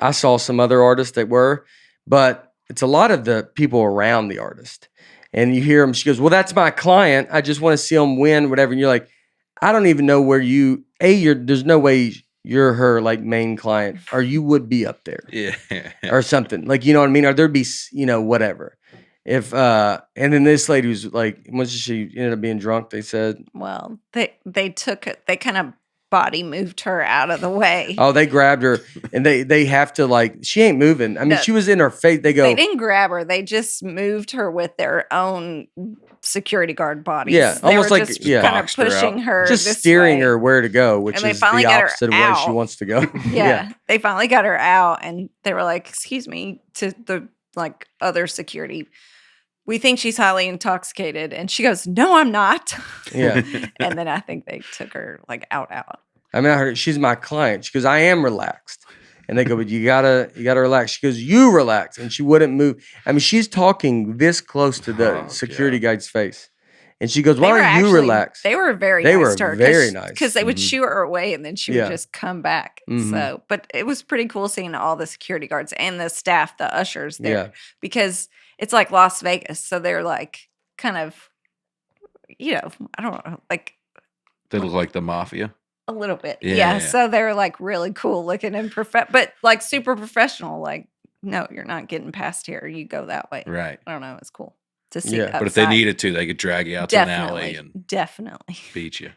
S1: I saw some other artists that were, but it's a lot of the people around the artist. And you hear them. She goes, "Well, that's my client. I just want to see them win, whatever." And you're like, "I don't even know where there's no way you're her like main client, or you would be up there,
S2: Yeah.
S1: or something like, you know what I mean, or there'd be whatever." If and then this lady was like, once she ended up being drunk, they said,
S7: Well, they kind of body moved her out of the way.
S1: oh, they grabbed her, and they have to like, she ain't moving. I mean,
S7: No.
S1: she was in her face. They go,
S7: They didn't grab her. They just moved her with their own security guard bodies.
S1: Yeah,
S7: They
S1: almost
S7: were
S1: like-
S7: just
S1: yeah.
S7: kind of
S2: Boxed her
S7: pushing
S2: out.
S7: her,
S1: just
S7: this
S1: steering
S7: way.
S1: her where to go, which
S7: And they
S1: is
S7: finally
S1: the
S7: got her
S1: opposite of where she
S7: out.
S1: wants to go.
S7: Yeah, they finally got her out, and they were like, "Excuse me," to the like other security. "We think she's highly intoxicated," and she goes, "No, I'm not."
S1: Yeah.
S7: And then I think they took her like out.
S1: I mean, I heard she's my client. She goes, "I am relaxed." And they go, "But you gotta relax." She goes, "You relax." And she wouldn't move. I mean, she's talking this close to the security guard's face. And she goes, "Why don't you relax?"
S7: They were very
S1: They
S7: nice
S1: were
S7: to her.
S1: very nice.
S7: Because they would
S2: Mhm.
S7: shoo her away and then she
S1: Yeah.
S7: would just come back.
S1: Mhm.
S7: So, but it was pretty cool seeing all the security guards and the staff, the ushers there.
S1: Yeah.
S7: Because it's like Las Vegas. So they're like kind of, I don't know, like
S2: They look like the mafia.
S7: a little bit.
S2: Yeah,
S7: Yeah.
S2: yeah.
S7: So they're like really cool looking and but like super professional. Like, no, you're not getting past here. You go that way.
S2: Right.
S7: I don't know. It's cool to see.
S1: Yeah.
S2: But if they
S7: outside.
S2: needed to, they could drag you out to an alley and
S7: Definitely.
S2: beat you.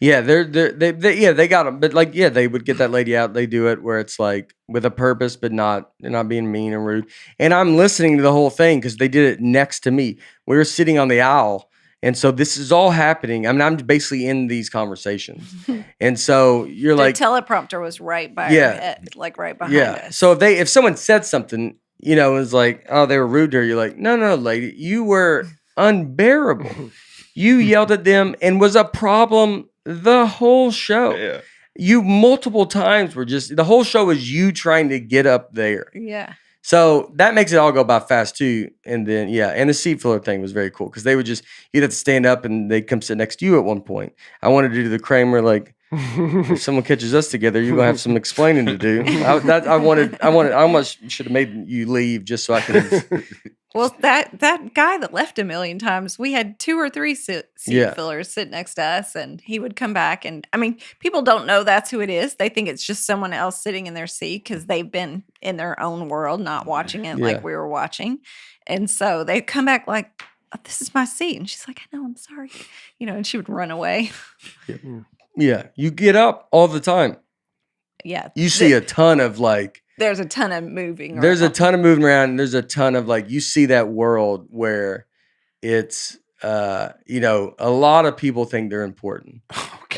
S1: Yeah, they got them, but like, yeah, they would get that lady out. They do it where it's like with a purpose, but they're not being mean and rude. And I'm listening to the whole thing because they did it next to me. We were sitting on the aisle, and so this is all happening. I mean, I'm basically in these conversations, and so you're
S7: The
S1: like,
S7: teleprompter was right by
S1: Yeah.
S7: our head, like right behind
S1: yeah.
S7: us.
S1: So if someone said something, it was like, oh, they were rude to her. You're like, no, lady, you were unbearable. You yelled at them and was a problem the whole show.
S2: Yeah.
S1: You multiple times were the whole show was you trying to get up there.
S7: Yeah.
S1: So that makes it all go by fast too. And then, and the seat filler thing was very cool because they would you'd have to stand up and they'd come sit next to you at one point. I wanted to do the Kramer, like, if someone catches us together, you're gonna have some explaining to do. I almost should have made you leave just so I could.
S7: Well, that guy that left a million times, we had 2 or 3 seat fillers sit next to us, and he would come back. And I mean, people don't know that's who it is. They think it's just someone else sitting in their seat because they've been in their own world, not watching it like we were watching. And so they come back like, oh, "This is my seat," and she's like, "I know, I'm sorry," and she would run away.
S1: Yeah, you get up all the time.
S7: Yeah,
S1: You see a ton of like.
S7: There's a ton of moving.
S1: There's a
S7: around.
S1: ton of moving around, and there's a ton of like, you see that world where it's a lot of people think they're important.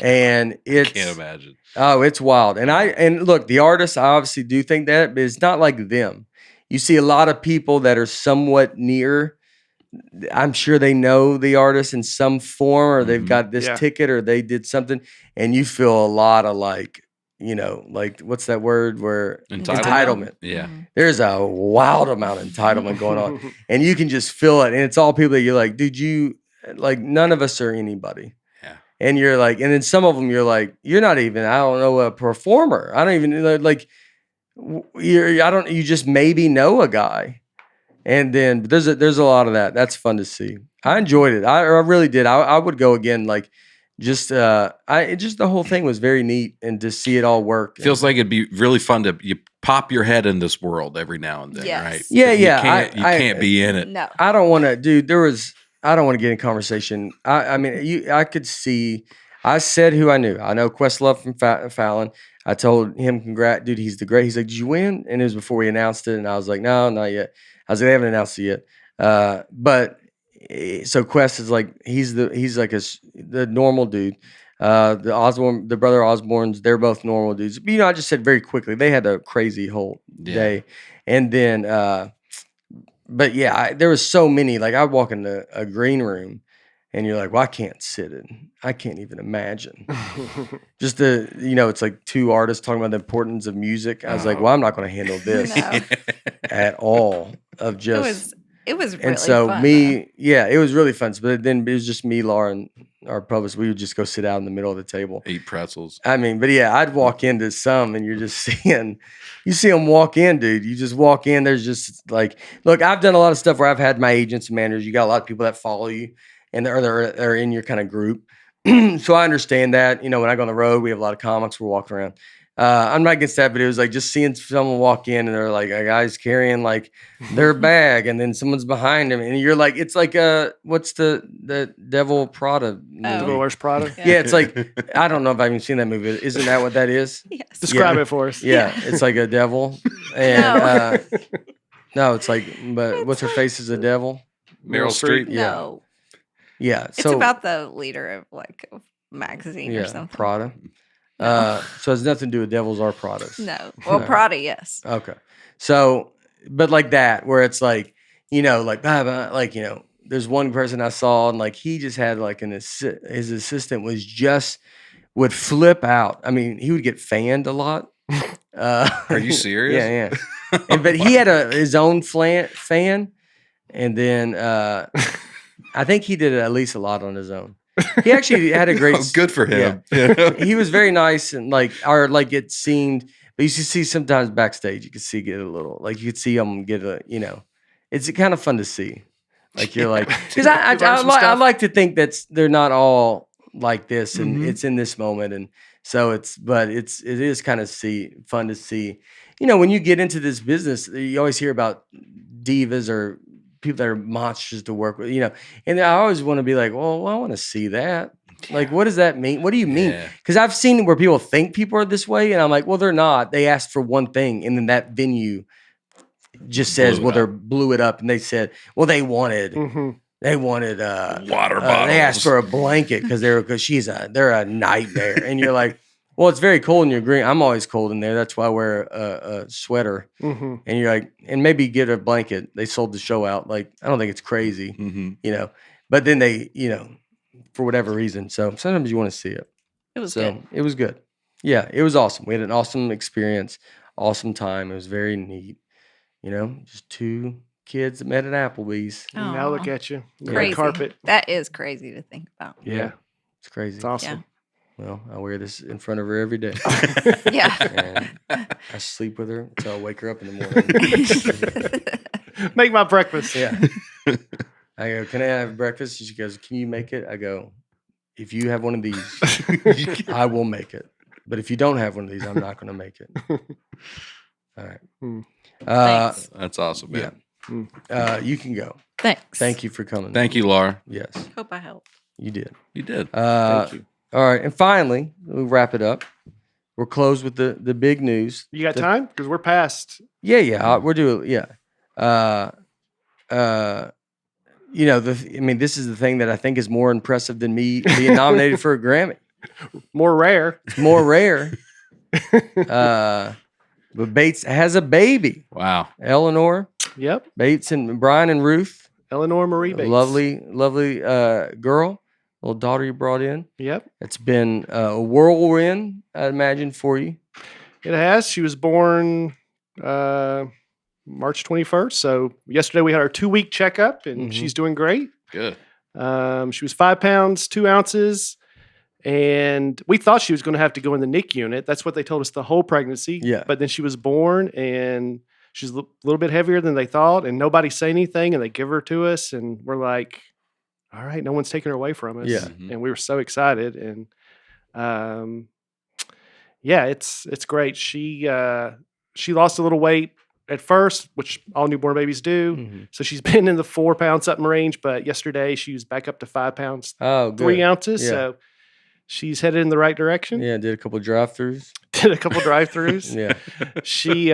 S1: And it's
S2: Can't imagine.
S1: Oh, it's wild. And look, the artists, I obviously do think that, but it's not like them. You see a lot of people that are somewhat near. I'm sure they know the artist in some form, or they've got this ticket, or they did something, and you feel a lot of like, like, what's that word? Where entitlement.
S2: Yeah.
S1: There's a wild amount of entitlement going on, and you can just feel it. And it's all people that you're like, dude, none of us are anybody.
S2: Yeah.
S1: And you're like, and then some of them you're like, you're not even, I don't know, a performer. I don't even like, you just maybe know a guy. And then there's a lot of that. That's fun to see. I enjoyed it. I really did. I would go again. Like, just the whole thing was very neat, and to see it all work.
S2: Feels like it'd be really fun to you pop your head in this world every now and then,
S7: Yes.
S2: right?
S1: Yeah,
S2: You
S1: yeah.
S2: can't, you can't be in it.
S7: No.
S1: I don't want to, dude. I don't want to get in conversation. I mean, I could see. I said who I knew. I know Questlove from Fallon. I told him, "Congrats, dude. He's the great." He's like, "Did you win?" And it was before we announced it, and I was like, "No, not yet." I was like, "They haven't announced it yet." So Quest is like, he's like the normal dude. The brother Osborns, they're both normal dudes. But, I just said very quickly they had a crazy whole day, and then. But yeah, there was so many. Like, I'd walk into a green room, and you're like, "Well, I can't sit in. I can't even imagine." Just it's like two artists talking about the importance of music. I was like, "Well, I'm not going to handle this
S7: No.
S1: at all." Of just
S7: It was really
S1: and so
S7: fun,
S1: it was really fun. But then it was just me, Laura, and our publicist. We would just go sit out in the middle of the table,
S2: Eat pretzels.
S1: I mean, but yeah, I'd walk into some, and you're just seeing, you see them walk in, dude. You just walk in. There's just like, look, I've done a lot of stuff where I've had my agents and managers. You got a lot of people that follow you, and they're in your kind of group. So I understand that. When I go on the road, we have a lot of comics. We're walking around. I'm not against that, but it was like just seeing someone walk in, and they're like, a guy's carrying like their bag, and then someone's behind him, and you're like, it's like what's the Devil Prada movie?
S3: Devil Wears Prada.
S1: Yeah, it's like, I don't know if I've even seen that movie. Isn't that what that is?
S7: Yes.
S3: Describe it for us.
S1: Yeah, it's like a devil, and no, it's like, but what's her face is a devil?
S2: Meryl Streep.
S7: No.
S1: Yeah,
S7: It's about the leader of like a magazine or something.
S1: Prada.
S7: No.
S1: So it has nothing to do with devils or Pradas.
S7: No. Well,
S1: No.
S7: Prada, yes.
S1: Okay. So, but like that, where it's like, like, there's one person I saw, and like he just had like his assistant would flip out. I mean, he would get fanned a lot.
S2: Are you serious?
S1: Yeah. But he had his own fan, and then I think he did at least a lot on his own. He actually had a great.
S2: Oh, good for him.
S1: He was very nice, and it seemed. But you see sometimes backstage, you could see get a little, like you could see him get it's kind of fun to see. Like you're like, because I like to think they're not all like this, and it's in this moment, and so it is kind of fun to see. When you get into this business, you always hear about divas or people that are monsters to work with, and I always want to be like, well, I want to see that. Like, what does that mean? What do you mean? Because I've seen where people think people are this way, and I'm like, well, they're not. They asked for one thing, and then that venue just says, they blew it up, and they said, well, they wanted
S2: water bottles.
S1: They asked for a blanket because they're a nightmare, and you're like, well, it's very cold in your green. I'm always cold in there. That's why I wear a sweater. And you're like, and maybe get a blanket. They sold the show out. Like, I don't think it's crazy, But then they, for whatever reason. So sometimes you want to see it.
S7: It was good.
S1: It was good. Yeah, it was awesome. We had an awesome experience, awesome time. It was very neat. Just two kids that met at Applebee's.
S3: And now look at you.
S7: Crazy.
S3: Carpet.
S7: That is crazy to think about.
S1: Yeah. It's crazy.
S3: It's awesome.
S1: Well, I wear this in front of her every day.
S7: Yeah.
S1: And I sleep with her until I wake her up in the morning.
S3: Make my breakfast.
S1: Yeah. I go, can I have breakfast? She goes, can you make it? I go, if you have one of these, I will make it. But if you don't have one of these, I'm not going to make it. All right.
S7: Thanks.
S2: That's awesome, man.
S1: You can go.
S7: Thanks.
S1: Thank you for coming.
S2: Thank you, Laura.
S1: Yes,
S7: Hope I helped.
S1: you did.
S2: You did.
S3: Thank you.
S1: All right. And finally, we'll wrap it up. We're closed with the big news.
S3: You got time? Because we're past.
S1: Yeah. We're doing, yeah. This is the thing that I think is more impressive than me being nominated for a Grammy.
S3: More rare.
S1: It's more rare. But Bates has a baby.
S2: Wow.
S1: Eleanor
S3: Yep.
S1: Bates and Brian and Ruth.
S3: Eleanor Marie Bates.
S1: Lovely girl. Little daughter you brought in.
S3: Yep.
S1: It's been a whirlwind, I imagine, for you.
S3: It has. She was born March 21st. So yesterday we had our 2-week checkup, and she's doing great.
S2: Good.
S3: She was 5 pounds, 2 ounces. And we thought she was going to have to go in the NIC unit. That's what they told us the whole pregnancy.
S1: Yeah.
S3: But then she was born, and she's a little bit heavier than they thought. And nobody said anything, and they give her to us. And we're like, all right, no one's taking her away from us.
S1: Yeah.
S2: Mhm.
S3: And we were so excited. And yeah, it's great. She lost a little weight at first, which all newborn babies do.
S1: Mhm.
S3: So she's been in the 4 pound something range, but yesterday she was back up to 5 pounds,
S1: Oh, good.
S3: 3 ounces.
S1: Yeah.
S3: So she's headed in the right direction.
S1: Yeah, did a couple drive-throughs.
S3: Did a couple drive-throughs.
S1: Yeah.
S3: She,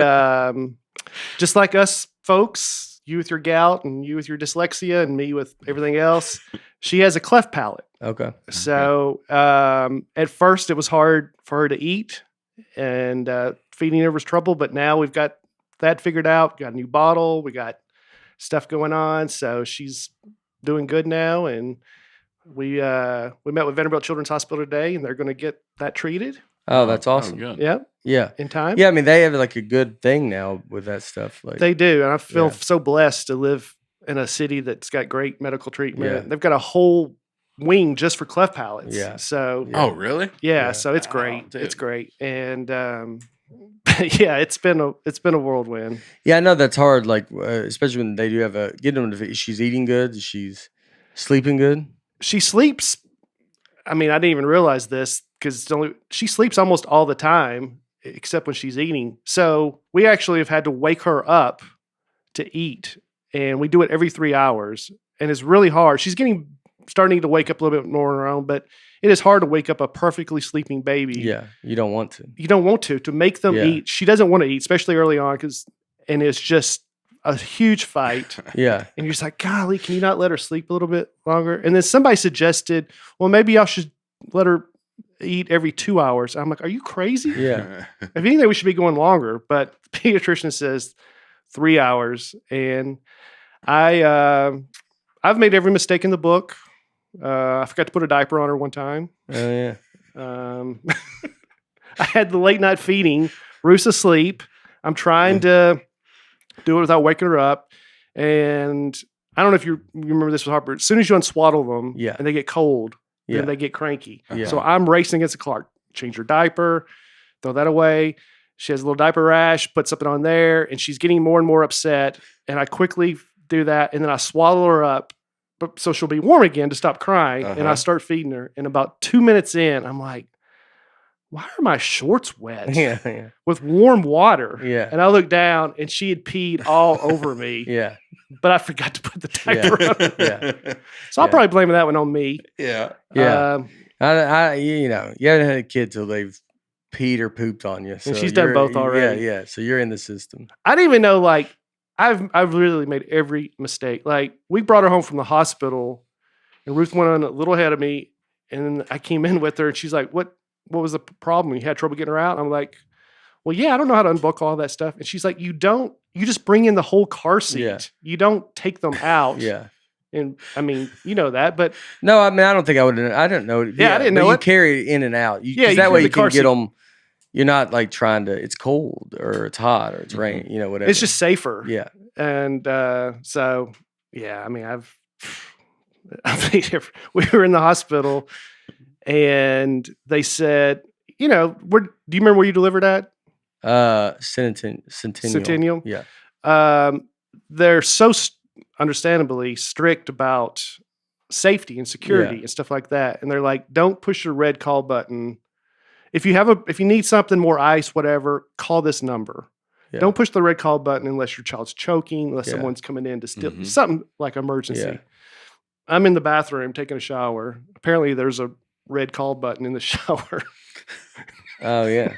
S3: just like us folks, you with your gout and you with your dyslexia and me with everything else, she has a cleft palate.
S1: Okay.
S3: So at first it was hard for her to eat, and feeding her was trouble, but now we've got that figured out. Got a new bottle. We got stuff going on. So she's doing good now. And we met with Vanderbilt Children's Hospital today, and they're going to get that treated.
S1: Oh, that's awesome.
S2: good.
S3: Yep.
S1: Yeah.
S3: In time.
S1: Yeah, I mean, they have like a good thing now with that stuff. Like,
S3: They do. And I feel
S1: Yeah.
S3: so blessed to live in a city that's got great medical treatment.
S1: Yeah.
S3: They've got a whole wing just for cleft palates.
S1: Yeah.
S3: So
S1: Yeah.
S2: Oh, really?
S3: yeah,
S1: Yeah.
S3: so it's
S2: Oh,
S3: great.
S2: dude.
S3: It's great. And yeah, it's been a whirlwind.
S1: yeah, I know that's hard. Like, especially when they do have get them to, she's eating good, she's sleeping good.
S3: She sleeps. I mean, I didn't even realize this because she sleeps almost all the time, except when she's eating. So we actually have had to wake her up to eat, and we do it every 3 hours, and it's really hard. She's starting to wake up a little bit more on her own, but it is hard to wake up a perfectly sleeping baby.
S1: Yeah, you don't want to.
S3: You don't want to make them
S1: Yeah.
S3: eat. She doesn't want to eat, especially early on, and it's just a huge fight.
S1: Yeah.
S3: And you're just like, golly, can you not let her sleep a little bit longer? And then somebody suggested, well, maybe y'all should let her eat every 2 hours. I'm like, are you crazy?
S1: Yeah.
S3: If anything, we should be going longer. But the pediatrician says 3 hours. And I've made every mistake in the book. I forgot to put a diaper on her one time.
S1: Oh, yeah.
S3: I had the late night feeding. Ruth's asleep. I'm trying to do it without waking her up. And I don't know if you remember this with Harper. As soon as you unswaddle them
S1: Yeah.
S3: and they get cold,
S1: Yeah.
S3: then they get cranky.
S1: Yeah.
S3: So I'm racing against the clock. Change her diaper, throw that away. She has a little diaper rash, put something on there, and she's getting more and more upset. And I quickly do that, and then I swallow her up, so she'll be warm again to stop crying. And I
S2: Uh-huh.
S3: start feeding her. And about 2 minutes in, I'm like, why are my shorts wet
S1: Yeah. Yeah.
S3: with warm water?
S1: Yeah.
S3: And I look down, and she had peed all over me,
S1: Yeah.
S3: but I forgot to put the diaper on.
S1: Yeah.
S3: So I'll
S1: Yeah.
S3: probably blame that one on me.
S2: Yeah.
S1: Yeah.
S3: Um,
S1: You know, you haven't had a kid till they've peed or pooped on you. So
S3: she's done both already.
S1: Yeah. So you're in the system.
S3: I didn't even know, like, I've really made every mistake. Like, we brought her home from the hospital, and Ruth went on a little ahead of me, and then I came in with her, and she's like, what was the problem? You had trouble getting her out? And I'm like, well, yeah, I don't know how to unbuckle all that stuff. And she's like, you just bring in the whole car seat.
S1: Yeah.
S3: You don't take them out.
S1: Yeah.
S3: And I mean, you know that, but
S1: No, I mean, I don't think I would. I don't know.
S3: Yeah, I didn't
S1: but
S3: know
S1: you
S3: it.
S1: carry it in and out.
S3: Yeah,
S1: 'Cause
S3: you
S1: that
S3: carry
S1: way
S3: the
S1: you can
S3: car
S1: get
S3: seat.
S1: them. You're not like trying to. It's cold or it's hot or it's rain. You know, whatever.
S3: it's just safer.
S1: Yeah.
S3: And so, yeah, I mean, we were in the hospital, and they said, do you remember where you delivered at?
S1: Centennial.
S3: Yeah. They're so understandably strict about safety and security
S1: Yeah.
S3: and stuff like that. And they're like, don't push the red call button. If you need something, more ice, whatever, call this number.
S1: Yeah.
S3: Don't push the red call button unless your child's choking, unless
S1: Yeah.
S3: someone's coming in to steal
S2: Mhm.
S3: something like emergency.
S1: Yeah.
S3: I'm in the bathroom taking a shower. Apparently there's a red call button in the shower.
S1: Oh yeah.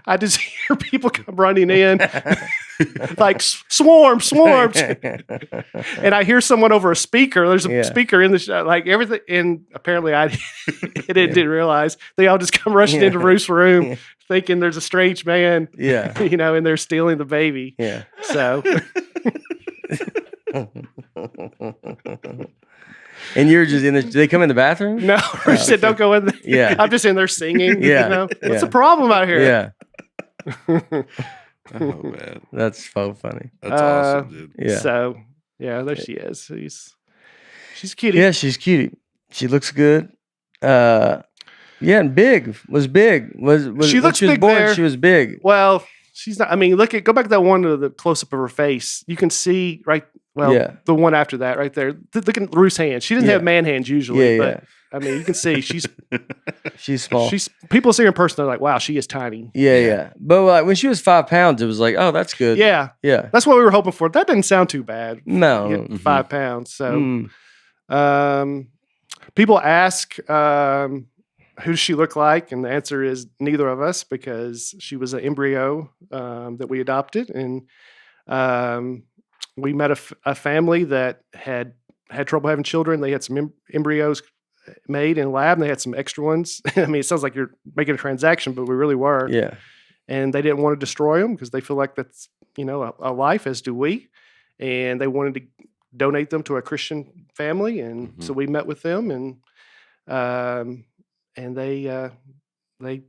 S3: I just hear people come running in like swarms. And I hear someone over a speaker. There's a
S1: Yeah.
S3: speaker in the shower, like everything. And apparently I didn't realize they all just come rushing into Ruth's room thinking there's a strange man,
S1: Yeah.
S3: and they're stealing the baby.
S1: Yeah.
S3: So
S1: And you're just in the. Do they come in the bathroom?
S3: no, Ruth said, don't go in there.
S1: Yeah.
S3: I'm just in there singing.
S1: Yeah.
S3: What's
S1: Yeah.
S3: the problem out here?
S1: Yeah.
S2: Oh man,
S1: That's so funny.
S2: that's awesome, dude.
S1: Yeah.
S3: So yeah, there she is. She's a cutie.
S1: Yeah, she's cute. She looks good. Yeah, and big. Was big. Was
S3: She
S1: when
S3: looks
S1: she was
S3: big
S1: born,
S3: there.
S1: She was big.
S3: Well, she's not. I mean, go back to that one of the close up of her face. You can see right Well,
S1: Yeah.
S3: the one after that, right there. Look at Ruth's hand. She doesn't
S1: Yeah.
S3: have man hands usually,
S1: Yeah,
S3: but I mean, you can see she's
S1: She's small.
S3: People see her in person. They're like, wow, she is tiny.
S1: Yeah. But like when she was 5 pounds, it was like, oh, that's good.
S3: Yeah,
S1: Yeah.
S3: that's what we were hoping for. That didn't sound too bad.
S1: No.
S3: You get 5 pounds. So,
S1: Mm.
S3: people ask, who does she look like? And the answer is neither of us, because she was an embryo that we adopted, and we met a family that had trouble having children. They had some embryos made in a lab, and they had some extra ones. I mean, it sounds like you're making a transaction, but we really were.
S1: Yeah.
S3: And they didn't want to destroy them because they feel like that's, a life, as do we. And they wanted to donate them to a Christian family. And so we met with them, and they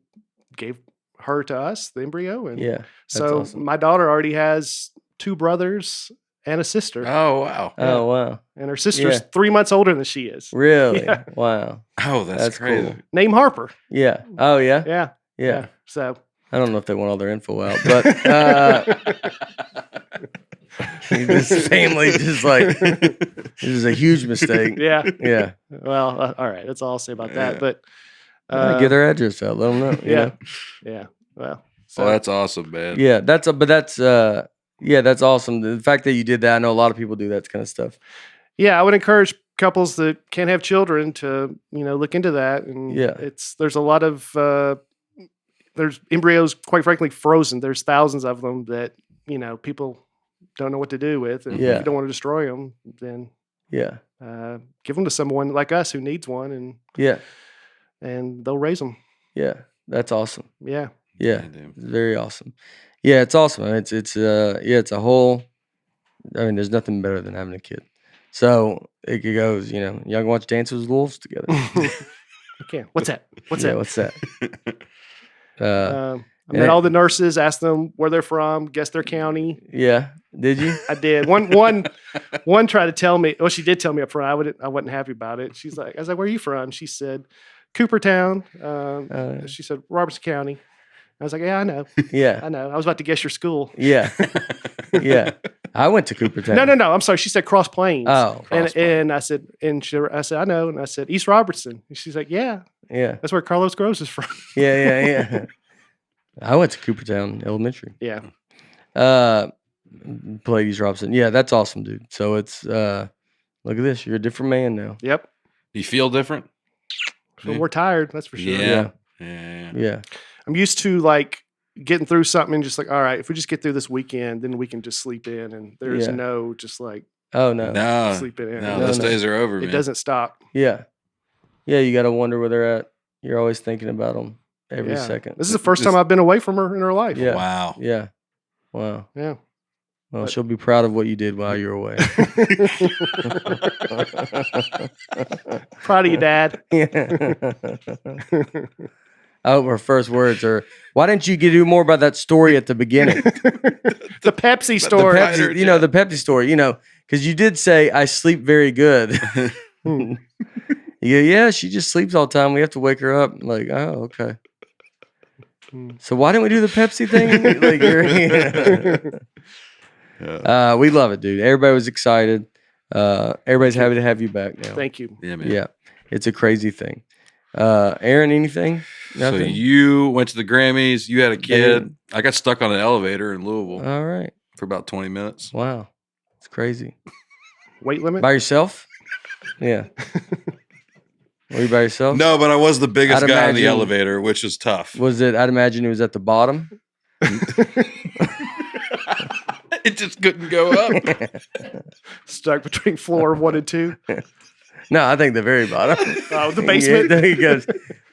S3: gave her to us, the embryo. And
S1: Yeah. That's
S3: so
S1: awesome.
S3: my daughter already has 2 brothers and a sister.
S2: Oh, wow.
S1: Oh, wow.
S3: And her sister's
S1: Yeah.
S3: 3 months older than she is.
S1: Really?
S3: Yeah.
S1: Wow.
S2: Oh, that's crazy.
S1: cool.
S3: Name Harper.
S1: Yeah. Oh, yeah?
S3: Yeah.
S1: Yeah.
S3: So
S1: I don't know if they want all their info out, but this family just like, this is a huge mistake.
S3: yeah.
S1: Yeah.
S3: Well, all right. That's all I'll say about that. But
S1: Get their address out. Let them know. you
S3: yeah.
S1: know?
S3: Yeah. Well. So
S2: Oh, that's awesome, man.
S1: Yeah. That's awesome. The fact that you did that, I know a lot of people do that kind of stuff.
S3: yeah, I would encourage couples that can't have children to, look into that. And
S1: Yeah.
S3: there's a lot of there's embryos, quite frankly, frozen. There's thousands of them that, people don't know what to do with. And if
S1: Yeah.
S3: you don't want to destroy them, then
S1: Yeah.
S3: give them to someone like us who needs one,
S1: Yeah.
S3: and they'll raise them.
S1: Yeah. That's awesome.
S3: Yeah.
S1: Yeah.
S2: dude.
S1: It's very awesome. Yeah. It's awesome. It's it's a whole, I mean, there's nothing better than having a kid. So it goes, y'all can watch Dances with Wolves together.
S3: Okay. What's that? What's
S1: yeah.
S3: that?
S1: What's that?
S3: I
S1: and
S3: met
S1: it-
S3: all the nurses, asked them where they're from, guess their county.
S1: Yeah. Did you?
S3: I did. One tried to tell me. Well, she did tell me up front. I wasn't happy about it. I was like, "Where are you from?" She said, "Coopertown." She said, "Robertson County." I was like, "Yeah, I know.
S1: Yeah.
S3: I know. I was about to guess your school."
S1: Yeah. Yeah. I went to Coopertown.
S3: No. I'm sorry. She said Cross Plains.
S1: Oh.
S3: And I said, I said, I know. And I said, East Robertson. And she's like, yeah,
S1: Yeah.
S3: that's where Carlos Groves is from.
S1: Yeah. I went to Coopertown Elementary.
S3: Yeah.
S1: Played East Robson. Yeah, that's awesome, dude. So it's look at this. You're a different man now.
S3: Yep.
S2: Do you feel different?
S3: So we're tired. That's for sure.
S2: Yeah.
S1: Yeah.
S3: I'm used to like getting through something and just like, all right, if we just get through this weekend, then we can just sleep in. And there's
S1: Yeah.
S3: no just like
S1: Oh no.
S2: No,
S3: sleeping in.
S2: no,
S1: No,
S2: those
S1: no.
S2: days are over,
S3: It
S2: man.
S3: doesn't stop.
S1: Yeah. Yeah, you got to wonder where they're at. You're always thinking about them every
S3: Yeah.
S1: second.
S3: This is the first time I've been away from her in her life.
S1: Yeah.
S2: Wow.
S1: Yeah. Wow.
S3: Yeah.
S1: Well,
S3: But-
S1: she'll be proud of what you did while you were away.
S3: Proud of you, Dad.
S1: I hope her first words are, "Why didn't you do more about that story at the beginning?"
S3: The Pepsi
S1: The
S3: story.
S1: Pepsi, the Pepsi story, because you did say, "I sleep very good."
S3: Hmm.
S1: Yeah, she just sleeps all the time. We have to wake her up. I'm like, oh, okay.
S3: Hmm.
S1: So why didn't we do the Pepsi thing? We love it, dude. Everybody was excited. Everybody's happy to have you back now.
S3: Thank you.
S2: Yeah, man.
S1: Yeah, it's a crazy thing. Aaron, anything?
S2: So
S1: Nothing?
S2: you went to the Grammys. You had a kid. I got stuck on an elevator in Louisville
S1: All right.
S2: for about 20 minutes.
S1: Wow. It's crazy.
S3: Weight limit?
S1: By yourself? Yeah. Were you by yourself?
S2: No, but I was the biggest
S1: I'd
S2: guy in the
S1: imagine-
S2: elevator, which is tough.
S1: Was it? I'd imagine it was at the bottom.
S2: It just couldn't go up.
S3: Stuck between floor 1 and 2.
S1: No, I think the very bottom.
S3: Oh, the basement?
S1: Yeah, there he goes.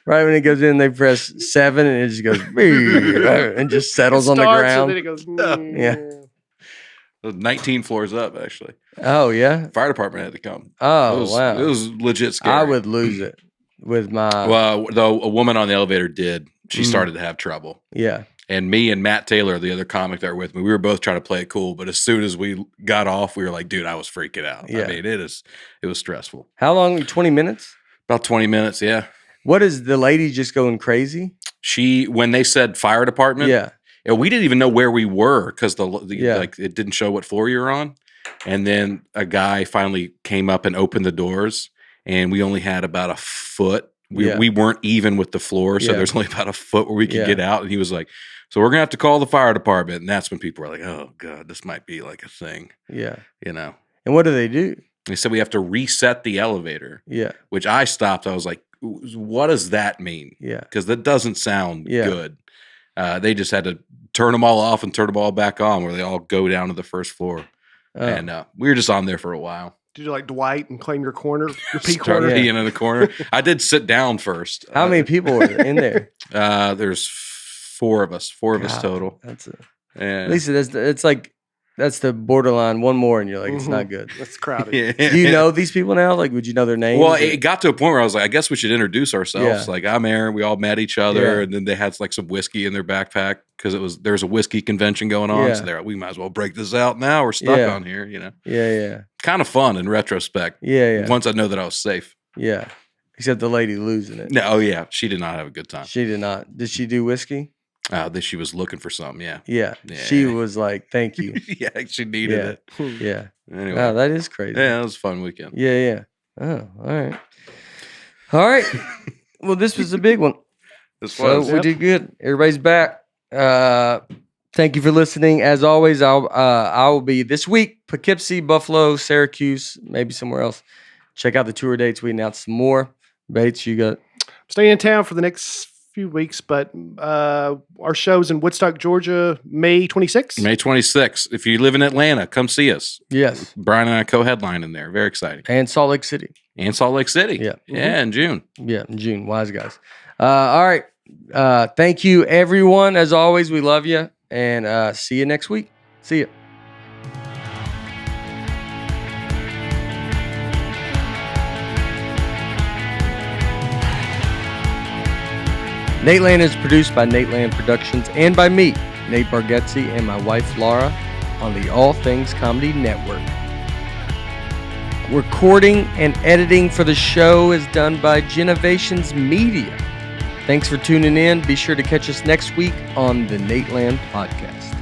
S1: Right when it goes in, they press 7 and it just goes and just settles on the
S3: Starts,
S1: ground.
S3: And then it goes,
S1: Yeah.
S2: It was 19 floors up, actually.
S1: Oh yeah.
S2: Fire department had to come.
S1: Oh
S2: it was,
S1: wow.
S2: It was legit scary.
S1: I would lose it with my.
S2: Well, though a woman on the elevator did. She
S1: Mm.
S2: started to have trouble.
S1: Yeah.
S2: And me and Matt Taylor, the other comic that were with me, we were both trying to play it cool. But as soon as we got off, we were like, dude, I was freaking out.
S1: Yeah.
S2: I mean, it was stressful.
S1: How long? 20 minutes.
S2: About 20 minutes, yeah.
S1: What is the lady just going crazy?
S2: When they said fire department,
S1: Yeah.
S2: we didn't even know where we were because
S1: Yeah.
S2: like it didn't show what floor you were on. And then a guy finally came up and opened the doors, and we only had about a foot. We weren't even with the floor, so there's only about a foot where we could get out. And he was like, so we're going to have to call the fire department. And that's when people were like, oh, God, this might be like a thing.
S1: Yeah.
S2: You know?
S1: And what do they do?
S2: They said we have to reset the elevator.
S1: Yeah.
S2: Which I stopped. I was like, what does that mean?
S1: Yeah.
S2: Because that doesn't sound good. They just had to turn them all off and turn them all back on where they all go down to the first floor. Oh. And we were just on there for a while.
S3: Did you like Dwight and claim your corner, your P
S2: Start
S3: corner?
S2: peeing in the corner. I did sit down first.
S1: How many people were in there?
S2: There's 4 of us. 4 of us total.
S1: That's it.
S2: And
S1: Lisa, that's the borderline. One more, and you're like, it's not good.
S3: It's crowded.
S1: Do you know these people now? Like, would you know their names?
S2: Well, it got to a point where I was like, I guess we should introduce ourselves.
S1: Yeah.
S2: Like, I'm Aaron. We all met each other, and then they had like some whiskey in their backpack because there's a whiskey convention going on.
S1: Yeah.
S2: So they're like, we might as well break this out now. We're stuck on here, you know.
S1: Yeah.
S2: Kind of fun in retrospect.
S1: Yeah.
S2: Once I know that I was safe.
S1: Yeah. Except the lady losing it.
S2: No, yeah, she did not have a good time.
S1: She did not. Did she do whiskey?
S2: That she was looking for something. Yeah.
S1: Yeah. She was like, thank you.
S2: Yeah, she needed it.
S1: Yeah.
S2: Anyway.
S1: Wow, that is crazy.
S2: Yeah, it was a fun weekend.
S1: Yeah. Oh, all right. Well, this was a big one.
S2: We
S1: did good. Everybody's back. Thank you for listening. As always, I will be this week, Poughkeepsie, Buffalo, Syracuse, maybe somewhere else. Check out the tour dates. We announced some more. Bates, you got?
S3: Staying in town for the next few weeks, but our show's in Woodstock, Georgia, May 26th.
S2: May 26th. If you live in Atlanta, come see us.
S1: Yes.
S2: Brian and I co-headline in there. Very exciting.
S1: And Salt Lake City.
S2: Yeah. Yeah, in June.
S1: Yeah, in June. Wise guys. All right. Thank you, everyone. As always, we love you. And see you next week. See ya. Nateland is produced by Nateland Productions and by me, Nate Bargatze, and my wife, Laura, on the All Things Comedy Network. Recording and editing for the show is done by Genovations Media. Thanks for tuning in. Be sure to catch us next week on the Nateland Podcast.